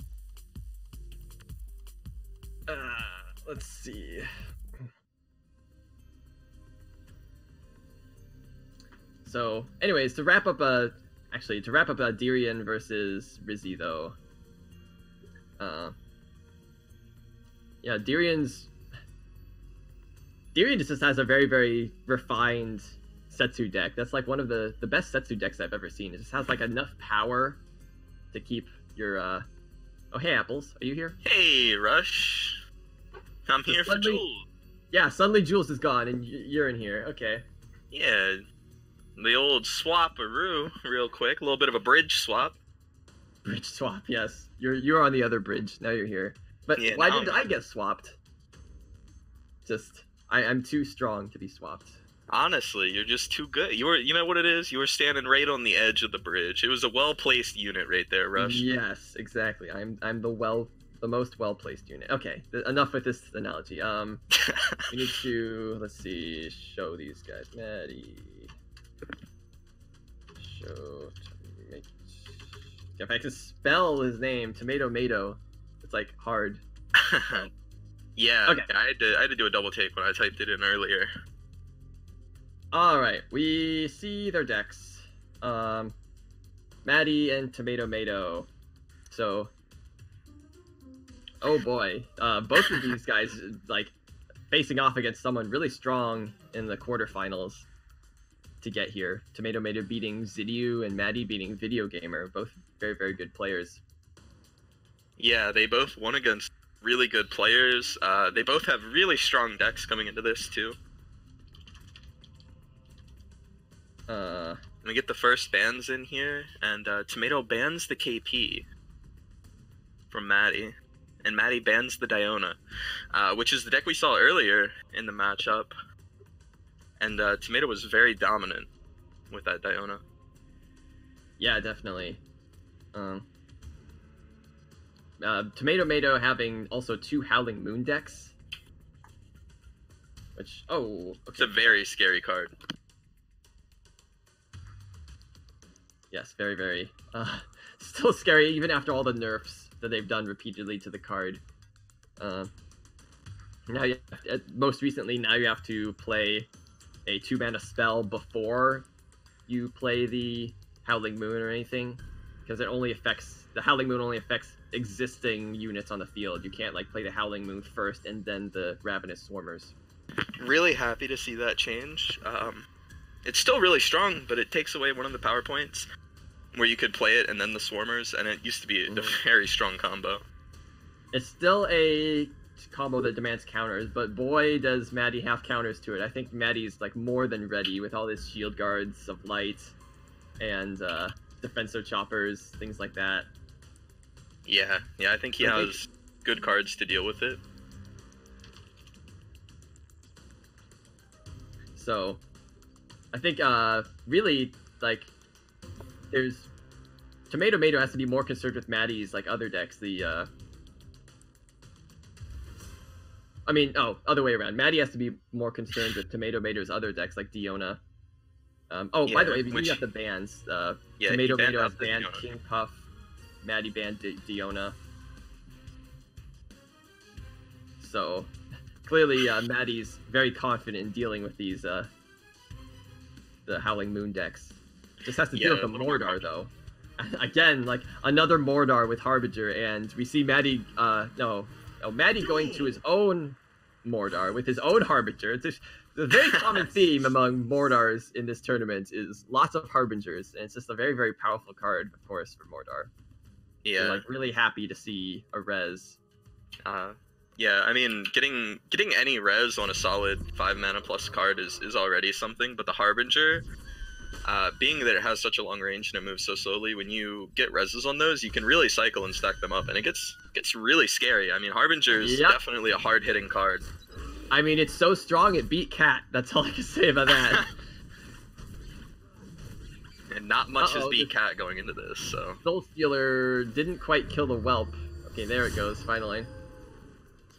Let's see. So, anyways, to wrap up Tyrion versus Rizzi, though. Yeah, Tyrion just has a very, very refined Setsu deck. That's like one of the best Setsu decks I've ever seen. It just has like enough power to keep your Oh, hey Apples, are you here? Hey Rush, I'm here for Jules. Yeah, suddenly Jules is gone and you're in here. Okay. Yeah, the old swap-a-roo real quick. A little bit of a bridge swap. Bridge swap, yes. You're on the other bridge. Now you're here. But Yeah, why now did I get swapped? Just I'm too strong to be swapped. Honestly, you're just too good. You know what it is? You were standing right on the edge of the bridge. It was a well-placed unit right there, Rush. Yes, exactly. I'm the most well-placed unit. Okay, enough with this analogy. We need to, let's see, show these guys. Maddie. Show. If I can spell his name, Tomato, it's like hard. Yeah, okay. I had to do a double take when I typed it in earlier. All right, we see their decks. Maddie and Tomato. So, oh boy, both of these guys like facing off against someone really strong in the quarterfinals to get here. Tomato beating Zinnia and Maddie beating Video Gamer, both very, very good players. Yeah, they both won against really good players. They both have really strong decks coming into this too. Let me get the first bans in here, and Tomato bans the KP from Maddie, and Maddie bans the Diona, which is the deck we saw earlier in the matchup, and Tomato was very dominant with that Diona. Yeah, definitely. Tomato having also 2 Howling Moon decks, which, oh, okay. It's a very scary card. Yes, very, very. Still scary, even after all the nerfs that they've done repeatedly to the card. Now, most recently, now you have to play a 2-mana spell before you play the Howling Moon or anything, because the Howling Moon only affects existing units on the field. You can't like play the Howling Moon first and then the Ravenous Swarmers. Really happy to see that change. It's still really strong, but it takes away one of the power points where you could play it and then the Swarmers, and it used to be a very strong combo. It's still a combo that demands counters, but boy does Maddie have counters to it. I think Maddie's like more than ready with all his shield guards of light and defensor choppers, things like that. Yeah, I think he has good cards to deal with it. So, I think really like there's Tomato has to be more concerned with Maddie's like other decks. Other way around. Maddie has to be more concerned with Tomato's other decks like Diona. By the way, you got the bans. Tomato has banned King Puff. Maddie banned Diona. So clearly, Maddie's very confident in dealing with these the Howling Moon decks. Just has to deal with the Mordar though. Again, like another Mordar with Harbinger, and we see Maddie. Maddie going to his own Mordar with his own Harbinger. It's a very common theme among Mordars in this tournament is lots of Harbingers, and it's just a very, very powerful card, of course, for Mordar. Yeah, we're, like really happy to see a res. Yeah, I mean, getting any res on a solid 5-mana plus card is already something, but the Harbinger, being that it has such a long range and it moves so slowly, when you get reses on those, you can really cycle and stack them up, and it gets really scary. I mean, Harbinger is definitely a hard-hitting card. I mean, it's so strong it beat Cat. That's all I can say about that. And not much has beat Cat going into this, so... Soul Stealer didn't quite kill the Whelp. Okay, there it goes, finally.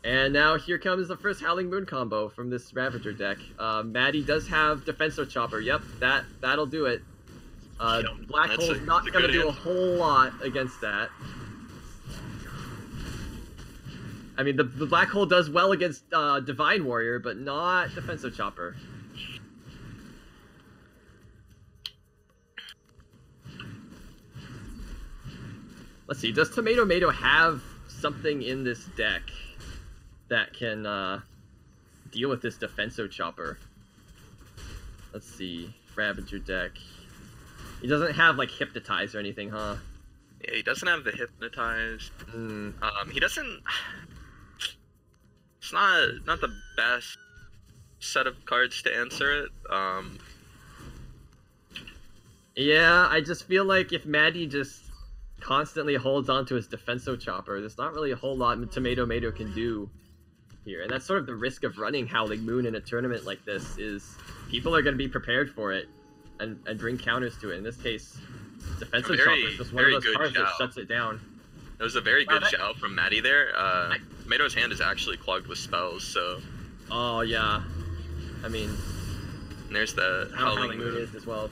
And now here comes the first Howling Moon combo from this Ravager deck. Maddie does have Defensor Chopper. Yep, that'll do it. Black Hole's not going to do a whole lot against that. I mean, the Black Hole does well against Divine Warrior, but not Defensor Chopper. Let's see, does Tomato have something in this deck that can deal with this Defensor Chopper? Let's see. Ravager deck. He doesn't have like Hypnotize or anything, huh? Yeah, he doesn't have the Hypnotize. He doesn't. It's not the best set of cards to answer it. Yeah, I just feel like if Maddie just constantly holds on to his Defenso Chopper, there's not really a whole lot Tomato can do here. And that's sort of the risk of running Howling Moon in a tournament like this, is people are going to be prepared for it and bring counters to it. In this case, Defensive Chopper is just one of those cards that shuts it down. It was a very good shout from Maddie there. Tomato's hand is actually clogged with spells, so... Oh, yeah. I mean... And there's the Howling Moon is as well.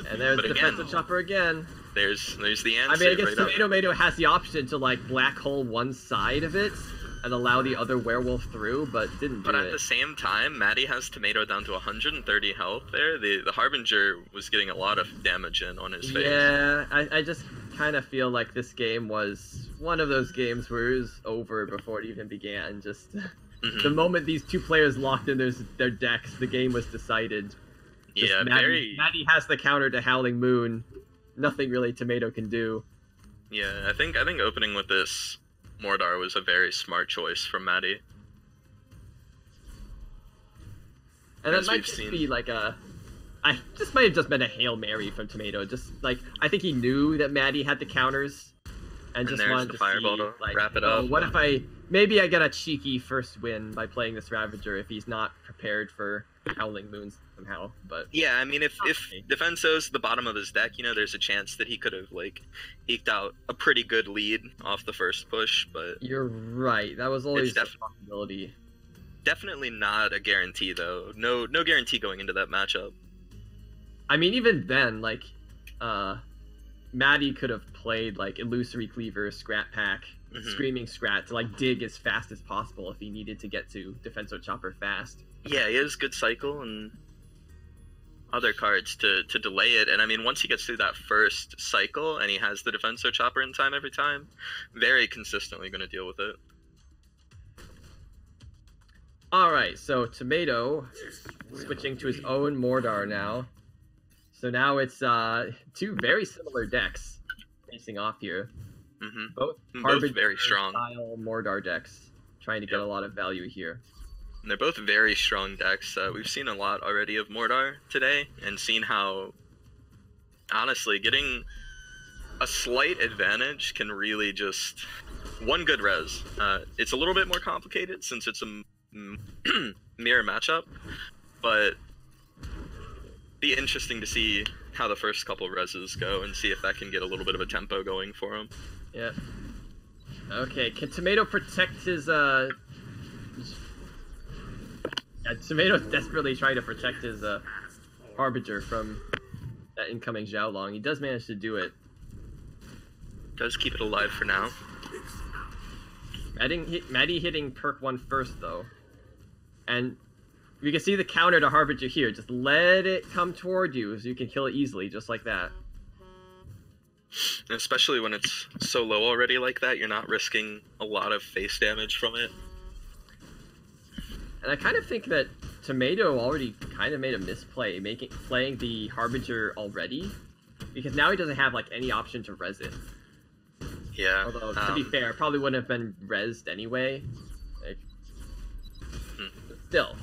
And there's the Defensive Chopper again. There's the answer. I mean, I guess Tomato has the option to, like, black hole one side of it and allow the other werewolf through, but didn't do it. But at the same time, Maddie has Tomato down to 130 health there. The Harbinger was getting a lot of damage in on his face. Yeah, I just kind of feel like this game was one of those games where it was over before it even began. Just the moment these two players locked in their decks, the game was decided. Just yeah, Maddie has the counter to Howling Moon. Nothing really Tomato can do. Yeah, I think opening with this Mordar was a very smart choice from Maddie. And it might just be like this might have just been a Hail Mary from Tomato. Just like, I think he knew that Maddie had the counters and just wanted to Fireball see, to like, wrap it up. What if maybe I get a cheeky first win by playing this Ravager if he's not prepared for Howling Moons somehow. But yeah, I mean, if Defenso's the bottom of his deck, there's a chance that he could have like eked out a pretty good lead off the first push. But you're right, that was always a possibility. Definitely not a guarantee though. No guarantee going into that matchup. I mean, even then, like, Maddie could have played like Illusory Cleaver, Scrat Pack, Screaming Scrat to like dig as fast as possible if he needed to get to Defenso Chopper fast. Yeah, he has good cycle and other cards to delay it. And I mean, once he gets through that first cycle and he has the Defenso Chopper in time every time, very consistently going to deal with it. Alright, so Tomato switching to his own Mordar now. So now it's two very similar decks facing off here. Both very strong style Mordar decks, trying to get a lot of value here. And they're both very strong decks. We've seen a lot already of Mordar today, and seen how, honestly, getting a slight advantage can really just... One good res. It's a little bit more complicated since it's a mirror matchup, but be interesting to see how the first couple reses go and see if that can get a little bit of a tempo going for him. Yeah. Okay, can Tomato protect his Tomato's desperately trying to protect his Harbinger from that incoming Xiaolong. He does manage to do it. Does keep it alive for now. Maddie hitting perk 1 first though. And you can see the counter to Harbinger here. Just let it come toward you so you can kill it easily, just like that. And especially when it's so low already like that, you're not risking a lot of face damage from it. And I kind of think that Tomato already kind of made a misplay playing the Harbinger already, because now he doesn't have like any option to res it. Yeah. Although to be fair, probably wouldn't have been resed anyway. Like, but still.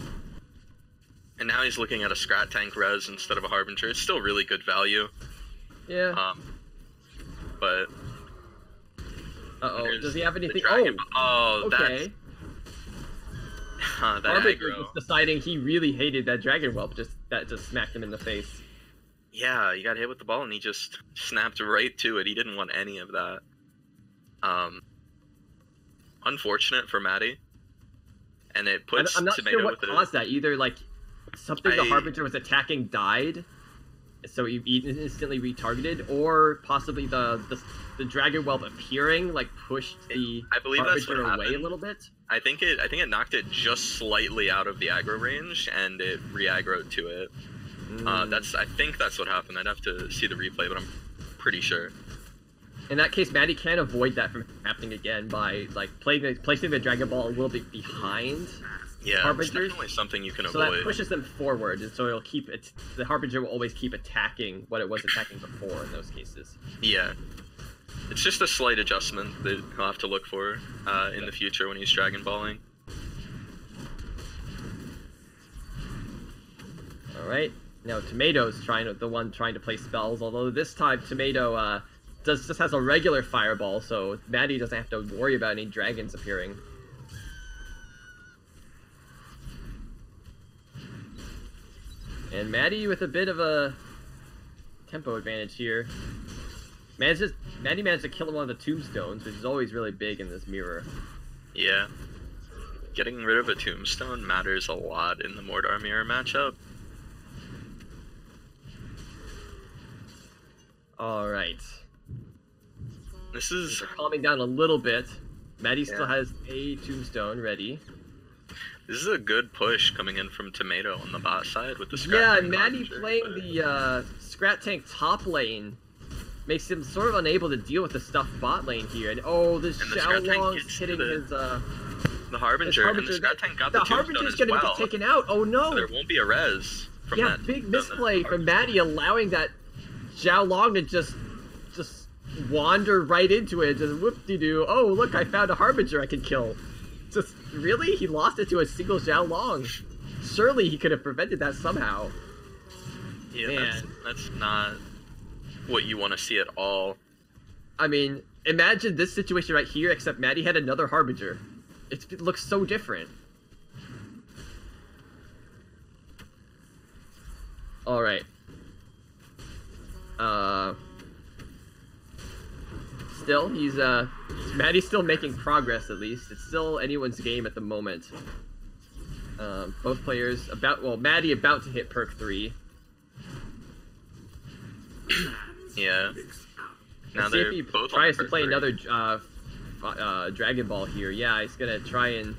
And now he's looking at a Scrat Tank res instead of a Harbinger. It's still really good value. Yeah. But. Does he have anything? Oh, okay. That Harbinger aggro. just deciding he really hated that Dragon Whelp that just smacked him in the face. Yeah, you got hit with the ball and he just snapped right to it. He didn't want any of that. Unfortunate for Maddie. And it puts I'm not Tomato sure what with caused that. Either like something the Harbinger was attacking died, so he instantly retargeted, or possibly the Dragon Whelp appearing like pushed the Harbinger away a little bit. I think it knocked it just slightly out of the aggro range and it re-aggroed to it. I think that's what happened. I'd have to see the replay, but I'm pretty sure. In that case, Maddie can avoid that from happening again by like placing the Dragon Ball a little bit behind Yeah, Harbingers. it's definitely something you can So avoid. that pushes them forward, and so it'll keep it. The Harbinger will always keep attacking what it was attacking before in those cases. Yeah. It's just a slight adjustment that he'll have to look for in the future when he's Dragon Balling. Alright, now Tomato's the one trying to play spells, although this time Tomato just has a regular fireball, so Maddie doesn't have to worry about any dragons appearing. And Maddie with a bit of a tempo advantage here. Maddie managed to kill one of the tombstones, which is always really big in this mirror. Yeah. Getting rid of a tombstone matters a lot in the Mordor mirror matchup. Alright. This is... They're calming down a little bit. Maddie still has a tombstone ready. This is a good push coming in from Tomato on the bot side with the Scrat Yeah, Tank Maddie Harbinger, playing but- the Scrat Tank top lane makes him sort of unable to deal with the stuff bot lane here. And oh, this And the Scrat Tank Xiaolong's gets hitting to his the Harbinger, and the Scrat Tank got the tombstone Harbinger's as gonna well. be taken out. Oh no! So there won't be a res from Yeah, that. big tombstone. misplay from Maddie, allowing that Xiaolong to just wander right into it. Just whoop-de-doo. Oh, look, I found a Harbinger I can kill. Just, really? He lost it to a single Xiaolong. Surely he could have prevented that somehow. Yeah, Man. that's not what you want to see at all. I mean, imagine this situation right here, except Maddie had another Harbinger. It looks so different. Alright. Still, Maddie's still making progress, at least. It's still anyone's game at the moment. Both players Maddie about to hit perk 3. Yeah. Now Let's see they're if he both tries on to play perk another Dragon Ball here. Yeah, he's gonna try and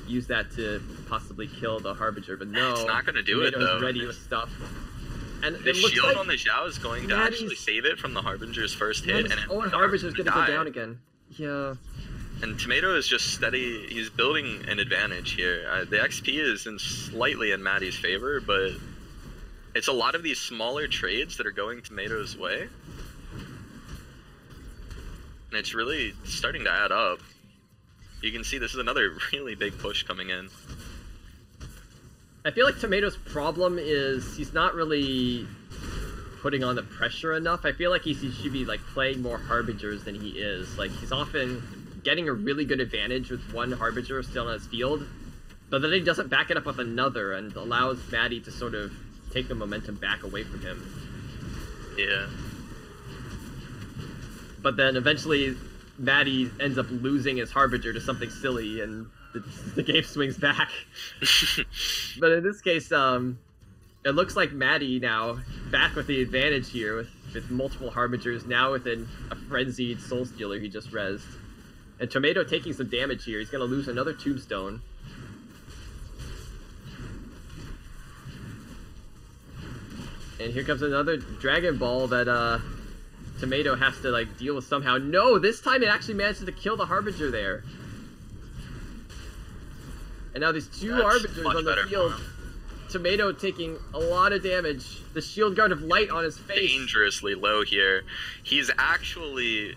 use that to possibly kill the Harbinger, but no. It's not gonna do it, Tomato's though. ready with stuff. And The it looks shield like on the Zhao is going to Maddie's- actually save it from the Harbinger's first hit, Maddie's and own the Harbinger's gonna go die. down again. Yeah. And Tomato is just steady. He's building an advantage here. The XP is slightly in Maddie's favor, but it's a lot of these smaller trades that are going Tomato's way. And it's really starting to add up. You can see this is another really big push coming in. I feel like Tomato's problem is he's not really putting on the pressure enough. I feel like he should be like playing more Harbingers than he is. Like he's often getting a really good advantage with one Harbinger still on his field, but then he doesn't back it up with another and allows Maddie to sort of take the momentum back away from him. Yeah. But then eventually Maddie ends up losing his Harbinger to something silly and the game swings back. But in this case, it looks like Maddie now back with the advantage here with multiple Harbingers, now within a frenzied Soul Stealer he just rezzed. And Tomato taking some damage here. He's going to lose another Tombstone. And here comes another Dragon Ball that Tomato has to like deal with somehow. No, this time it actually manages to kill the Harbinger there. And now these two Harbingers much on the better field. for him. Tomato taking a lot of damage. The Shield Guard of Light on his face. Dangerously low here. He's actually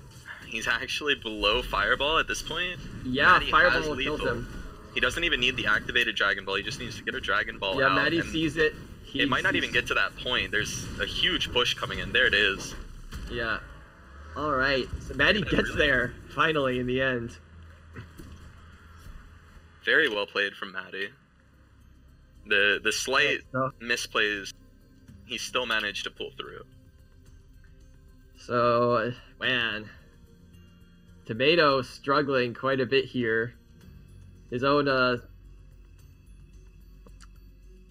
below Fireball at this point. Yeah, Maddie Fireball has will kill lethal. him. He doesn't even need the activated Dragon Ball. He just needs to get a Dragon Ball Yeah, out. Maddie and sees it. It might not even get to that point. There's a huge push coming in. There it is. Yeah. Alright, so Maddie Yeah, gets really. there, finally, in the end. Very well played from Maddie. The slight So, misplays, he still managed to pull through. so, man. Tomato struggling quite a bit here. His own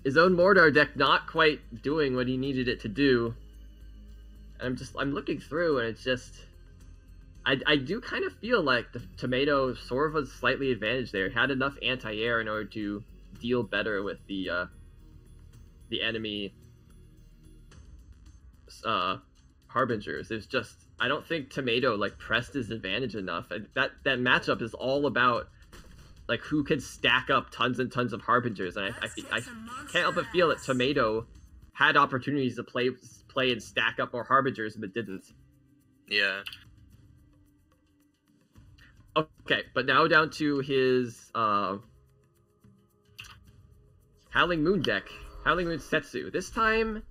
Mordor deck not quite doing what he needed it to do. And I'm looking through and it's just, I do kind of feel like the Tomato sort of was slightly advantaged there. Had enough anti-air in order to deal better with the enemy Harbingers. There's just, I don't think Tomato like pressed his advantage enough. That matchup is all about like who could stack up tons and tons of harbingers, and I can't help but feel that Tomato had opportunities to play and stack up more harbingers, but didn't. Yeah. Okay, but now down to his Howling Moon deck. Howling Moon Setsu. This time,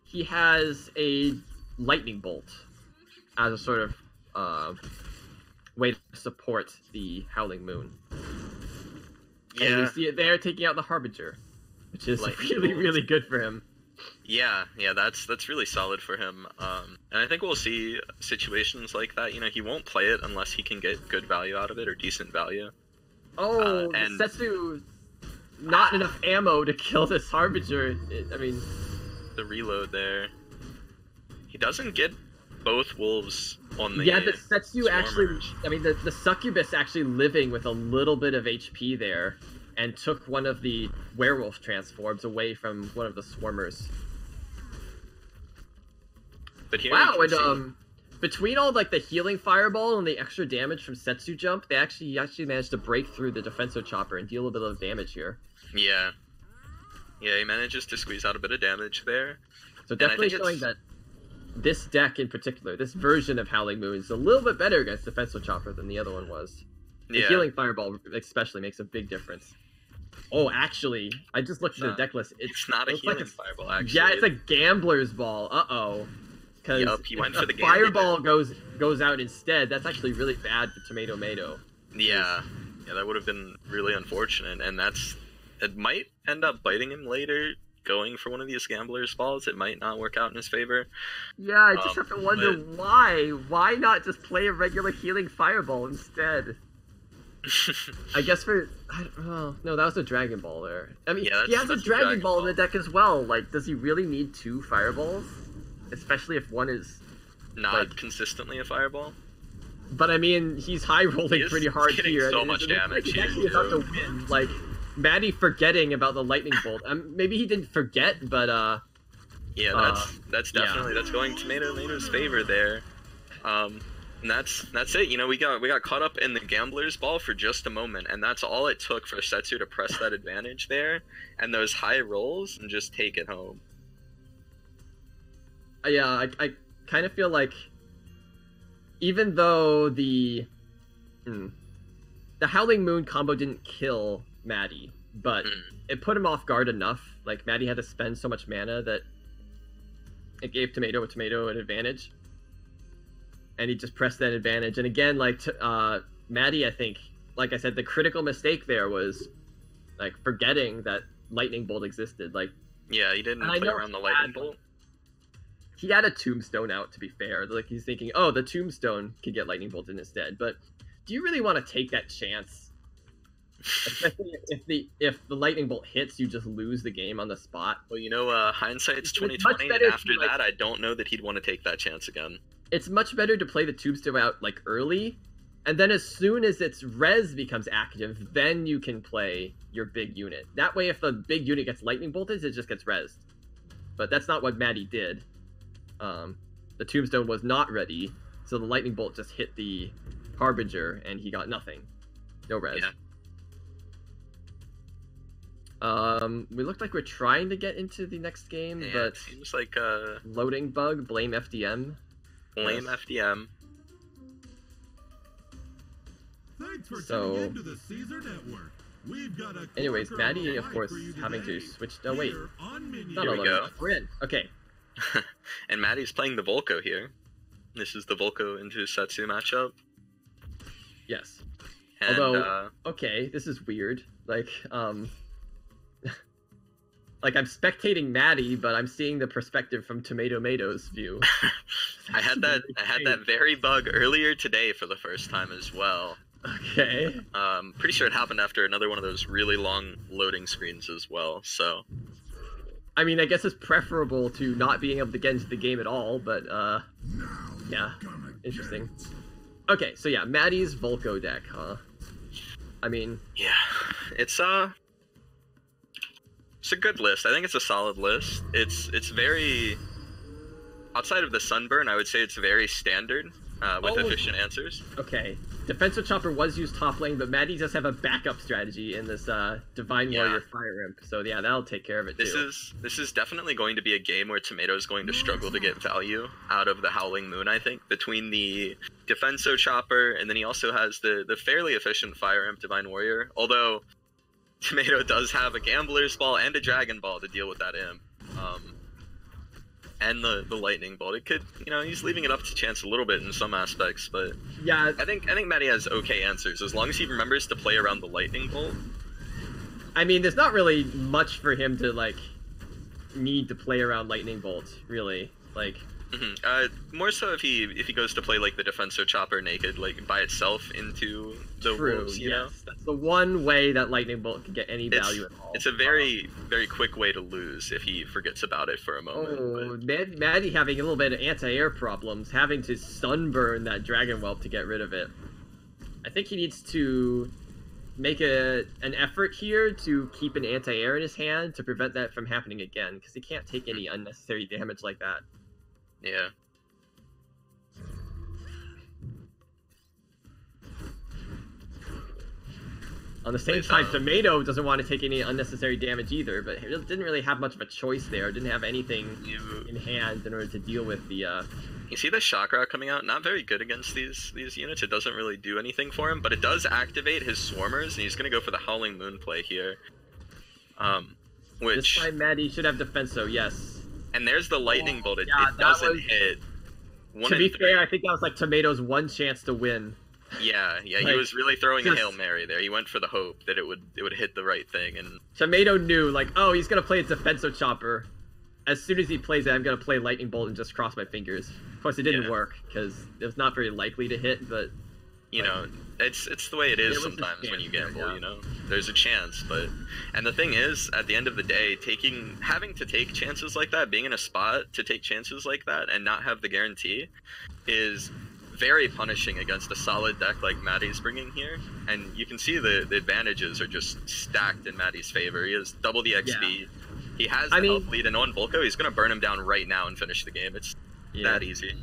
he has a Lightning Bolt as a sort of way to support the Howling Moon. Yeah. And we see it there taking out the Harbinger, which is really good for him. Yeah, that's really solid for him. And I think we'll see situations like that. You know, he won't play it unless he can get good value out of it or decent value. Oh, and Setsu, not enough ammo to kill this Harbinger. I mean, the reload there. He doesn't get both wolves on the. Yeah, the Setsu swarmers. actually. I mean, the Succubus actually living with a little bit of HP there, and took one of the werewolf transforms away from one of the swarmers. But here wow, and between all like the healing fireball and the extra damage from Setsu jump, they actually managed to break through the defensive chopper and deal a bit of damage here. Yeah, he manages to squeeze out a bit of damage there. So definitely showing that this deck in particular, this version of Howling Moon, is a little bit better against defensive chopper than the other one was. The healing fireball especially makes a big difference. Oh, actually, I just looked at the deck list. It's not a healing fireball, actually. Yeah, it's a gambler's ball. Uh-oh. Because he went for the fireball goes out instead. That's actually really bad for Tomato Mato. Yeah, that would have been really unfortunate, and it might end up biting him later. Going for one of these gambler's balls, it might not work out in his favor. Yeah, I just have to wonder why. Why not just play a regular healing fireball instead? I guess no, that was a Dragon Ball there. I mean, he has a Dragon Ball in the deck as well. Like, does he really need two fireballs? Especially if one is not consistently a fireball. But I mean, he's high rolling pretty hard here. So much damage. He's actually about to win. Like, Maddie forgetting about the lightning bolt. Maybe he didn't forget, but yeah, that's definitely that's going Tomato's favor there. And that's it. You know, we got caught up in the gambler's ball for just a moment, and that's all it took for Setsu to press that advantage there and those high rolls and just take it home. Yeah, I kind of feel like even though the Howling Moon combo didn't kill Maddie, but it put him off guard enough. Like, Maddie had to spend so much mana that it gave Tomato an advantage. And he just pressed that advantage. And again, like, Maddie, I think, like I said, the critical mistake there was, like, forgetting that Lightning Bolt existed. Like, yeah, he didn't play around the Lightning Bolt. He had a Tombstone out, to be fair. Like, he's thinking, oh, the Tombstone could get Lightning Bolted instead. But do you really want to take that chance? Especially if the Lightning Bolt hits, you just lose the game on the spot. Well, you know, hindsight's 2020, and after that, I don't know that he'd want to take that chance again. It's much better to play the Tombstone out, like, early, and then as soon as its res becomes active, then you can play your big unit. That way, if the big unit gets Lightning Bolted, it just gets rezzed. But that's not what Maddie did. The Tombstone was not ready, so the Lightning Bolt just hit the Harbinger, and he got nothing. No res. Yeah. We looked like we're trying to get into the next game, but it seems like loading bug, blame FDM. Blame FDM. Thanks for tuning into the Caesar Network. We've got a anyways, Maddie, of course, having to switch. Oh wait, here we go. We're in. Okay. And Maddie's playing the Volko here. This is the Volko into Setsu matchup. Yes. And, although, okay, this is weird. Like, like, I'm spectating Maddie, but I'm seeing the perspective from Tomato Mato's view. I had that very bug earlier today for the first time as well. Okay. Pretty sure it happened after another one of those really long loading screens as well. So, I mean, I guess it's preferable to not being able to get into the game at all, but yeah, interesting. Okay, so yeah, Maddie's Volko deck, huh? I mean, yeah, it's a good list. I think it's a solid list. It's very, outside of the Sunburn, I would say it's very standard. with efficient answers. Okay. Defensive Chopper was used top lane, but Maddie does have a backup strategy in this Divine Warrior Fire Imp. So yeah, that'll take care of it too. This is definitely going to be a game where Tomato's going to struggle to get value out of the Howling Moon, I think, between the Defenso Chopper, and then he also has the fairly efficient Fire Imp Divine Warrior. Although Tomato does have a Gambler's Ball and a Dragon Ball to deal with that Imp. And the Lightning Bolt. It could, he's leaving it up to chance a little bit in some aspects, but yeah, I think Maddie has okay answers as long as he remembers to play around the Lightning Bolt. I mean, there's not really much for him to like need to play around Lightning Bolt, really. Like, more so if he goes to play like the Defenso Chopper naked, like by itself into the wolves. You know? That's the one way that Lightning Bolt can get any value at all. It's a very quick way to lose if he forgets about it for a moment. Maddie having a little bit of anti-air problems, having to sunburn that Dragon Whelp to get rid of it. I think he needs to make an effort here to keep an anti-air in his hand to prevent that from happening again, because he can't take any unnecessary damage like that. Yeah. On the same time, Tomato doesn't want to take any unnecessary damage either, but he didn't really have much of a choice there. Didn't have anything in hand in order to deal with the... You see the Chakra coming out? Not very good against these units. It doesn't really do anything for him, but it does activate his Swarmers, and he's going to go for the Howling Moon play here. Which... This time Maddie should have Defenso, yes. And there's the Lightning Bolt. It doesn't hit. To be fair, I think that was like Tomato's one chance to win. Yeah, like, he was really throwing a Hail Mary there. He went for the hope that it would hit the right thing, and Tomato knew, like, oh, he's gonna play a Defenso Chopper. As soon as he plays it, I'm gonna play Lightning Bolt and just cross my fingers. Of course, it didn't work because it was not very likely to hit, but it's the way it is sometimes when you gamble. There's a chance, and the thing is, at the end of the day, having to take chances like that, being in a spot to take chances like that and not have the guarantee, is very punishing against a solid deck like Maddie's bringing here. And you can see the advantages are just stacked in Maddie's favor. He has double the XP. Yeah. He has the health lead, and on Volko, he's going to burn him down right now and finish the game. It's that easy.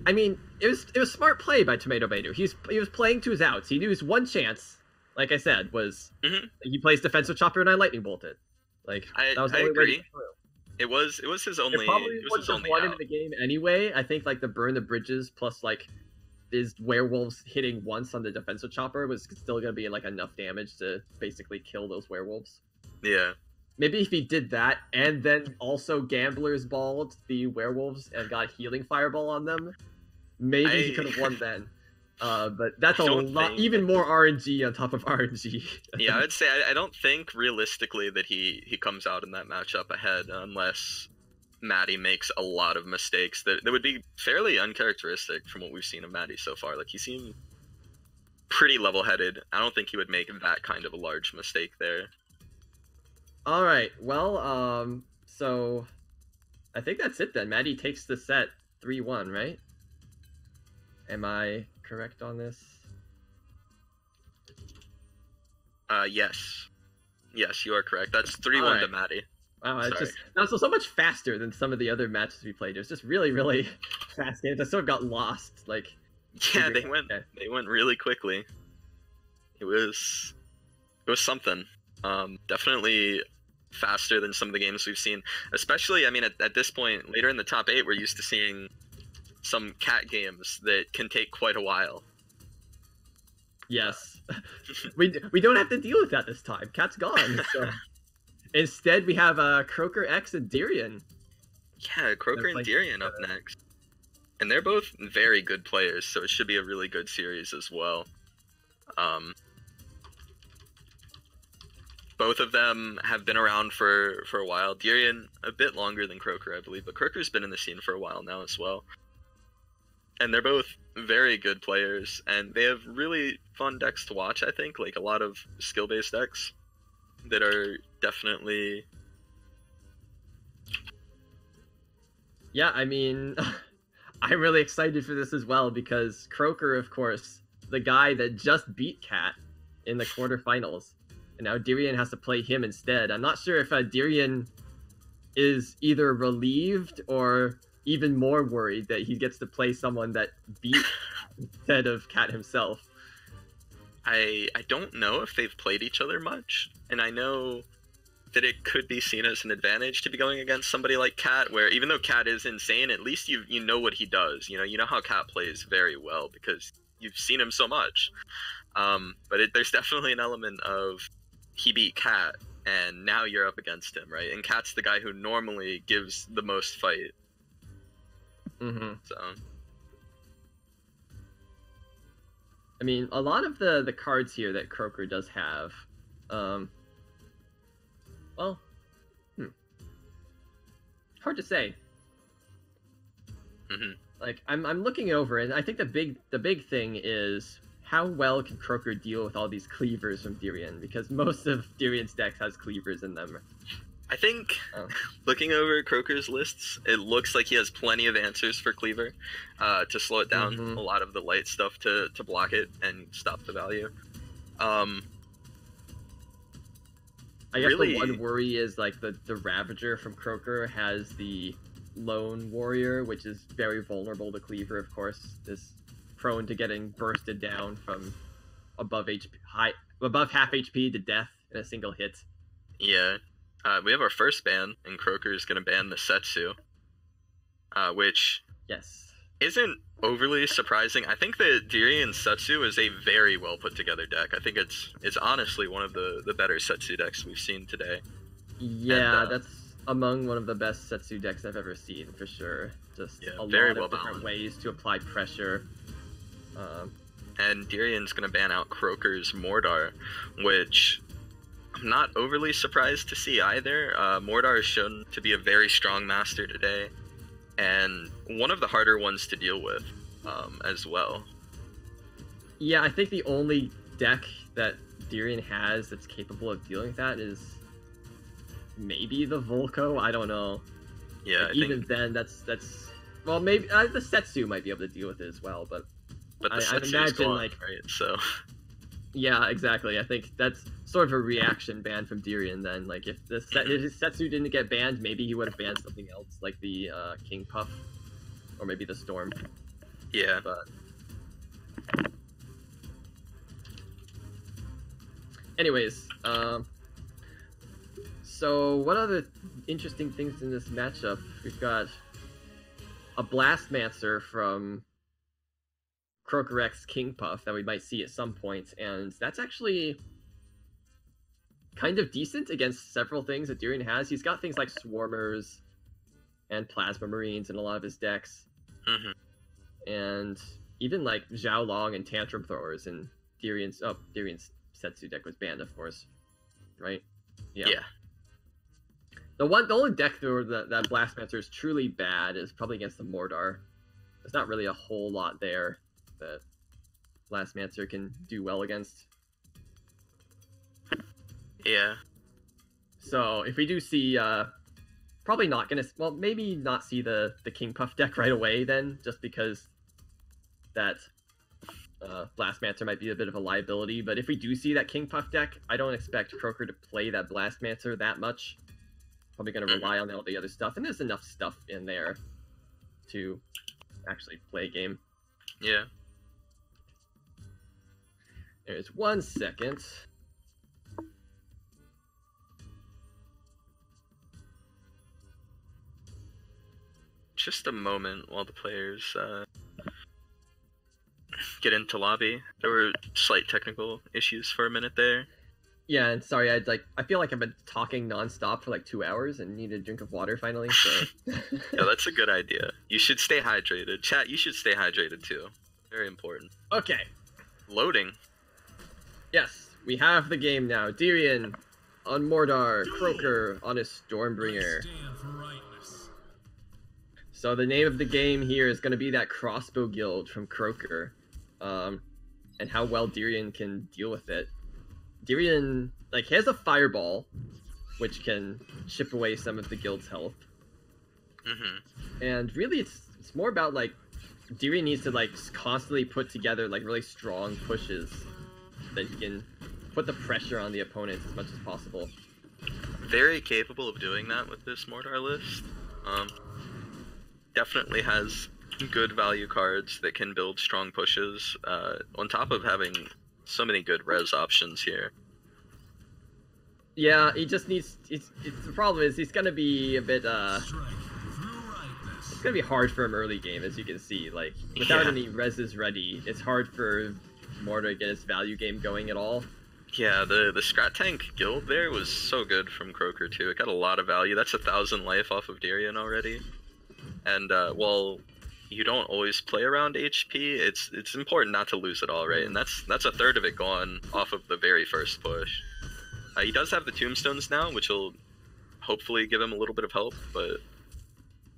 I mean, it was smart play by Tomato Baidu. He was playing to his outs. He knew his one chance, like I said, was he plays Defensive Chopper and I Lightning Bolt it. Like, that was the only way to get through. It was his only. It probably was his one into the game anyway. I think like the burn the bridges plus like his werewolves hitting once on the Defensive Chopper was still gonna be like enough damage to basically kill those werewolves. Yeah. Maybe if he did that and then also Gambler's Balled the werewolves and got Healing Fireball on them, maybe he could have won then. But that's a lot, even more RNG on top of RNG. Yeah, I would say I don't think realistically that he comes out in that matchup ahead unless Maddie makes a lot of mistakes that would be fairly uncharacteristic from what we've seen of Maddie so far. Like, he seemed pretty level-headed. I don't think he would make that kind of a large mistake there. All right, well, so I think that's it then. Maddie takes the set 3-1, right? Am I correct on this? Yes. Yes, you are correct. That's 3-1 to Maddie. Wow, that was so much faster than some of the other matches we played. It was just really, really fast games. I sort of got lost. Like, yeah, they went really quickly. It was something. Definitely faster than some of the games we've seen. Especially, I mean, at this point, later in the top 8, we're used to seeing some cat games that can take quite a while. Yes. we don't have to deal with that this time. Cat's gone. So. Instead, we have Croaker X and Tyrion. Yeah, Croaker and Tyrion up next. And they're both very good players, so it should be a really good series as well. Both of them have been around for a while. Tyrion a bit longer than Croaker, I believe, but Croaker's been in the scene for a while now as well. And they're both very good players, and they have really fun decks to watch, I think. Like, a lot of skill-based decks that are definitely... Yeah, I mean, I'm really excited for this as well, because Croaker, of course, the guy that just beat Cat in the quarterfinals, and now Tyrion has to play him instead. I'm not sure if Tyrion is either relieved or even more worried that he gets to play someone that beat instead of Cat himself. I don't know if they've played each other much, and I know that it could be seen as an advantage to be going against somebody like Cat, where even though Cat is insane, at least you know what he does. You know how Cat plays very well because you've seen him so much. But there's definitely an element of he beat Cat, and now you're up against him, right? And Cat's the guy who normally gives the most fight. Mm-hmm. So, I mean, a lot of the cards here that Croaker does have, well, hard to say. mm-hmm. Like I'm looking over, and I think the big thing is how well can Croaker deal with all these cleavers from Tyrion, because most of Tyrion's decks has cleavers in them. I think looking over Croaker's lists, it looks like he has plenty of answers for Cleaver to slow it down, a lot of the light stuff to block it and stop the value. I guess really, the one worry is like the Ravager from Croaker has the Lone Warrior, which is very vulnerable to Cleaver, of course, is prone to getting bursted down from above half HP to death in a single hit. Yeah. We have our first ban, and Croaker is going to ban the Setsu, which isn't overly surprising. I think that Tyrion Setsu is a very well put together deck. I think it's honestly one of the better Setsu decks we've seen today. Yeah, and, that's among one of the best Setsu decks I've ever seen, for sure. Just a lot of different ways to apply pressure. And Tyrion's going to ban out Croaker's Mordar, which I'm not overly surprised to see either. Mordar is shown to be a very strong master today, and one of the harder ones to deal with as well. Yeah, I think the only deck that Tyrion has that's capable of dealing with that is maybe the Volko. I don't know. Yeah, like, even then, that's well, maybe the Setsu might be able to deal with it as well, but the I imagine right, so. Yeah, exactly. I think that's sort of a reaction ban from Tyrion then. Like, if if Setsu didn't get banned, maybe he would have banned something else, like the King Puff, or maybe the Storm. Yeah. But anyways, so what other interesting things in this matchup? We've got a Blastmancer from Croaker X King Puff that we might see at some point, and that's actually kind of decent against several things that Tyrion has. He's got things like Swarmers and Plasma Marines in a lot of his decks, and even like Zhao Long and Tantrum Throwers in Tyrion's Setsu deck was banned, of course, right? Yeah. The only deck though that Blastmancer is truly bad is probably against the Mordar. There's not really a whole lot there that Blastmancer can do well against. Yeah. So if we do see, probably not gonna, well, maybe not see the King Puff deck right away then, just because that Blastmancer might be a bit of a liability. But if we do see that King Puff deck, I don't expect Croaker to play that Blastmancer that much. Probably gonna rely on all the other stuff, and there's enough stuff in there to actually play a game. Yeah. There's 1 second. Just a moment while the players get into lobby. There were slight technical issues for a minute there. Yeah, and sorry, I feel like I've been talking nonstop for like 2 hours and need a drink of water finally, so... Yeah, that's a good idea. You should stay hydrated. Chat, you should stay hydrated too. Very important. Okay. Loading. Yes, we have the game now. Tyrion on Mordar, Croaker on his Stormbringer. So the name of the game here is going to be that Crossbow Guild from Croaker, and how well Tyrion can deal with it. Tyrion, like, he has a Fireball, which can chip away some of the guild's health. And really, it's more about, like, Tyrion needs to, like, constantly put together, like, really strong pushes that he can put the pressure on the opponent as much as possible. Very capable of doing that with this Mordar list. Definitely has good value cards that can build strong pushes, on top of having so many good res options here. Yeah, he just needs. The problem is he's gonna be a bit. It's gonna be hard for him early game, as you can see. Like without any reses ready, it's hard for Mortar to get his value game going at all. Yeah, the Scrat Tank guild there was so good from Croaker too. It got a lot of value. That's 1,000 life off of Tyrion already. And while you don't always play around HP, it's important not to lose it all, right? And that's a third of it gone off of the very first push. He does have the tombstones now, which will hopefully give him a little bit of help, but...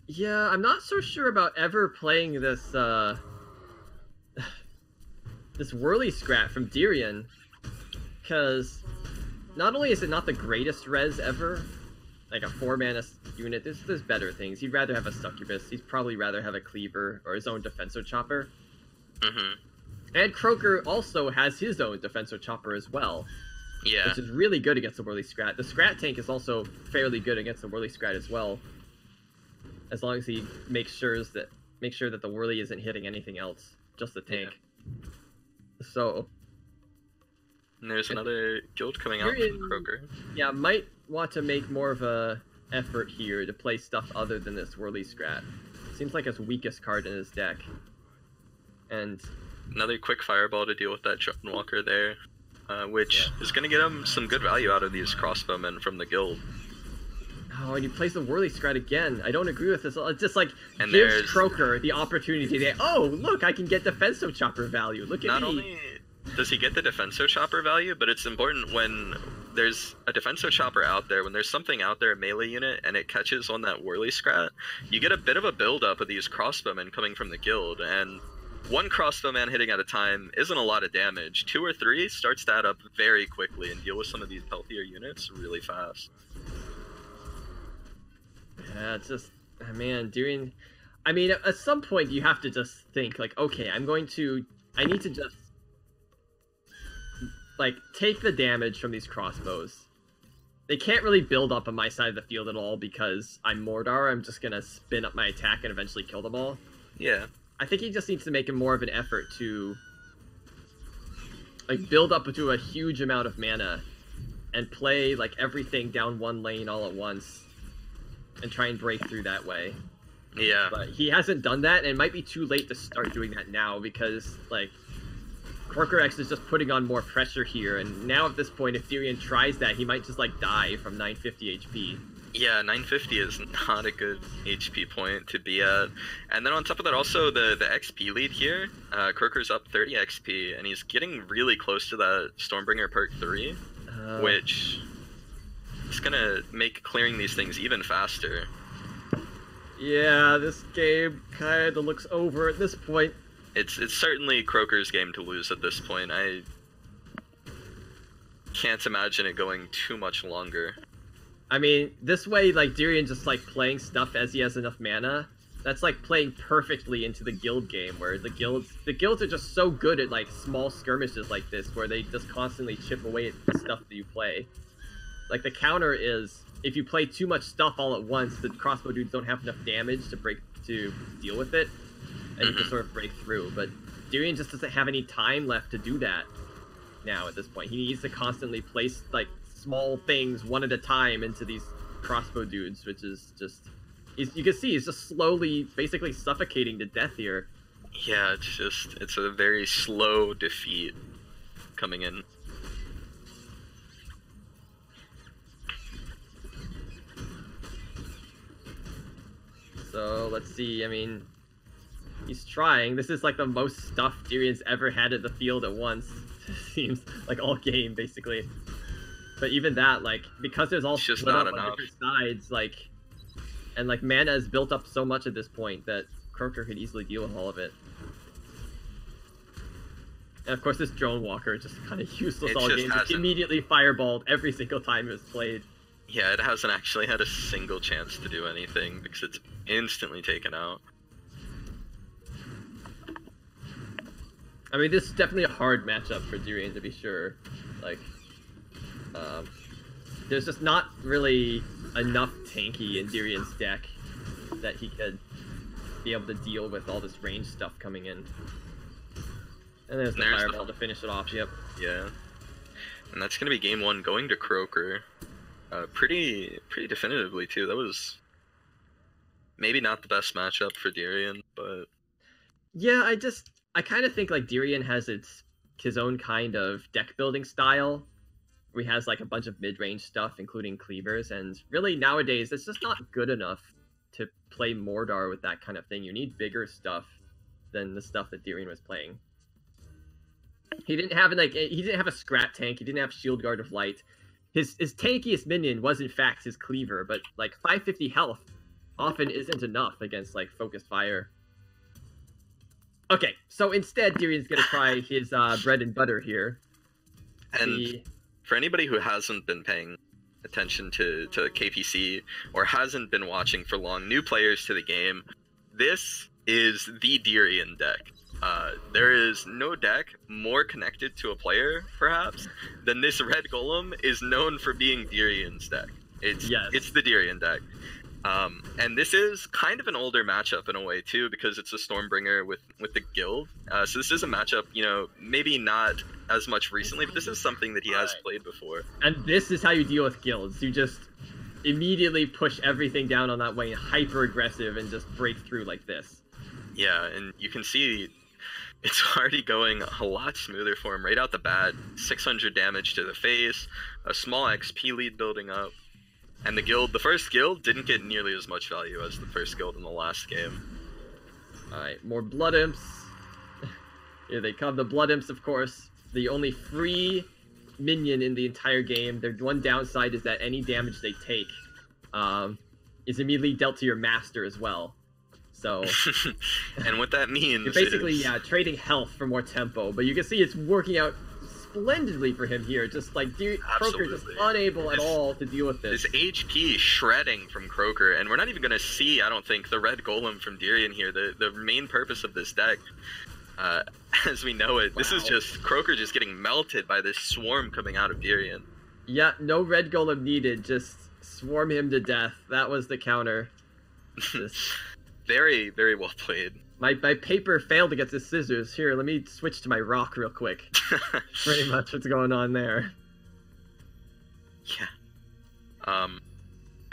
Yeah, I'm not so sure about ever playing this, this Whirly Scrat from Tyrion, because not only is it not the greatest res ever, like a 4-mana unit, there's better things. He'd rather have a Succubus, he'd probably rather have a Cleaver, or his own Defensor Chopper. And Croaker also has his own Defensor Chopper as well. Yeah. Which is really good against the Whirly Scrat. The Scrat Tank is also fairly good against the Whirly Scrat as well. As long as he makes sure that the Whirly isn't hitting anything else, just the tank. Yeah. So and there's another guild coming out from Croaker. Yeah, might want to make more of a effort here to play stuff other than this Whirly Scrat. Seems like his weakest card in his deck. And another quick fireball to deal with that Drone Walker there, which is going to get him some good value out of these crossbowmen from the guild. Oh, and he plays the Whirly Scrat again. I don't agree with this. It's just like and gives Croaker the opportunity to say, oh, look, I can get Defensive Chopper value. Look at me. Not only does he get the Defensor Chopper value, but it's important when there's a Defensor Chopper out there, when there's something out there, a melee unit, and it catches on that Whirly Scrat, you get a bit of a build-up of these crossbowmen coming from the guild, and one crossbowman hitting at a time isn't a lot of damage. 2 or 3 starts to add up very quickly and deal with some of these healthier units really fast. Yeah, it's just, man, I mean, at some point you have to just think, like, okay, I need to just, like, take the damage from these crossbows. They can't really build up on my side of the field at all because I'm Mordar. I'm just gonna spin up my attack and eventually kill them all. Yeah. I think he just needs to make more of an effort to, like, build up to a huge amount of mana and play, like, everything down one lane all at once and try and break through that way. Yeah. But he hasn't done that, and it might be too late to start doing that now because, like, Croaker X is just putting on more pressure here, and now at this point, if Tyrion tries that, he might just, like, die from 950 HP. Yeah, 950 is not a good HP point to be at. And then on top of that, also the XP lead here, Croaker's up 30 XP, and he's getting really close to that Stormbringer perk 3, which is gonna make clearing these things even faster. Yeah, this game kinda looks over at this point. It's certainly Croaker's game to lose at this point. I can't imagine it going too much longer. I mean, this way, like, Tyrion just, like, playing stuff as he has enough mana, that's, like, playing perfectly into the guild game, where the guilds are just so good at, like, small skirmishes like this, where they just constantly chip away at the stuff that you play. Like, the counter is, if you play too much stuff all at once, the crossbow dudes don't have enough damage to deal with it, and you can sort of break through, but Tyrion just doesn't have any time left to do that now at this point. He needs to constantly place, like, small things one at a time into these crossbow dudes, which is just, you can see he's just slowly basically suffocating to death here. Yeah, it's a very slow defeat coming in. So let's see, I mean, he's trying. This is like the most stuff Tyrion's ever had at the field at once. Seems like all game basically. But even that, like, because there's all just split not up on different sides, like, and like mana is built up so much at this point that Croaker could easily deal with all of it. And of course, this Drone Walker is just kind of useless all game. Just immediately fireballed every single time it was played. Yeah, it hasn't actually had a single chance to do anything because it's instantly taken out. I mean, this is definitely a hard matchup for Tyrion, to be sure. Like, there's just not really enough tanky in Tyrion's deck that he could be able to deal with all this range stuff coming in. And there's the fireball to finish it off. Yep. Yeah. And that's gonna be game 1 going to Croaker. Pretty definitively too. That was maybe not the best matchup for Tyrion, but yeah, I kind of think like Tyrion has his own kind of deck building style, where he has like a bunch of mid-range stuff, including cleavers, and really nowadays it's just not good enough to play Mordor with that kind of thing. You need bigger stuff than the stuff that Tyrion was playing. He didn't have a scrap tank. He didn't have Shield Guard of Light. His tankiest minion was in fact his cleaver, but like 550 health often isn't enough against like focused fire. Okay, so instead Tyrion's gonna try his bread and butter here. And for anybody who hasn't been paying attention to KPC or hasn't been watching for long, new players to the game, this is the Tyrion deck. There is no deck more connected to a player, perhaps, than this Red Golem is known for being Tyrion's deck. It's the Tyrion deck. And this is kind of an older matchup in a way, too, because it's a Stormbringer with the guild. So this is a matchup, you know, maybe not as much recently, but this is something that he has played before. And this is how you deal with guilds. You just immediately push everything down on that way, hyper aggressive, and just break through like this. Yeah, and you can see it's already going a lot smoother for him right out the bat. 600 damage to the face, a small XP lead building up, and the first guild didn't get nearly as much value as the first guild in the last game. Alright, more Blood Imps. Here they come, the Blood Imps, of course. The only free minion in the entire game. Their one downside is that any damage they take is immediately dealt to your master as well. So, and what that means you're basically trading health for more tempo, but you can see it's working out splendidly for him here. Just like Croaker just unable at all to deal with this. This HP shredding from Croaker, and we're not even going to see, I don't think, the Red Golem from Tyrion here. The main purpose of this deck, as we know it, this is just Croaker just getting melted by this swarm coming out of Tyrion. Yeah, no Red Golem needed. Just swarm him to death. That was the counter. Very, very well played. My paper failed against the scissors. Here, let me switch to my rock real quick. Pretty much what's going on there. Yeah.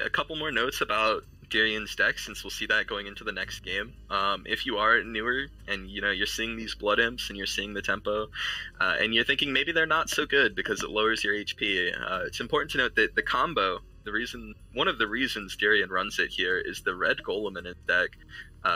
A couple more notes about Tyrion's deck, since we'll see that going into the next game. If you are newer and you're seeing these Blood Imps and you're seeing the tempo, and you're thinking maybe they're not so good because it lowers your HP, it's important to note that the combo, one of the reasons Tyrion runs it here is the Red Golem in his deck.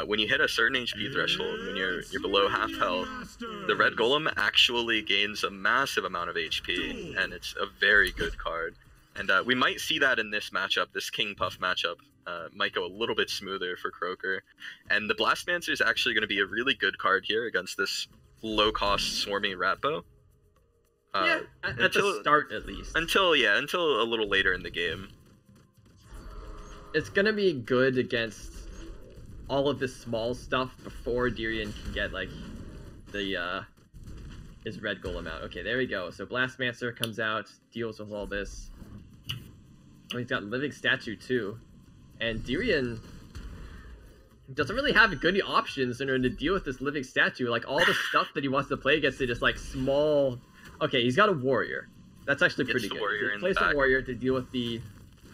When you hit a certain HP threshold, when you're below half health, the Red Golem actually gains a massive amount of HP, and it's a very good card. And we might see that in this matchup, this King Puff matchup. Might go a little bit smoother for Croaker. And the Blastmancer is actually going to be a really good card here against this low-cost swarmy Ratbow. Yeah, at the start at least. Until a little later in the game. It's going to be good against all of this small stuff before Tyrion can get like his Red Golem out. Okay, there we go. So Blastmancer comes out, deals with all this. Oh, he's got Living Statue too. And Tyrion doesn't really have good options in order to deal with this Living Statue. Like, all the stuff that he wants to play against it is like small. Okay, he's got a Warrior. That's actually pretty good. He plays a Warrior to deal with the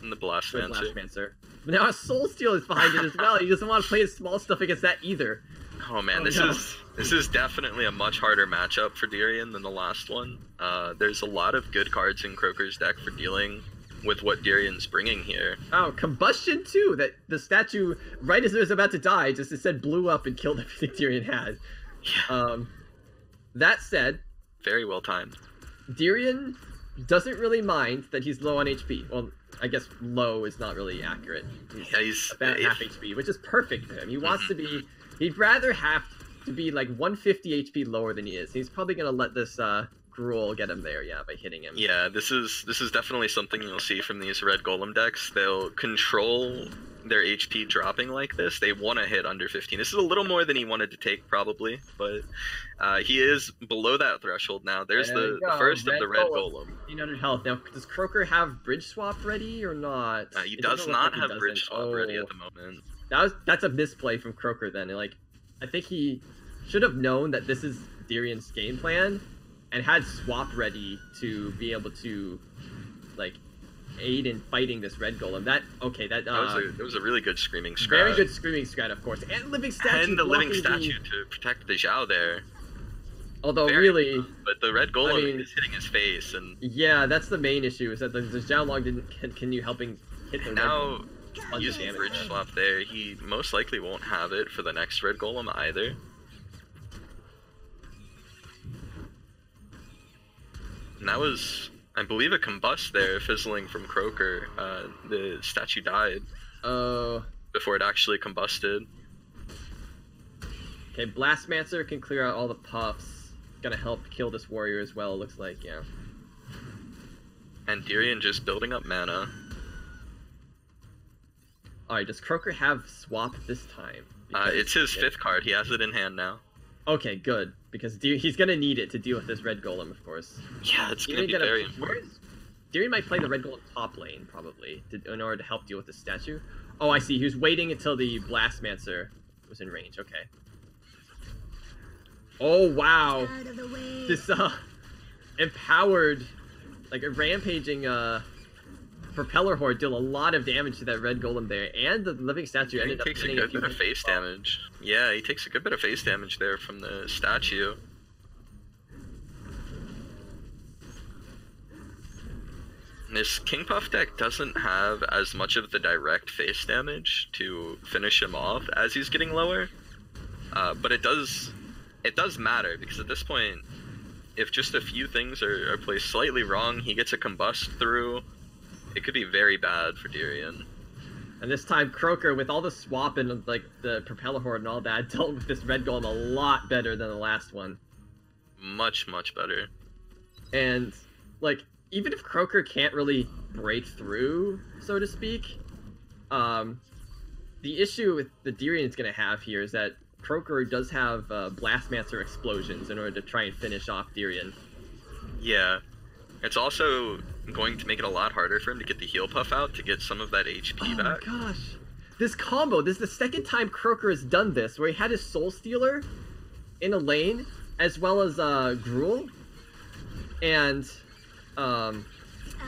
Blastmancer. But now a Soul Steal is behind it as well. He doesn't want to play his small stuff against that either. Oh man, this is definitely a much harder matchup for Tyrion than the last one. There's a lot of good cards in Croaker's deck for dealing with what Tyrion's bringing here. Oh, Combustion too! That the statue, right as it was about to die, just instead blew up and killed everything Tyrion had. Yeah. That said, very well timed. Tyrion doesn't really mind that he's low on HP. Well, I guess low is not really accurate. He's about half HP, which is perfect for him. He wants to be. He'd rather have to be like 150 HP lower than he is. He's probably gonna let this Gruul get him there, by hitting him. Yeah, this is definitely something you'll see from these Red Golem decks. They'll control their HP dropping like this. They want to hit under 15. This is a little more than he wanted to take, probably, but he is below that threshold now. There's the first of the Red Golem. 1500 health. Now, does Croaker have Bridge Swap ready or not? He does not have Bridge Swap ready at the moment. That's a misplay from Croaker then. Like, I think he should have known that this is Tyrion's game plan and had swap ready to be able to like aid in fighting this red golem. That was a really good screaming strat. Very good screaming strat, of course, and living statue. And the living statue to protect the Zhao there. Although really, but the red golem is hitting his face, and yeah, that's the main issue is that the Zhao Long didn't continue helping hit the now. Using bridge swap there, he most likely won't have it for the next red golem either. And that was, I believe, a combust there, fizzling from Croaker. The statue died. Before it actually combusted. Okay, Blastmancer can clear out all the puffs. Gonna help kill this warrior as well, it looks like, yeah. And Tyrion just building up mana. Alright, does Croaker have swap this time? It's his 5th card. He has it in hand now. Okay, good. Because he's going to need it to deal with this red golem, of course. Yeah, it's going to be very important. Tyrion might play the red golem top lane, probably, in order to help deal with the statue. Oh, I see. He was waiting until the Blastmancer was in range. Okay. Oh, wow. This, empowered, like, a rampaging, Propeller Horde deal a lot of damage to that red golem there, and the living statue ended up getting a good bit of face damage. Yeah, he takes a good bit of face damage there from the statue. This King Puff deck doesn't have as much of the direct face damage to finish him off as he's getting lower, but it does matter, because at this point, if just a few things are placed slightly wrong, he gets a combust through. It could be very bad for Tyrion. And this time, Croaker, with all the swap and like the Propeller Horde and all that, dealt with this red golem a lot better than the last one. Much, much better. And, like, even if Croaker can't really break through, so to speak, the issue with the Tyrion's going to have here is that Croaker does have Blastmancer explosions in order to try and finish off Tyrion. Yeah. It's also going to make it a lot harder for him to get the heal puff out to get some of that HP back. Oh my gosh. This combo, this is the second time Croaker has done this, where he had his Soul Stealer in a lane, as well as Gruul. And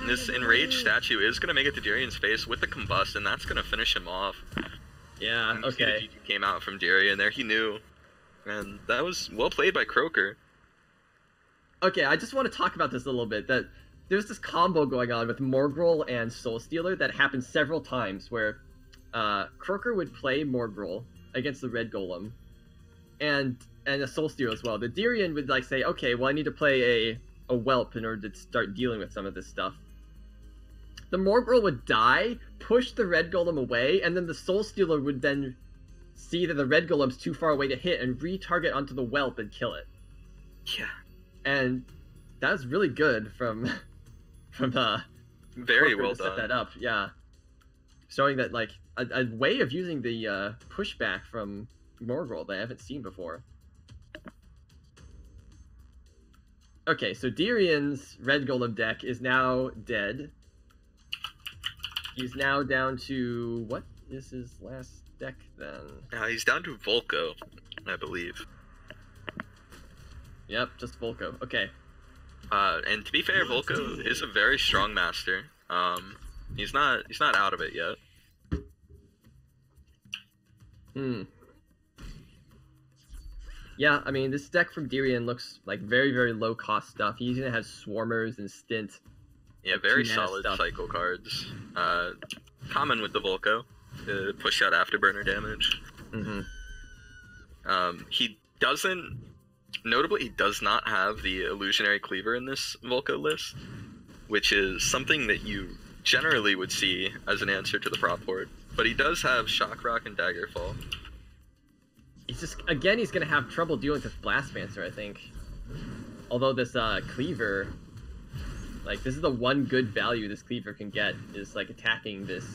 this enraged statue is going to make it to Tyrion's face with the combust, and that's going to finish him off. Yeah, and okay. He came out from Tyrion there, he knew. And that was well played by Croaker. Okay, I just want to talk about this a little bit, that there's this combo going on with Morgul and Soul Stealer that happened several times, where Croaker would play Morgul against the red golem, and a Soul Stealer as well. The Tyrion would like say, okay, well I need to play a whelp in order to start dealing with some of this stuff. The Morgul would die, push the red golem away, and then the Soul Stealer would then see that the red golem's too far away to hit and retarget onto the whelp and kill it. Yeah. And that was really good from very well done. Set that up, yeah. Showing that like a way of using the pushback from Morgul that I haven't seen before. Okay, so Tyrion's red golem deck is now dead. He's now down to what is his last deck then? He's down to Volko, I believe. Yep, just Volko. Okay. And to be fair, Volko is a very strong master. He's not out of it yet. Yeah, I mean, this deck from Tyrion looks like very, very low cost stuff. He's gonna have Swarmers and Stint. Yeah, very solid cycle cards. Common with the Volko to push out afterburner damage. He doesn't. Notably, he does not have the Illusionary Cleaver in this Volko list, which is something that you generally would see as an answer to the prop horde. But he does have Shock Rock and Daggerfall. He's just, again, he's going to have trouble dealing with Blastmancer, I think. Although this Cleaver, like, this is the one good value this Cleaver can get, is, like, attacking this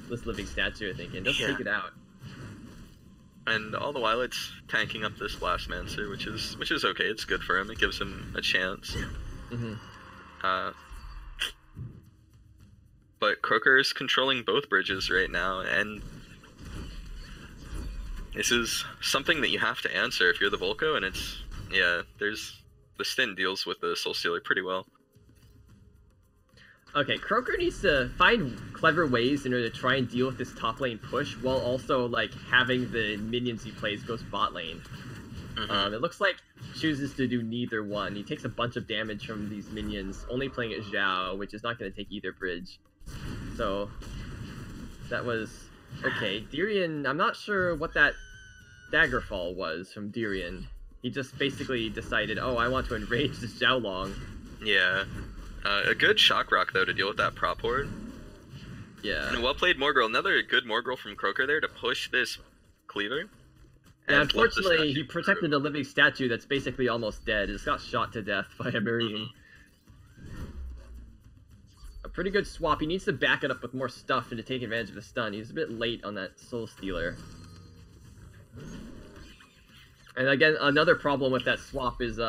living statue, I think, and doesn't take it out. And all the while it's tanking up this Blastmancer, which is okay. It's good for him. It gives him a chance. But Croaker is controlling both bridges right now, and This is something that you have to answer if you're the Volko, and it's, yeah, the stint deals with the Soul Stealer pretty well. Okay, Croaker needs to find clever ways in order to try and deal with this top lane push while also, like, having the minions he plays goes bot lane. It looks like he chooses to do neither one. He takes a bunch of damage from these minions, only playing at Zhao, which is not going to take either bridge. So, that was... Okay, Tyrion, I'm not sure what that Daggerfall was from Tyrion. He just basically decided, oh, I want to enrage this Zhao Long. Yeah. A good Shock Rock, though, to deal with that prop horde. Yeah. And a well-played Morgirl. Another good Morgirl from Croaker there to push this Cleaver. Yeah, unfortunately, he protected a living statue that's basically almost dead. It just got shot to death by a Marine. A pretty good swap. He needs to back it up with more stuff and to take advantage of the stun. He's a bit late on that Soul Stealer. And again, another problem with that swap is,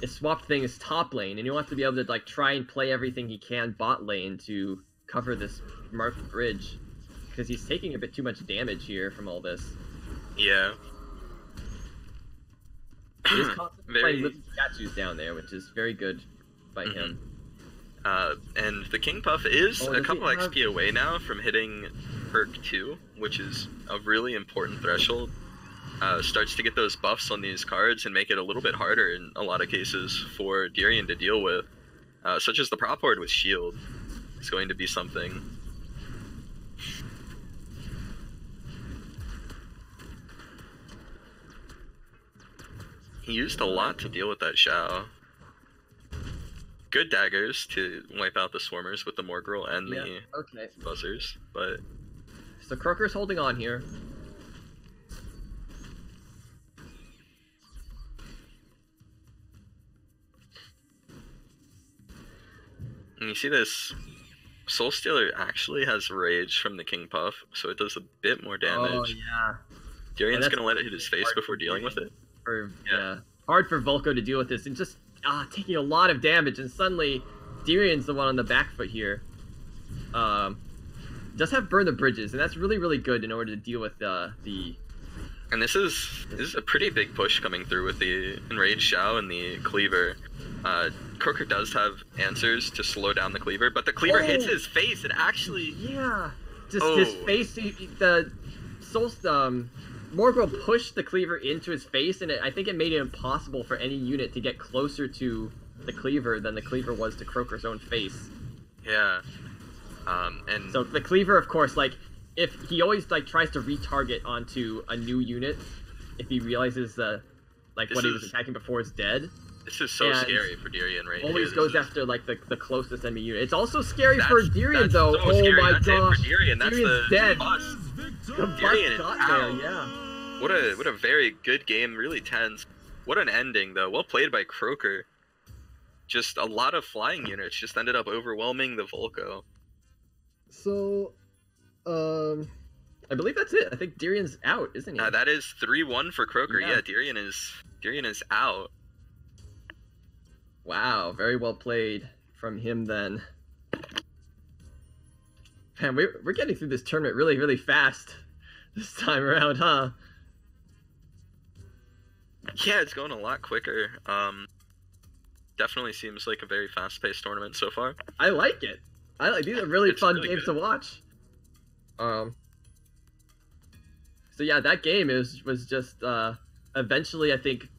his swap thing is top lane, and you'll have to be able to, like, try and play everything he can bot lane to cover this marked bridge. Because he's taking a bit too much damage here from all this. Yeah. He is constantly playing living statues down there, which is very good by him. And the King Puff is a couple XP away now from hitting perk 2, which is a really important threshold. Starts to get those buffs on these cards and make it a little bit harder in a lot of cases for Tyrion to deal with, such as the prop horde with shield. It's going to be something. He used a lot to deal with that Shao. Good daggers to wipe out the Swarmers with the Morgirl and the Buzzers, but... So Croaker's holding on here. And you see this Soul Stealer actually has Rage from the King Puff, so it does a bit more damage. Oh, yeah. Tyrion's gonna let it hit his face before dealing with it. Hard for Volko to deal with this, and just taking a lot of damage, and suddenly Tyrion's the one on the back foot here. Does have Burn the Bridges, and that's really, really good in order to deal with the... And this is a pretty big push coming through with the Enraged Shao and the Cleaver. Croaker does have answers to slow down the Cleaver, but the Cleaver hits his face. It actually... Yeah. Just his face, the Soul... Morgirl pushed the Cleaver into his face, and I think it made it impossible for any unit to get closer to the Cleaver than the Cleaver was to Croaker's own face. Yeah. And so the Cleaver, of course, like, if he always, like, tries to retarget onto a new unit, if he realizes, like, what he was attacking before is dead. This is so scary for Tyrion right here. Always goes after, like, the closest enemy unit. It's also scary for Tyrion, though. So oh my gosh. Tyrion's dead. Bust. Tyrion is out. There, yeah. What a very good game, really tense. What an ending, though. Well played by Croaker. Just a lot of flying units just ended up overwhelming the Volko. So, I believe that's it. I think Tyrion's out, isn't he? That is 3-1 for Croaker. Yeah, Tyrion is out. Wow, very well played from him then. Man, we're getting through this tournament really, really fast this time around, huh? Yeah, it's going a lot quicker. Definitely seems like a very fast-paced tournament so far. I like it. These are really fun games to watch. So yeah, that game was just eventually I think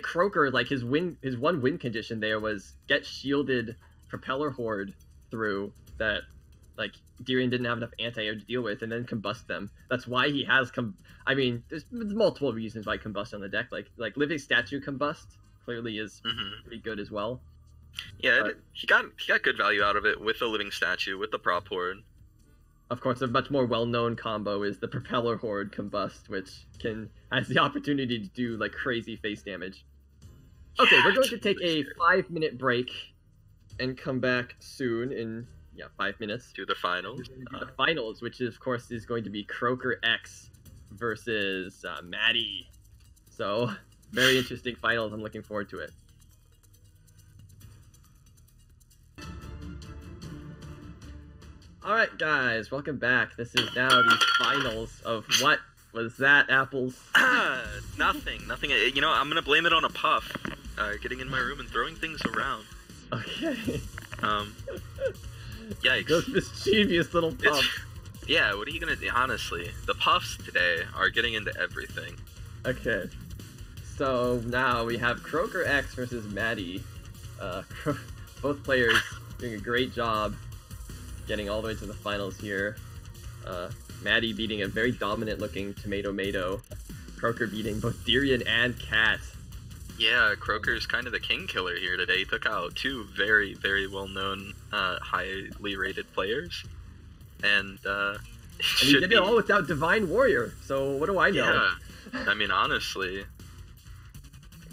Croaker, like, his one win condition there was get shielded Propeller Horde through that, like, Tyrion didn't have enough anti-air to deal with, and then combust them. That's why he has I mean, there's multiple reasons why combust on the deck. Like Living Statue combust clearly is pretty good as well. Yeah, he got good value out of it with the Living Statue, with the Prop Horde. Of course, a much more well-known combo is the Propeller Horde combust, which has the opportunity to do, like, crazy face damage. Okay, we're going to take a 5-minute break and come back soon in 5 minutes. Do the finals. The finals, which of course is going to be Croaker X versus Maddie. So, very interesting finals. I'm looking forward to it. Alright guys, welcome back. This is now the finals of what was that, Apples? Nothing. You know, I'm gonna blame it on a puff. Getting in my room and throwing things around. Okay. Yikes. Those mischievous little puffs. Yeah, what are you gonna do? Honestly, the puffs today are getting into everything. Okay. So now we have Croaker X versus Maddie. Both players doing a great job getting all the way to the finals here. Maddie beating a very dominant looking Tomato. Croaker beating both Tyrion and Cat. Yeah, Croaker's kind of the king killer here today. He took out two very, very well-known, highly rated players. And he did it all without Divine Warrior, so what do I know? Yeah, I mean, honestly.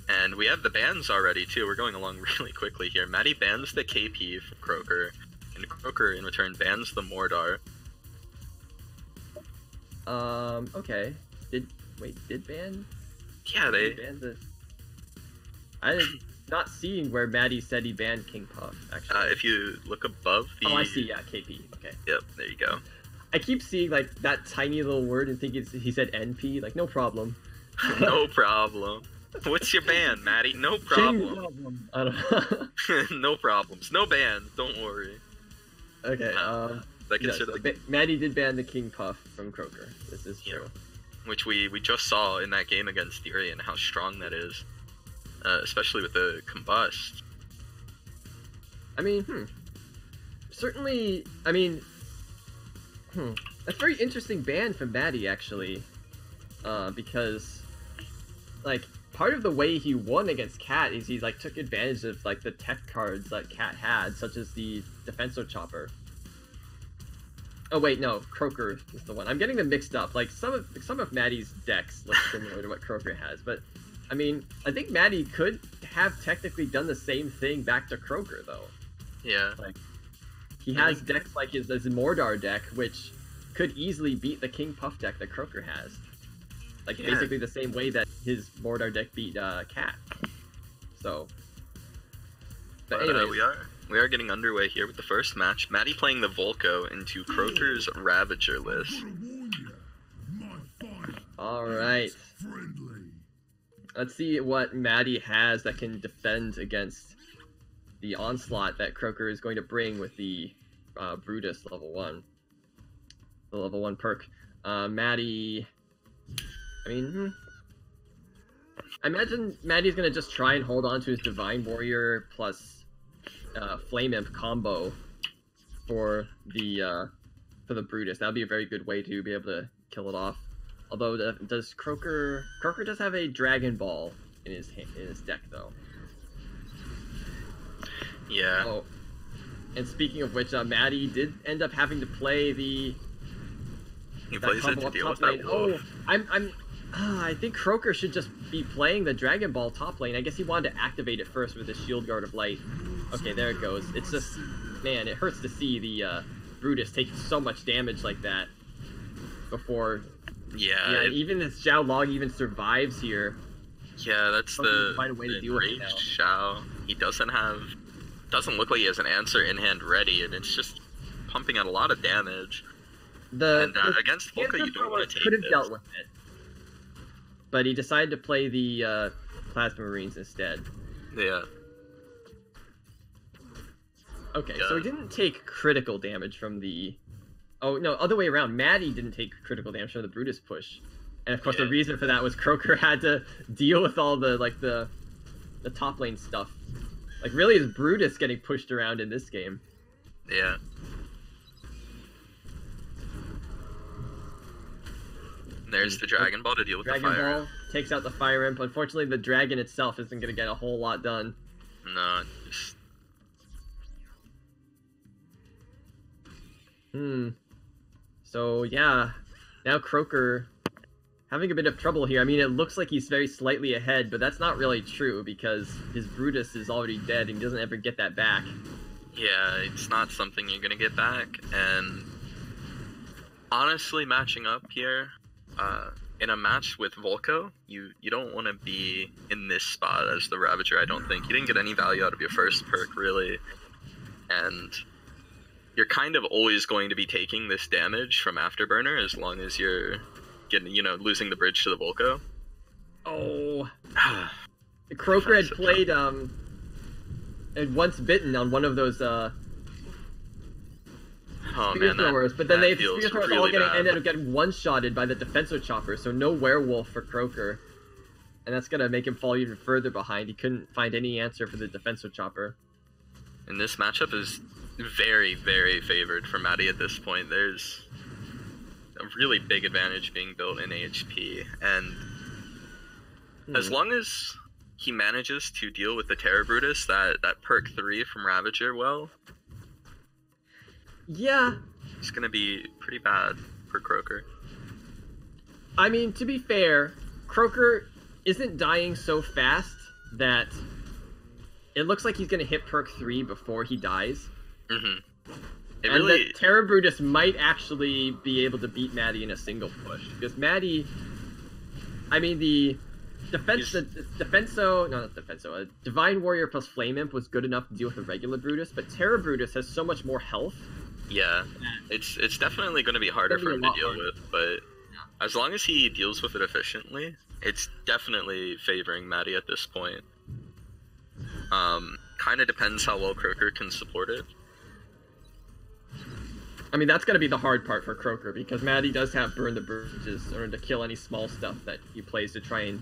And we have the bans already, too. We're going along really quickly here. Maddie bans the KP from Croaker, and Croaker, in return, bans the Mordar. Okay. Did ban? Yeah, they... banned the... I'm not seeing where Maddie said he banned King Puff, actually. If you look above the... Oh, I see, yeah, KP, okay. Yep, there you go. I keep seeing, like, that tiny little word and think he said NP, like, no problem. No problem. What's your ban, Maddie? No problem. I don't know. No problems. No bans, don't worry. Okay, Maddie did ban the King Puff from Croaker. This is true. Yeah. Which we just saw in that game against Tyrion, how strong that is. Especially with the combust. I mean, certainly, I mean, that's a very interesting ban from Maddie, actually. Because, like, part of the way he won against Cat is he, like, took advantage of, like, the tech cards that Cat had, such as the Defensor Chopper. Oh wait, no, Croaker is the one. I'm getting them mixed up. Like, some of Maddie's decks look similar to what Croaker has, but I mean, I think Maddie could have technically done the same thing back to Croaker, though. Yeah. Like, he has decks like his Mordar deck, which could easily beat the King Puff deck that Croaker has. Like, basically the same way that his Mordar deck beat Cat. So. But anyways. We are getting underway here with the first match. Maddie playing the Volko into Croaker's Ravager list. Alright. Let's see what Maddie has that can defend against the onslaught that Croaker is going to bring with the Brutus level 1. The level 1 perk. Maddie... I mean... I imagine Maddie's going to just try and hold on to his Divine Warrior plus Flame Imp combo for the Brutus. That would be a very good way to be able to kill it off. Although, does Croaker does have a Dragon Ball in his deck, though. Yeah. Oh, and speaking of which, Maddie did end up having to play the... He plays it to deal with that wolf. I think Croaker should just be playing the Dragon Ball top lane. I guess he wanted to activate it first with his Shield Guard of Light. Okay, there it goes. It's just... Man, it hurts to see the Brutus take so much damage like that before... Yeah, even if Xiao Long even survives here. Yeah, that's the find a way to deal with it now. Xiao. He doesn't look like he has an answer in hand ready, and it's just pumping out a lot of damage. Against Volko, you don't want to take could have this. dealt with it, but he decided to play the Plasma Marines instead. Yeah. Okay, so he didn't take critical damage from the... Oh, no, other way around. Maddie didn't take critical damage from the Brutus push. And, of course, the reason for that was Croaker had to deal with all the, like, the top lane stuff. Like, really, is Brutus getting pushed around in this game. Yeah. There's the Dragon Ball to deal with the Fire. Dragon Ball takes out the Fire Imp. Unfortunately, the Dragon itself isn't going to get a whole lot done. No, just... So, yeah. Now Croaker having a bit of trouble here. I mean, it looks like he's very slightly ahead, but that's not really true because his Brutus is already dead and he doesn't ever get that back. Yeah, it's not something you're gonna get back, and honestly, matching up here, in a match with Volko, you don't want to be in this spot as the Ravager, I don't think. You didn't get any value out of your first perk, really, and you're kind of always going to be taking this damage from Afterburner as long as you're getting, losing the bridge to the Volko. Oh. The Croaker had played, had once bitten on one of those, spear throwers, but then the spear throwers really ended up getting one-shotted by the defensive chopper, so no werewolf for Croaker. And that's gonna make him fall even further behind. He couldn't find any answer for the defensive chopper. And this matchup is very, very favored for Maddie at this point. There's a really big advantage being built in HP, and as long as he manages to deal with the Terror Brutus, that perk 3 from Ravager well, yeah, it's gonna be pretty bad for Croaker. I mean, to be fair, Croaker isn't dying so fast that it looks like he's going to hit perk 3 before he dies. And that Terror Brutus might actually be able to beat Maddie in a single push. Because Maddie, I mean, the Divine Warrior plus Flame Imp was good enough to deal with a regular Brutus, but Terror Brutus has so much more health. Yeah, it's definitely going to be harder for him to deal with, but as long as he deals with it efficiently, it's definitely favoring Maddie at this point. Kind of depends how well Croaker can support it. I mean, that's going to be the hard part for Croaker, because Maddie does have Burn the Bridges in order to kill any small stuff that he plays to try and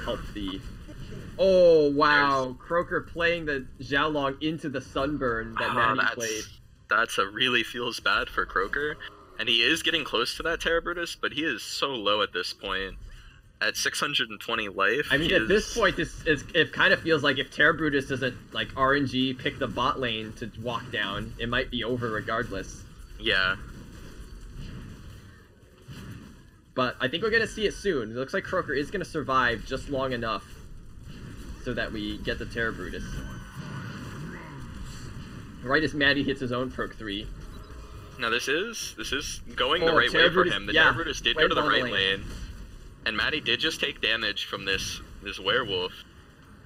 help the... Oh, wow. Croaker playing the Xiaolong into the Sunburn that Maddie played. That's a really feels bad for Croaker. And he is getting close to that Terror Brutus, but he is so low at this point. At 620 life, I mean, at this point, it kind of feels like if Terror Brutus doesn't, like, RNG pick the bot lane to walk down, it might be over regardless. Yeah. But I think we're going to see it soon. It looks like Croaker is going to survive just long enough so that we get the Terror Brutus. Right as Maddie hits his own perk 3. Now this is going the right way for him. The Terror Brutus did go to the right lane. And Maddie did just take damage from this werewolf.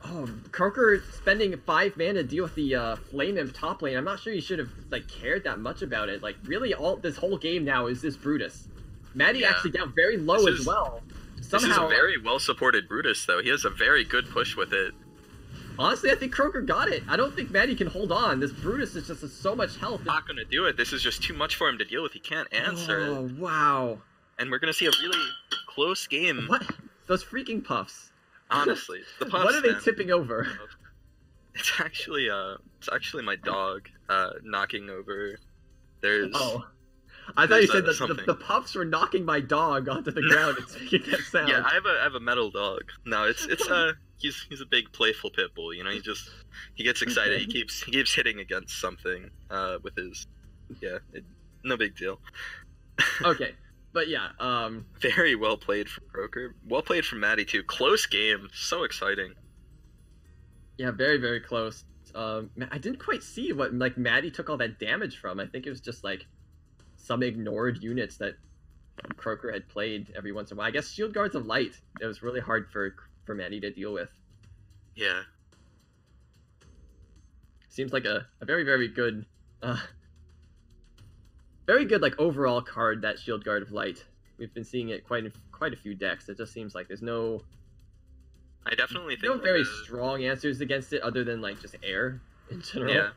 Oh, Croaker spending 5 mana to deal with the Flame Imp top lane. I'm not sure he should have cared that much about it. Like, really, this whole game now is this Brutus. Maddie actually down very low as well. Somehow, this is a very well-supported Brutus, though. He has a very good push with it. Honestly, I think Croaker got it. I don't think Maddie can hold on. This Brutus is just so much health. He's not going to do it. This is just too much for him to deal with. He can't answer it. Oh, wow. And we're going to see a really close game. What? Those freaking puffs. Honestly, the puffs. What are they tipping over? It's actually my dog knocking over. There's. Oh, I thought you said that the puffs were knocking my dog onto the ground and making that sound. Yeah, I have a metal dog. No, it's he's a big playful pit bull. You know, he gets excited. He keeps hitting against something with his. Yeah, no big deal. Okay. But yeah, very well played from Croaker. Well played from Maddie too. Close game. So exciting. Yeah, very, very close. I didn't quite see what Maddie took all that damage from. I think it was just some ignored units that Croaker had played every once in a while. I guess Shield Guards of Light. It was really hard for Maddie to deal with. Yeah. Seems like a very, very good overall card, that Shield Guard of Light. We've been seeing it quite a few decks. It just seems like there's no. I definitely think very strong answers against it other than just air in general. Yeah,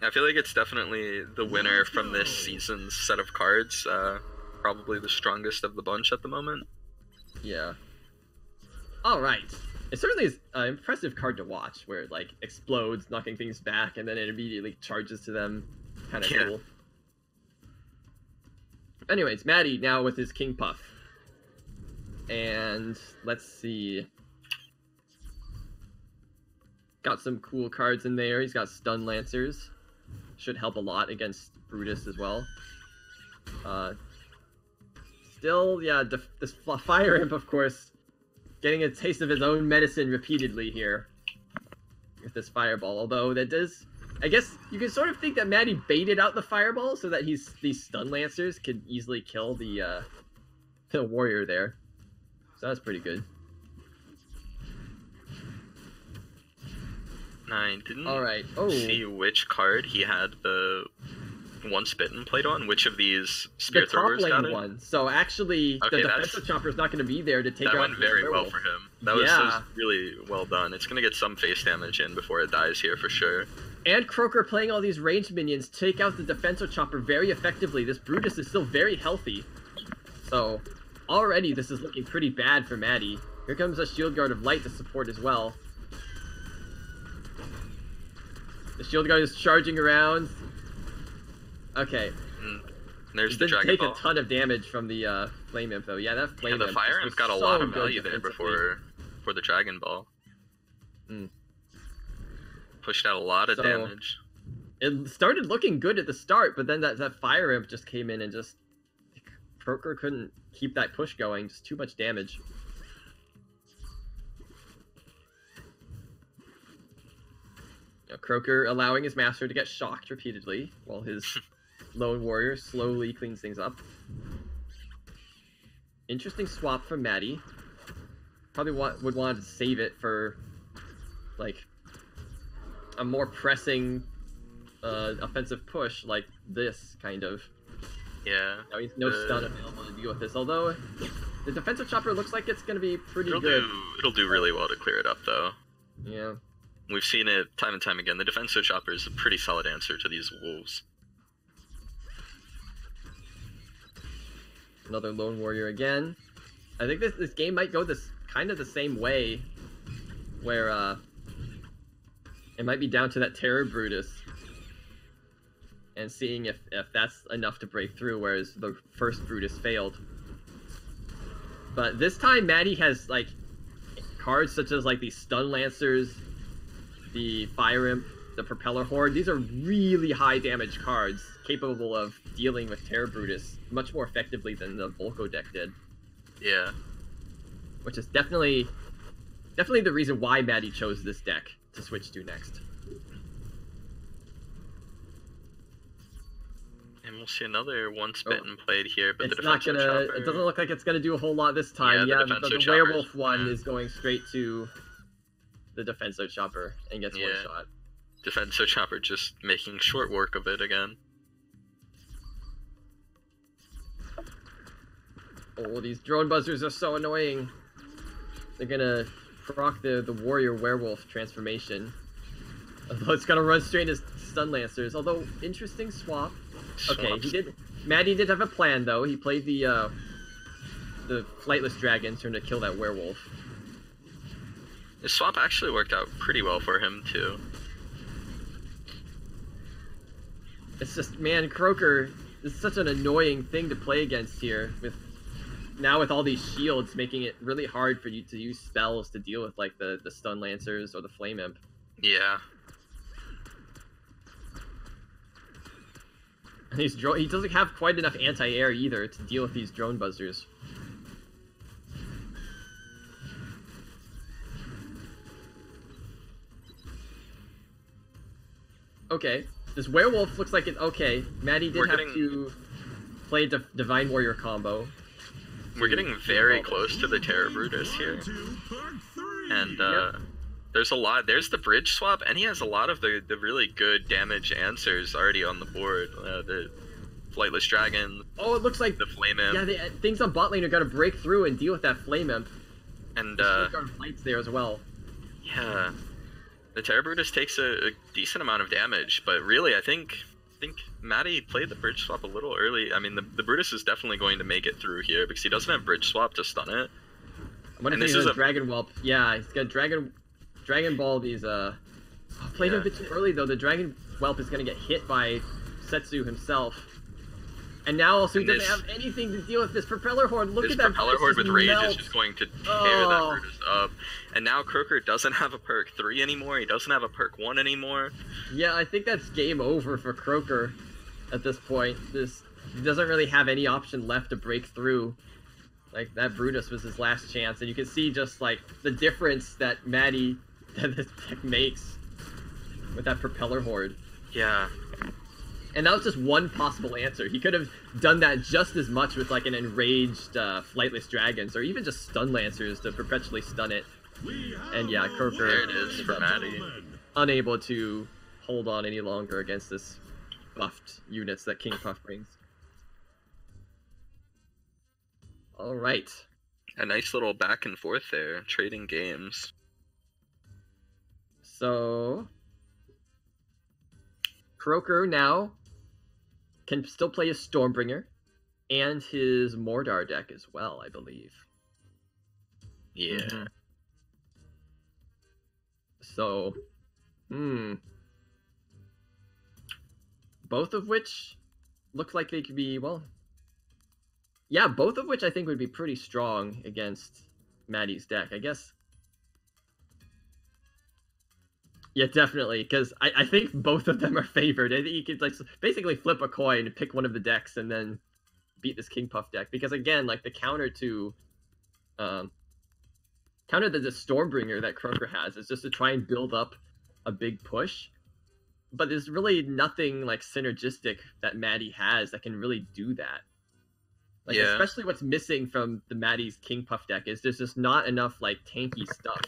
I feel like it's definitely the winner from this season's set of cards. Probably the strongest of the bunch at the moment. Yeah. All right. It certainly is an impressive card to watch, where it explodes, knocking things back, and then it immediately charges to them. Kind of cool. Anyways, Maddie now with his King Puff. And let's see. Got some cool cards in there. He's got Stun Lancers. Should help a lot against Brutus as well. Still, yeah, this Fire Imp, of course, getting a taste of his own medicine repeatedly here with this Fireball. Although that does... I guess you can sort of think that Maddie baited out the Fireball so that these Stun Lancers could easily kill the warrior there. So that's pretty good. I didn't All right. see which card he had the once bitten played on? Which of these The spear top throwers got lane it? one. So actually, Okay, the that's- defensive chopper is not going to be there to take That out went the very well werewolf. for him. That was really well done. It's gonna get some face damage in before it dies here for sure. And Croaker playing all these ranged minions take out the defensive chopper very effectively. This Brutus is still very healthy. So already this is looking pretty bad for Maddie. Here comes a Shield Guard of Light to support as well. The Shield Guard is charging around. Okay. There's the Didn't Dragon take Ball. a ton of damage from the Flame Imp though. Yeah, that Flame Yeah, Imp the Fire was Imp got a so lot of good value there defensively. before the Dragon Ball. Mm. Pushed out a lot of So- damage. It started looking good at the start, but then that Fire Imp just came in and just... Croaker couldn't keep that push going, just too much damage. Croaker allowing his master to get shocked repeatedly, while his lone warrior slowly cleans things up. Interesting swap from Maddie. Probably would want to save it for, like, a more pressing offensive push like this, kind of. Yeah. Now he's no stun available to deal with this, although the defensive chopper looks like it's going to be pretty good. It'll do really well to clear it up, though. Yeah. We've seen it time and time again. The defensive chopper is a pretty solid answer to these wolves. Another lone warrior again. I think this game might go this kind of the same way, where it might be down to that Terror Brutus and seeing if that's enough to break through, whereas the first Brutus failed. But this time Maddie has like cards such as like the Stun Lancers, the Fire Imp, the Propeller Horde. These are really high damage cards capable of dealing with Terror Brutus much more effectively than the Volko deck did. Yeah. Which is definitely the reason why Maddie chose this deck to switch to next. And we'll see another once bitten played here, but It's the not defensive gonna. chopper... It doesn't look like it's gonna do a whole lot this time. Yeah, Yeah, the the defensive werewolf choppers, one yeah. is going straight to the defensive chopper and gets one Yeah. shot. Defensive chopper just making short work of it again. Oh, these drone buzzers are so annoying. They're gonna proc the warrior werewolf transformation. Although it's gonna run straight into Stun Lancers. Although, interesting swap. Okay, Swaps. Maddie did have a plan though. He played the Flightless Dragon to kill that werewolf. His swap actually worked out pretty well for him, too. It's just, man, Croaker is such an annoying thing to play against here. With all these shields, making it really hard for you to use spells to deal with like the Stun Lancers or the Flame Imp. Yeah. And he doesn't have quite enough anti-air either to deal with these drone buzzers. Okay, this werewolf looks like it. Okay, Maddie did have to play Divine Warrior combo. We're getting very close to the Terror Brutus here. And there's a lot. There's the bridge swap, and he has a lot of the really good damage answers already on the board. The Flightless Dragon. Oh, it looks like the Flame Imp. Yeah, things on bot lane are gonna break through and deal with that Flame Imp. And lights there as well. Yeah, the Terror Brutus takes a decent amount of damage, but really, I think Maddie played the bridge swap a little early. I mean, the Brutus is definitely going to make it through here because he doesn't have bridge swap to stun it. I'm gonna say a Dragon Whelp. Yeah, he's got Dragon Ball. These played a bit too early though. The Dragon Whelp is gonna get hit by Setsu himself. And now also he doesn't have anything to deal with this Propeller Horde. Look at that. This Propeller Horde with Rage is just going to tear that Brutus up. And now Croaker doesn't have a perk 3 anymore. He doesn't have a perk 1 anymore. Yeah, I think that's game over for Croaker at this point. He doesn't really have any option left to break through. Like, that Brutus was his last chance. And you can see just, like, the difference that this deck makes with that Propeller Horde. Yeah. And that was just one possible answer. He could have done that just as much with like an enraged Flightless Dragons, or even just Stun Lancers to perpetually stun it. And yeah, Croaker there it is for Maddie. Unable to hold on any longer against this buffed units that King Puff brings. All right. A nice little back and forth there, trading games. So Croaker now can still play his Stormbringer and his Mordar deck as well, I believe. Yeah. Mm-hmm. So, both of which look like they could be, well, yeah, both of which I think would be pretty strong against Maddie's deck, I guess. Yeah, definitely, because I think both of them are favored. I think you could like basically flip a coin, pick one of the decks, and then beat this King Puff deck. Because again, like the counter to the Stormbringer that Croaker has is just to try and build up a big push. But there's really nothing like synergistic that Maddie has that can really do that. Like especially what's missing from the Maddie's King Puff deck is there's just not enough like tanky stuff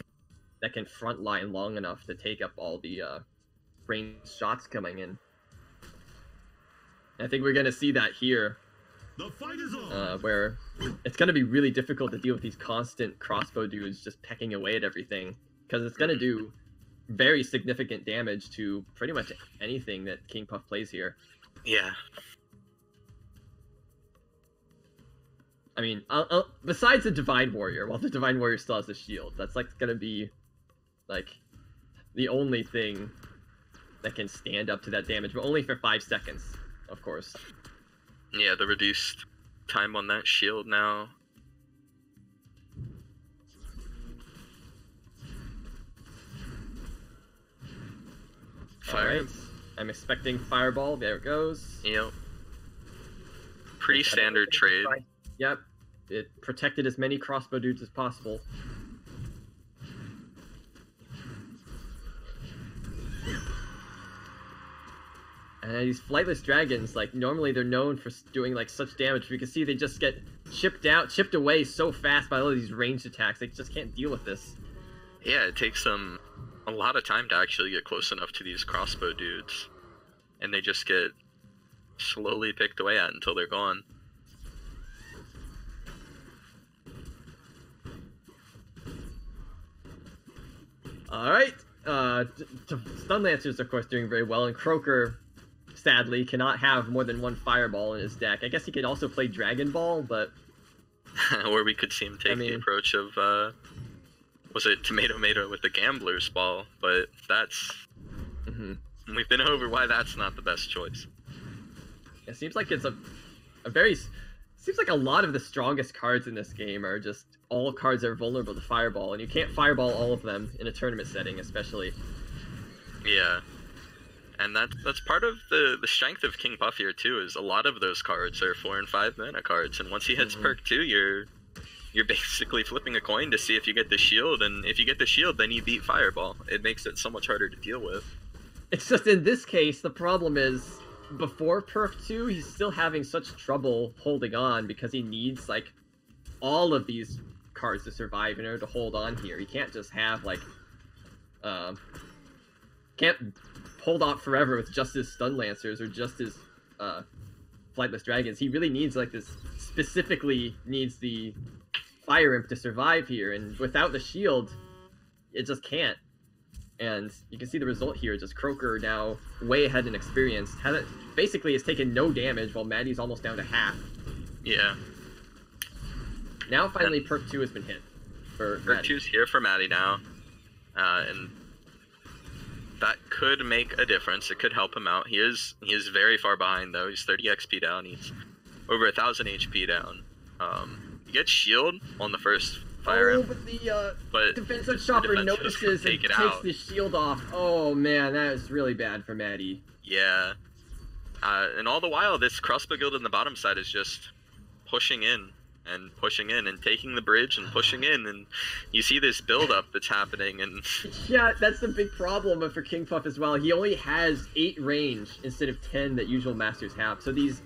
that can frontline long enough to take up all the ranged shots coming in. And I think we're gonna see that here. The fight is on. Where it's going to be really difficult to deal with these constant crossbow dudes just pecking away at everything, because it's going to do very significant damage to pretty much anything that King Puff plays here. Yeah. I mean, besides the Divine Warrior, well, the Divine Warrior still has the shield. That's like going to be like the only thing that can stand up to that damage, but only for 5 seconds, of course. Yeah, the reduced time on that shield now. Fire. Right. I'm expecting Fireball. There it goes. Yep. Pretty standard trade. Yep. It protected as many crossbow dudes as possible. And these flightless dragons, like normally they're known for doing like such damage. But you can see they just get chipped away so fast by all of these ranged attacks. They just can't deal with this. Yeah, it takes them a lot of time to actually get close enough to these crossbow dudes, and they just get slowly picked away at until they're gone. All right, Stun Lancers, of course, doing very well, and Croaker, sadly, cannot have more than one Fireball in his deck. I guess he could also play Dragon Ball, but... Or we could see him take the approach of, was it Tomato with the Gambler's Ball, but that's... We've been over why that's not the best choice. It seems like it's a very... Seems like a lot of the strongest cards in this game are just all cards that are vulnerable to Fireball, and you can't Fireball all of them in a tournament setting, especially. Yeah. And that's part of the strength of King Puff here too, is a lot of those cards are 4 and 5 mana cards, and once he hits perk 2, you're basically flipping a coin to see if you get the shield, and if you get the shield, then you beat Fireball. It makes it so much harder to deal with. It's just in this case, the problem is, before perk 2, he's still having such trouble holding on because he needs like all of these cards to survive in order to hold on here. He can't just have like can't hold off forever with just his Stun Lancers or just his Flightless Dragons. He really needs like this, specifically needs the Fire Imp to survive here, and without the shield it just can't. And you can see the result here, just Croaker now way ahead in experience. Basically has taken no damage while Maddie's almost down to half. Yeah. Now finally perk 2 has been hit for Perk 2's here for Maddie now. And that could make a difference. It could help him out. He is very far behind though. He's 30 XP down. He's over 1,000 HP down. He gets shield on the first Fire Imp, but the defensive chopper notices and takes the shield off. Oh man, that is really bad for Maddie. Yeah. And all the while, this crossbow guild in the bottom side is just pushing in and taking the bridge and pushing in, and you see this build up that's happening. And yeah, that's the big problem for King Puff as well. He only has 8 range instead of 10 that usual masters have. So these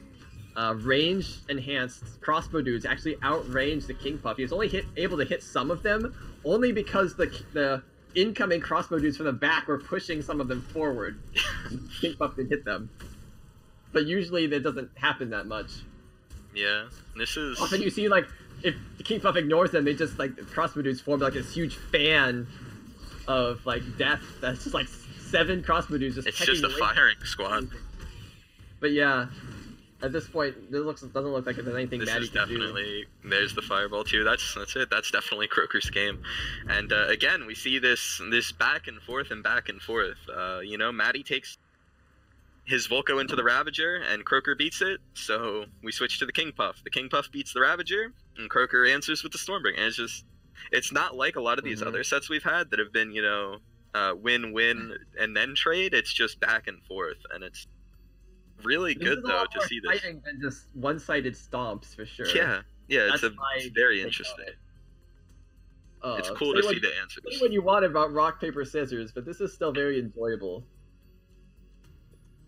range enhanced crossbow dudes actually outrange the King Puff. He was only able to hit some of them only because the incoming crossbow dudes from the back were pushing some of them forward. King Puff didn't hit them. but usually that doesn't happen that much. Yeah, this is... Often you see, like, if the King Puff ignores them, they just, like, the crossbow dudes form, like, this huge fan of, like, death. That's just, like, 7 crossbow dudes just It's just a firing squad. But yeah, at this point, it doesn't look like there's anything Maddie can do. Definitely, there's the fireball too. That's it. That's definitely Croaker's game. And again, we see this back and forth and back and forth. You know, Maddie takes his Volko into the Ravager, and Croaker beats it. So we switch to the King Puff. The King Puff beats the Ravager, and Croaker answers with the Stormbringer. And it's not like a lot of these other sets we've had that have been, you know, win-win and then trade. It's just back and forth, and it's really good though to see this. Than just one-sided stomps for sure. Yeah, it's very interesting. It's cool to see the answers. Say what you want about rock paper scissors, but this is still very enjoyable.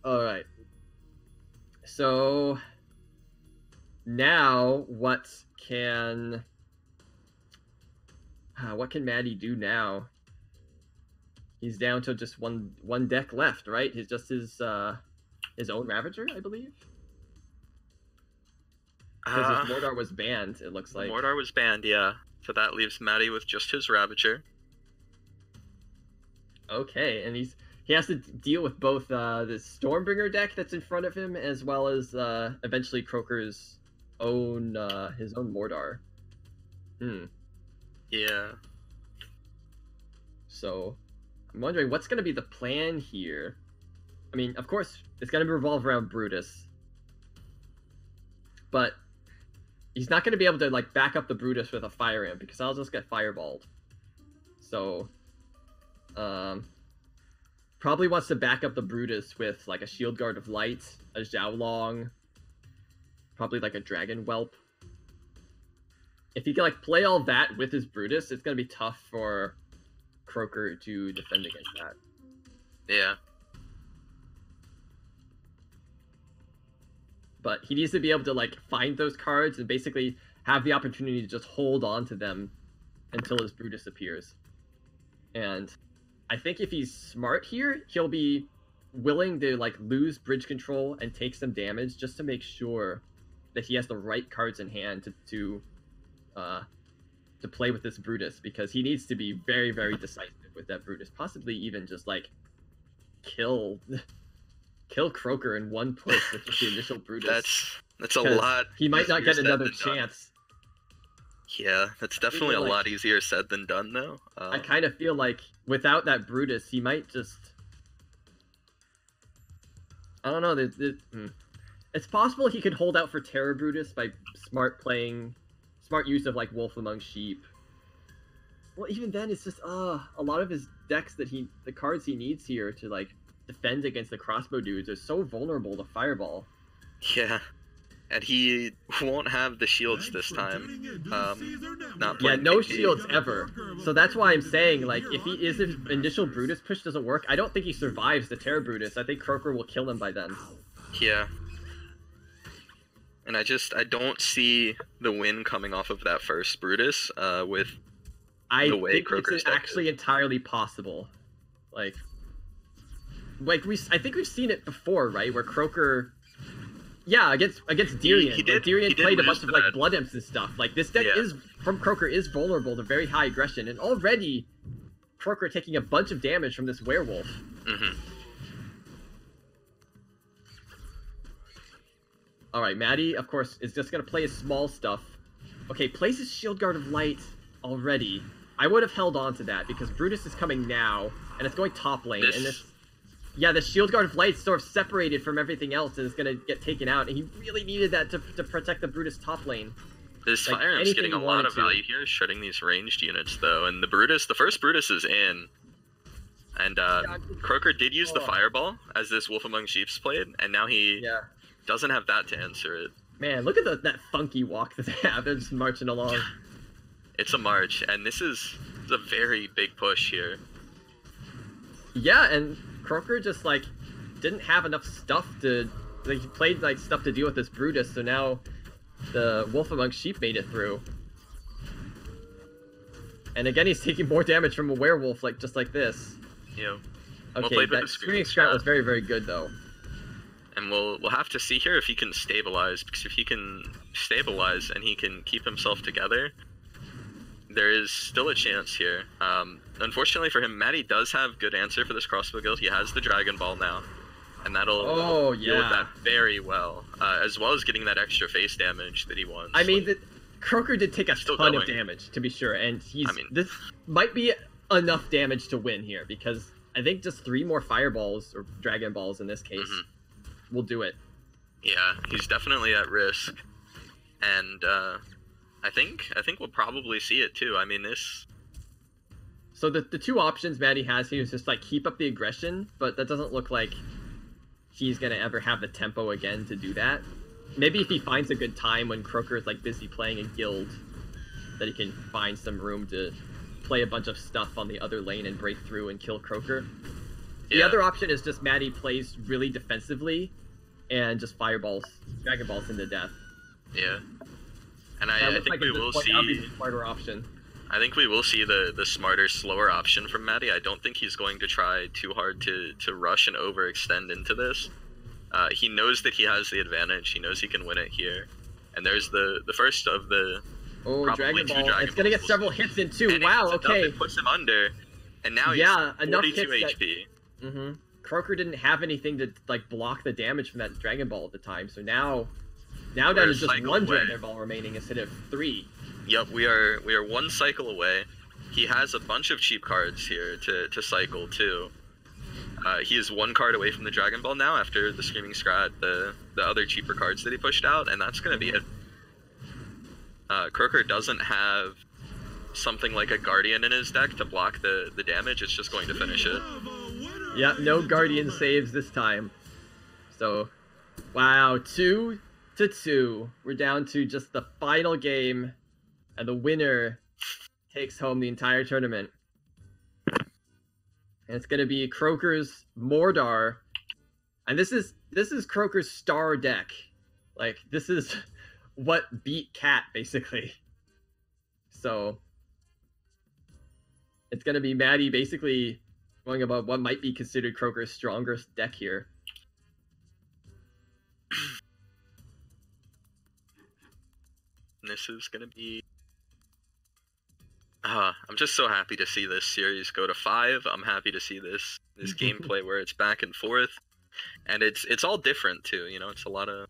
All right. So now what can Maddie do now? He's down to just one deck left, right? He's just his own Ravager, I believe. Because his Mordar was banned, it looks like. Mordar was banned, yeah. So that leaves Maddie with just his Ravager. Okay, and he has to deal with both the Stormbringer deck that's in front of him, as well as eventually Croaker's own his own Mordar. Yeah. So I'm wondering what's going to be the plan here. I mean, of course, it's going to revolve around Brutus, but he's not going to be able to like back up the Brutus with a Fire Imp because I'll just get fireballed. So, probably wants to back up the Brutus with like a Shield Guard of Light, a Xiaolong, probably like a Dragon Whelp. If he can like play all that with his Brutus, it's going to be tough for Croaker to defend against that. Yeah. But he needs to be able to like find those cards and basically have the opportunity to just hold on to them until his Brutus appears. And I think if he's smart here, he'll be willing to like lose bridge control and take some damage just to make sure that he has the right cards in hand to play with this Brutus, because he needs to be very, very decisive with that Brutus. Possibly even just like kill Croaker in one push with just the initial Brutus. That's a lot. He might not get another chance. Yeah, that's definitely a lot easier said than done, though. I kind of feel like without that Brutus, he might just... I don't know. It's possible he could hold out for Terror Brutus by smart use of like Wolf Among Sheep. Well, even then, it's just a lot of his decks the cards he needs here to like defend against the crossbow dudes are so vulnerable to Fireball. Yeah. And he won't have the shields this time. No shields ever. So that's why I'm saying, like, if his initial Brutus push doesn't work, I don't think he survives the Terror Brutus. I think Croaker will kill him by then. Yeah. And I don't see the win coming off of that first Brutus with the way Croaker's deck is. Actually entirely possible. I think we've seen it before, right? Where Croaker... Yeah, against Tyrion. Tyrion played a bunch of like Blood Imps and stuff. Like this deck from Croaker is vulnerable to very high aggression, and already Croaker taking a bunch of damage from this werewolf. All right, Maddie, of course, is just gonna play his small stuff. Okay, plays his Shield Guard of Light already. I would have held on to that because Brutus is coming now, and it's going top lane, and this. Yeah, the Shield Guard of Light is sort of separated from everything else and is going to get taken out, and he really needed that to protect the Brutus top lane. This Fire Imp's getting a lot of value here, shutting these ranged units, though, and the first Brutus is in. And Croaker did use the Fireball, as this Wolf Among Sheep's played, and now he doesn't have that to answer it. Man, look at that funky walk that they have. They're just marching along. It's a march, and this is a very big push here. Yeah, and Croaker just like didn't have enough stuff to he played like stuff to deal with this Brutus, so now the Wolf Among Sheep made it through. And again, he's taking more damage from a werewolf, like just like this. Yeah. Okay, that Screaming Scrat was very, very good though. And we'll have to see here if he can stabilize, because if he can stabilize and he can keep himself together, there is still a chance here. Unfortunately for him, Maddie does have good answer for this crossbow guild. He has the Dragon Ball now, and that'll deal with that very well as getting that extra face damage that he wants. I mean, Croaker did take a ton of damage, to be sure, and this might be enough damage to win here, because I think just 3 more fireballs, or Dragon Balls in this case, will do it. Yeah, he's definitely at risk, and I think we'll probably see it too. I mean, this... So the 2 options Maddie has here is just, like, keep up the aggression, but that doesn't look like he's gonna ever have the tempo again to do that. Maybe if he finds a good time when Croaker is, like, busy playing a guild, that he can find some room to play a bunch of stuff on the other lane and break through and kill Croaker. Yeah. The other option is just Maddie plays really defensively and just fireballs, Dragon Balls into death. Yeah. And I think we will see... That'll be the smarter option. I think we will see the smarter, slower option from Maddie. I don't think he's going to try too hard to rush and overextend into this. He knows that he has the advantage. He knows he can win it here. And there's the first of the... Oh, Dragon Ball. It's going to get several hits in too. Wow, okay. It puts him under, and now he's 42 HP. Croaker didn't have anything to, like, block the damage from that Dragon Ball at the time, so now down to just 1 Dragon Ball remaining instead of 3. Yep, we are 1 cycle away. He has a bunch of cheap cards here to cycle too. He is 1 card away from the Dragon Ball now after the Screaming Scrat, the other cheaper cards that he pushed out, and that's going to be it. Croaker doesn't have something like a Guardian in his deck to block the damage. It's just going to finish it. Yeah, no Guardian saves this time. So, wow, 2-2. We're down to just the final game, and the winner takes home the entire tournament. And it's going to be Croaker's Mordar. And this is Croaker's star deck. Like, this is what beat Cat, basically. So, it's going to be Maddie basically going about what might be considered Croaker's strongest deck here. This is going to be... I'm just so happy to see this series go to 5. I'm happy to see this gameplay where it's back and forth, and it's all different too. You know, it's a lot of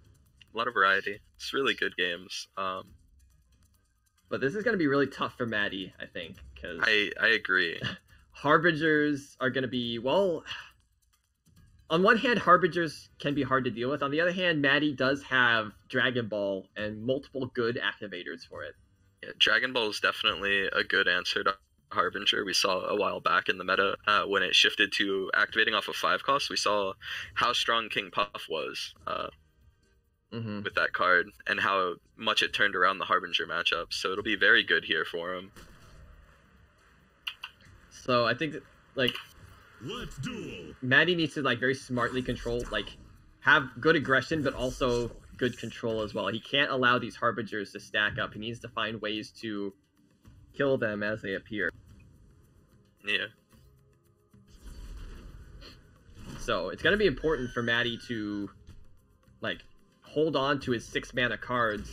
variety. It's really good games. But this is going to be really tough for Maddie, I think, because I agree. Harbingers are going to be, well, on one hand, Harbingers can be hard to deal with. On the other hand, Maddie does have Dragon Ball and multiple good activators for it. Yeah, Dragon Ball is definitely a good answer to Harbinger. We saw a while back in the meta when it shifted to activating off of 5 costs. We saw how strong King Puff was with that card and how much it turned around the Harbinger matchup. So it'll be very good here for him. So I think that, like, let's duel. Maddie needs to, like, very smartly control, like, have good aggression, but also good control as well. He can't allow these Harbingers to stack up. He needs to find ways to kill them as they appear. Yeah. So it's going to be important for Maddie to, like, hold on to his 6-mana cards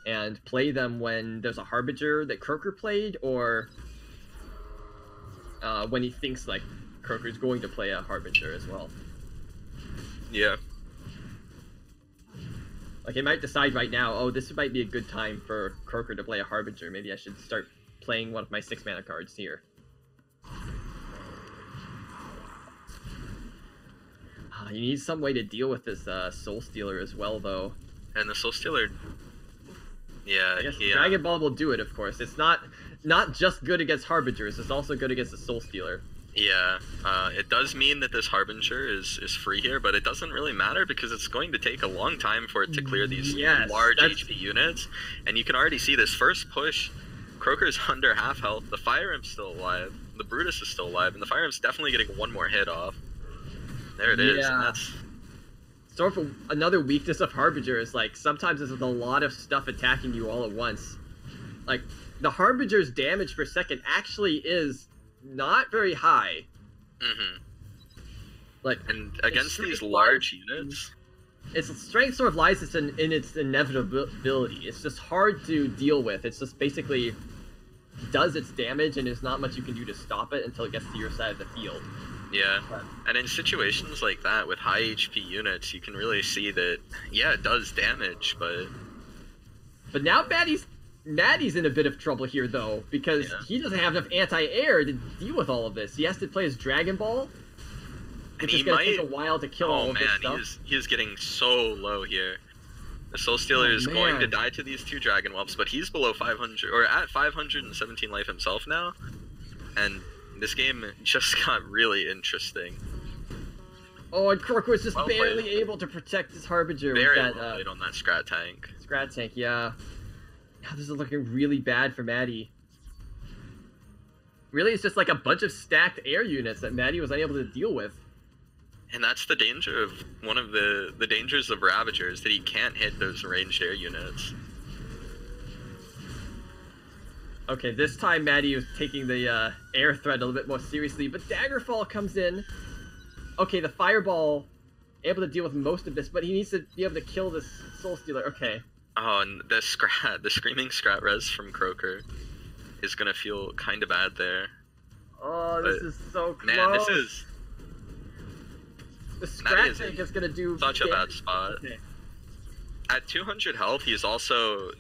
and play them when there's a Harbinger that Croaker played, or when he thinks, like, Croaker's going to play a Harbinger as well. Yeah. Like, he might decide right now, oh, this might be a good time for Croaker to play a Harbinger. Maybe I should start playing one of my 6-mana cards here. You need some way to deal with this Soul Stealer as well, though. And the Soul Stealer... Yeah, I guess Dragon Ball will do it, of course. It's not just good against Harbingers, it's also good against the Soul Stealer. Yeah, it does mean that this Harbinger is free here, but it doesn't really matter because it's going to take a long time for it to clear these large HP units. And you can already see this first push, Croaker's under half health, the Fire Imp's still alive, the Brutus is still alive, and the Fire Imp's definitely getting 1 more hit off. There it is, and that's... Sort of another weakness of Harbinger is, like, sometimes there's a lot of stuff attacking you all at once. Like, the Harbinger's damage per second actually is not very high. Like, and against these large units, its strength sort of lies in its inevitability. It's just hard to deal with. It's just basically does its damage, and there's not much you can do to stop it until it gets to your side of the field. yeah. And in situations like that with high HP units, you can really see that, yeah, it does damage, But now Maddie's in a bit of trouble here, though, because he doesn't have enough anti-air to deal with all of this. He has to play his Dragon Ball, which is going to take a while to kill all of this stuff. He is getting so low here. The Soul Stealer is going to die to these 2 Dragon Whelps, but he's below 500, or at 517 life himself now, and this game just got really interesting. Oh, and Croaker was just barely able to protect his Harbinger with that... well played on that Scrat Tank. Scrat Tank, yeah. God, this is looking really bad for Maddie. Really, it's just like a bunch of stacked air units that Maddie was unable to deal with. And that's the danger of one of the dangers of Ravagers, that he can't hit those ranged air units. Okay, this time Maddie was taking the air threat a little bit more seriously, but Daggerfall comes in. Okay, the Fireball able to deal with most of this, but he needs to be able to kill this Soul Stealer. Okay. Oh, and the Screaming Scrat Res from Croaker is gonna feel kind of bad there. Oh, this is so close. Man, this is... The Scrat Tank is gonna do such a bad spot. Okay. At 200 health, he's also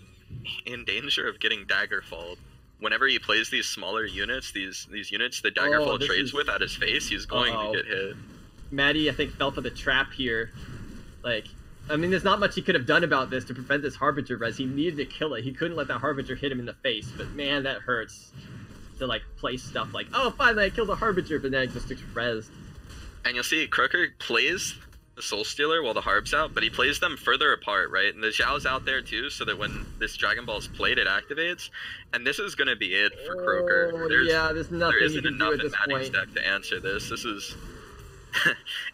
in danger of getting Daggerfalled. Whenever he plays these smaller units, these units that Daggerfall trades with at his face, he's going to get hit. Maddie, I think, fell for the trap here. Like, I mean, there's not much he could have done about this to prevent this Harbinger res. He needed to kill it. He couldn't let that Harbinger hit him in the face. But man, that hurts. To like play stuff like, oh, finally I killed a Harbinger, but then it just gets rezzed. And you'll see Croaker plays the Soul Stealer while the Harb's out, but he plays them further apart, right? And the Zhao's out there too, so that when this Dragon Ball's played, it activates. And this is going to be it for Croaker. There's nothing there isn't you can enough do at in this Maddie's point. deck to answer this. This is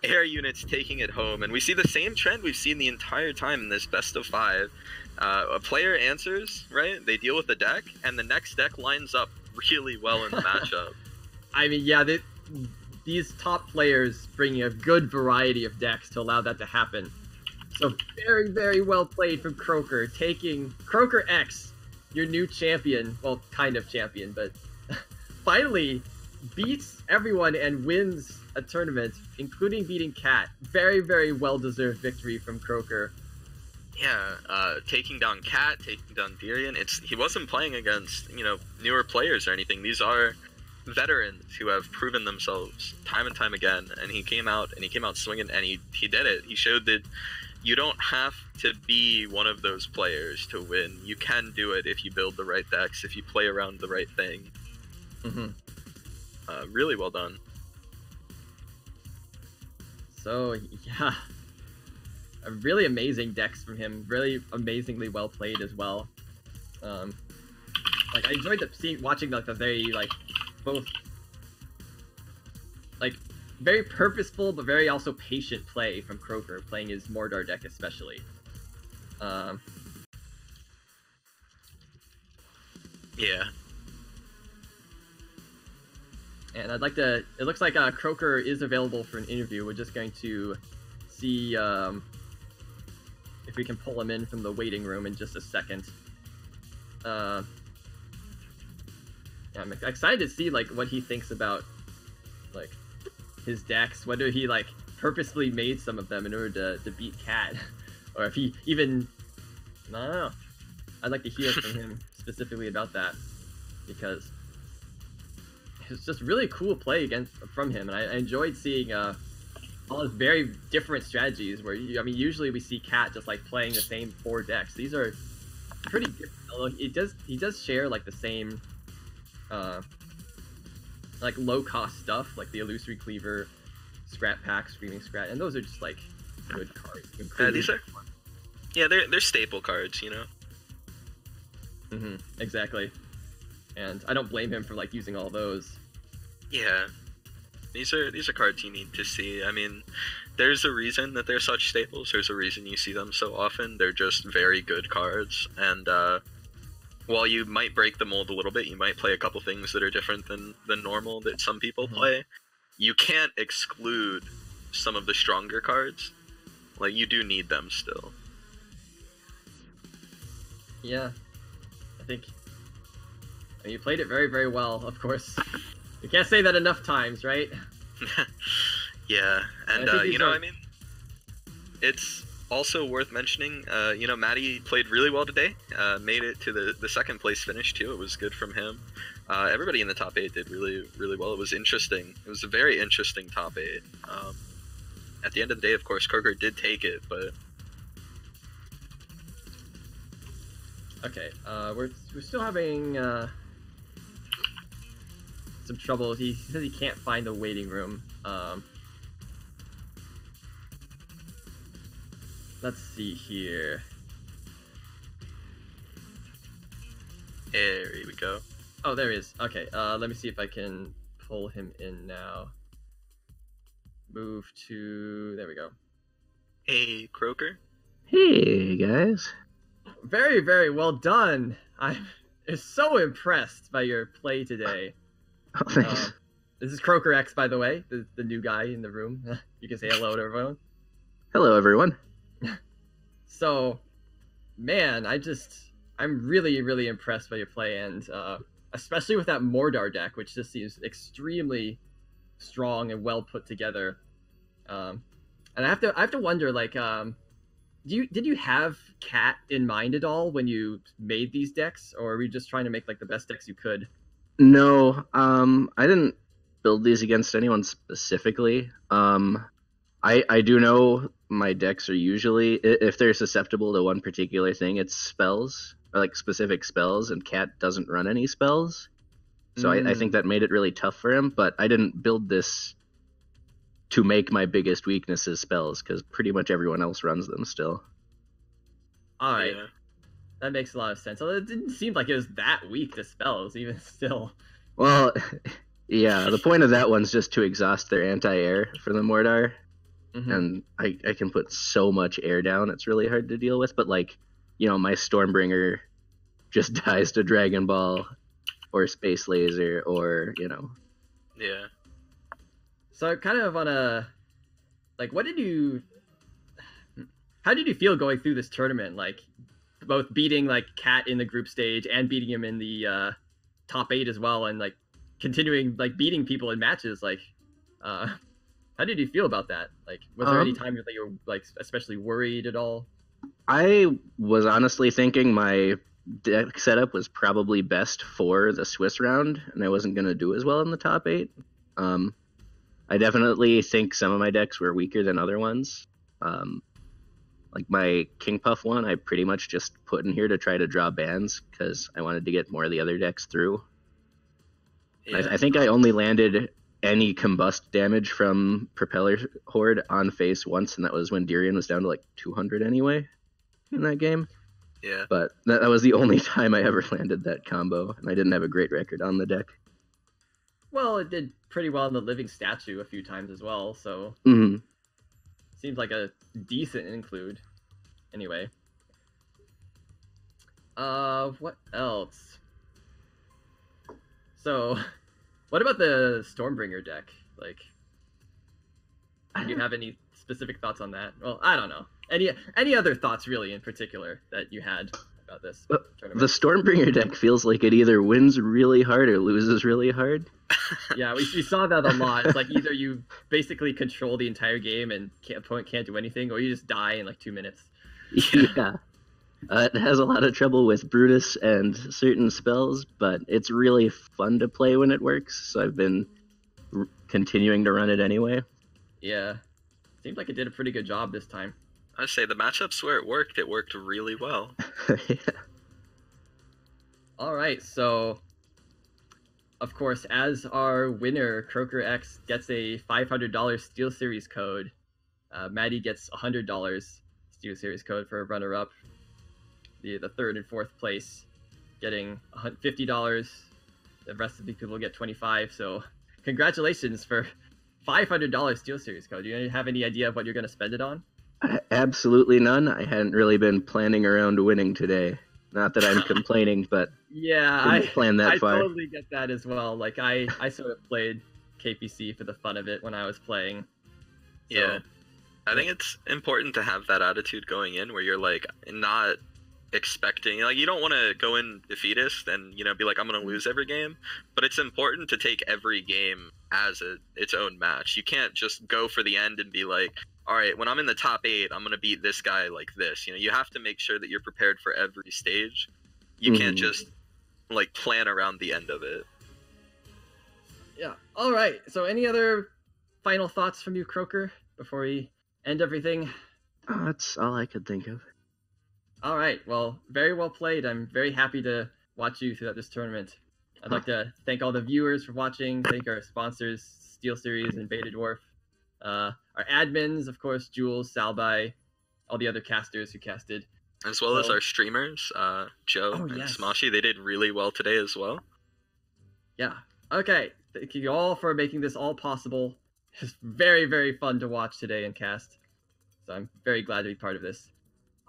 air units taking it home. And we see the same trend we've seen the entire time in this best of 5. A player answers, right? They deal with the deck, and the next deck lines up really well in the matchup. I mean, yeah, these top players bring a good variety of decks to allow that to happen. So very, very well played from Croaker, taking Croaker X, your new champion, well, kind of champion, but finally beats everyone and wins a tournament, including beating Cat. Very, very well-deserved victory from Croaker. Yeah, taking down Cat, taking down Tyrion. He wasn't playing against, newer players or anything. These are veterans who have proven themselves time and time again, and he came out swinging, and he did it. He showed that you don't have to be one of those players to win. You can do it if you build the right decks, if you play around the right thing. Really well done. So yeah, really amazing decks from him. Really amazingly well played as well. Like I enjoyed watching like the very both very purposeful but very also patient play from Croaker, playing his Mordor deck especially. Yeah. And I'd like to... It looks like Croaker is available for an interview. We're just going to see if we can pull him in from the waiting room in just a second. Yeah, I'm excited to see what he thinks about his decks, whether he purposely made some of them in order to beat Cat, or if he even... I don't know. I'd like to hear from him specifically about that, because it's just really cool play from him, and I enjoyed seeing all his very different strategies. Where usually we see Cat just playing the same 4 decks. These are pretty different. Although he does share the same low cost stuff, like the Illusory Cleaver, Scrat Pack, Screaming Scrat, and those are just good cards. These are they're staple cards, Exactly. And I don't blame him for using all those. Yeah, these are cards you need to see. I mean, there's a reason that they're such staples. There's a reason you see them so often. They're just very good cards, and while you might break the mold a little bit, you might play a couple things that are different than normal that some people play. You can't exclude some of the stronger cards. Like, you do need them still. Yeah, I think you played it very, very well, of course. You can't say that enough times, right? Yeah, and you know, are... I mean, it's also worth mentioning, you know, Maddie played really well today, made it to the second place finish too. It was good from him. Everybody in the top 8 did really, really well. It was interesting. It was a very interesting top 8. At the end of the day, of course, Croaker did take it, but... Okay, we're still having some trouble. He says he can't find the waiting room. Let's see here. There we go. Oh, there he is. Okay, let me see if I can pull him in now. Move to... There we go. Hey, Croaker. Hey, guys. Very, very well done. I'm so impressed by your play today. Oh, thanks. This is Croaker X, by the way, the new guy in the room. You can say hello to everyone. Hello, everyone. So, man, I'm really, really impressed by your play, and especially with that Mordar deck, which just seems extremely strong and well put together. And I have to wonder, like, did you have Cat in mind at all when you made these decks, or were you just trying to make like the best decks you could? No, I didn't build these against anyone specifically. I do know my decks are usually, if they're susceptible to one particular thing, it's spells, or like specific spells, and Cat doesn't run any spells. So I think that made it really tough for him, but I didn't build this to make my biggest weaknesses spells, because pretty much everyone else runs them still. Alright. Yeah. That makes a lot of sense. Although it didn't seem like it was that weak to spells, even still. Well, yeah, the point of that one's just to exhaust their anti-air for the Mordar. Mm-hmm. And I can put so much air down, it's really hard to deal with. But, like, you know, my Stormbringer just dies to Dragon Ball or Space Laser or, you know. Yeah. So kind of on a... Like, how did you feel going through this tournament? Like, both beating, like, Cat in the group stage and beating him in the top 8 as well, and, like, continuing, like, beating people in matches, like... How did you feel about that? Like, was there any time that you were, like, especially worried at all? I was honestly thinking my deck setup was probably best for the Swiss round, and I wasn't going to do as well in the top 8. I definitely think some of my decks were weaker than other ones. Like my King Puff one, I pretty much just put in here to try to draw bans, because I wanted to get more of the other decks through. Yeah. I think I only landed any combust damage from Propeller Horde on face once, and that was when Tyrion was down to like 200 anyway in that game. Yeah. But that was the only time I ever landed that combo, and I didn't have a great record on the deck. Well, it did pretty well in the Living Statue a few times as well, so... Mm-hmm. Seems like a decent include. Anyway. What else? So... What about the Stormbringer deck? Like, do you have any specific thoughts on that? Well, I don't know. Any other thoughts, really, in particular, that you had about this tournament? The Stormbringer deck feels like it either wins really hard or loses really hard. Yeah, we saw that a lot. It's like either you basically control the entire game and opponent can't do anything, or you just die in like 2 minutes. Yeah. It has a lot of trouble with Brutus and certain spells, but it's really fun to play when it works, so I've been continuing to run it anyway. Yeah. Seems like it did a pretty good job this time. I'd say the matchups where it worked really well. Yeah. Alright, so... Of course, as our winner, Croaker X gets a $500 Steel Series code. Maddie gets $100 Steel Series code for a runner-up. The third and fourth place getting $50. The rest of the people get $25. So congratulations for $500 Steel Series code. Do you have any idea of what you're going to spend it on? Absolutely none. I hadn't really been planning around winning today. Not that I'm complaining, but yeah, didn't plan that far. I totally get that as well. Like I sort of played KPC for the fun of it when I was playing. Yeah. I think it's important to have that attitude going in where you're like not expecting, like, you don't want to go in defeatist and, you know, be like, I'm going to lose every game, but it's important to take every game as its own match. You can't just go for the end and be like, all right, when I'm in the top 8, I'm going to beat this guy like this. You know, you have to make sure that you're prepared for every stage. You can't just like plan around the end of it. Yeah. All right. So any other final thoughts from you, Croaker, before we end everything? That's all I could think of. All right. Well, very well played. I'm very happy to watch you throughout this tournament. I'd like to thank all the viewers for watching. Thank our sponsors, Steel Series and Beta Dwarf. Our admins, of course, Jules, Salbai, all the other casters who casted. As well as our streamers, Joe and Smoshi. They did really well today as well. Yeah. Okay. Thank you all for making this all possible. It's very, very fun to watch today and cast. So I'm very glad to be part of this.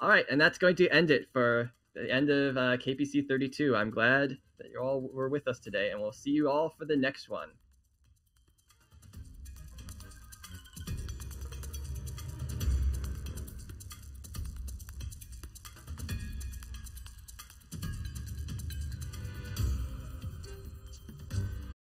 All right, and that's going to end it for the end of KPC 32. I'm glad that you all were with us today, and we'll see you all for the next one.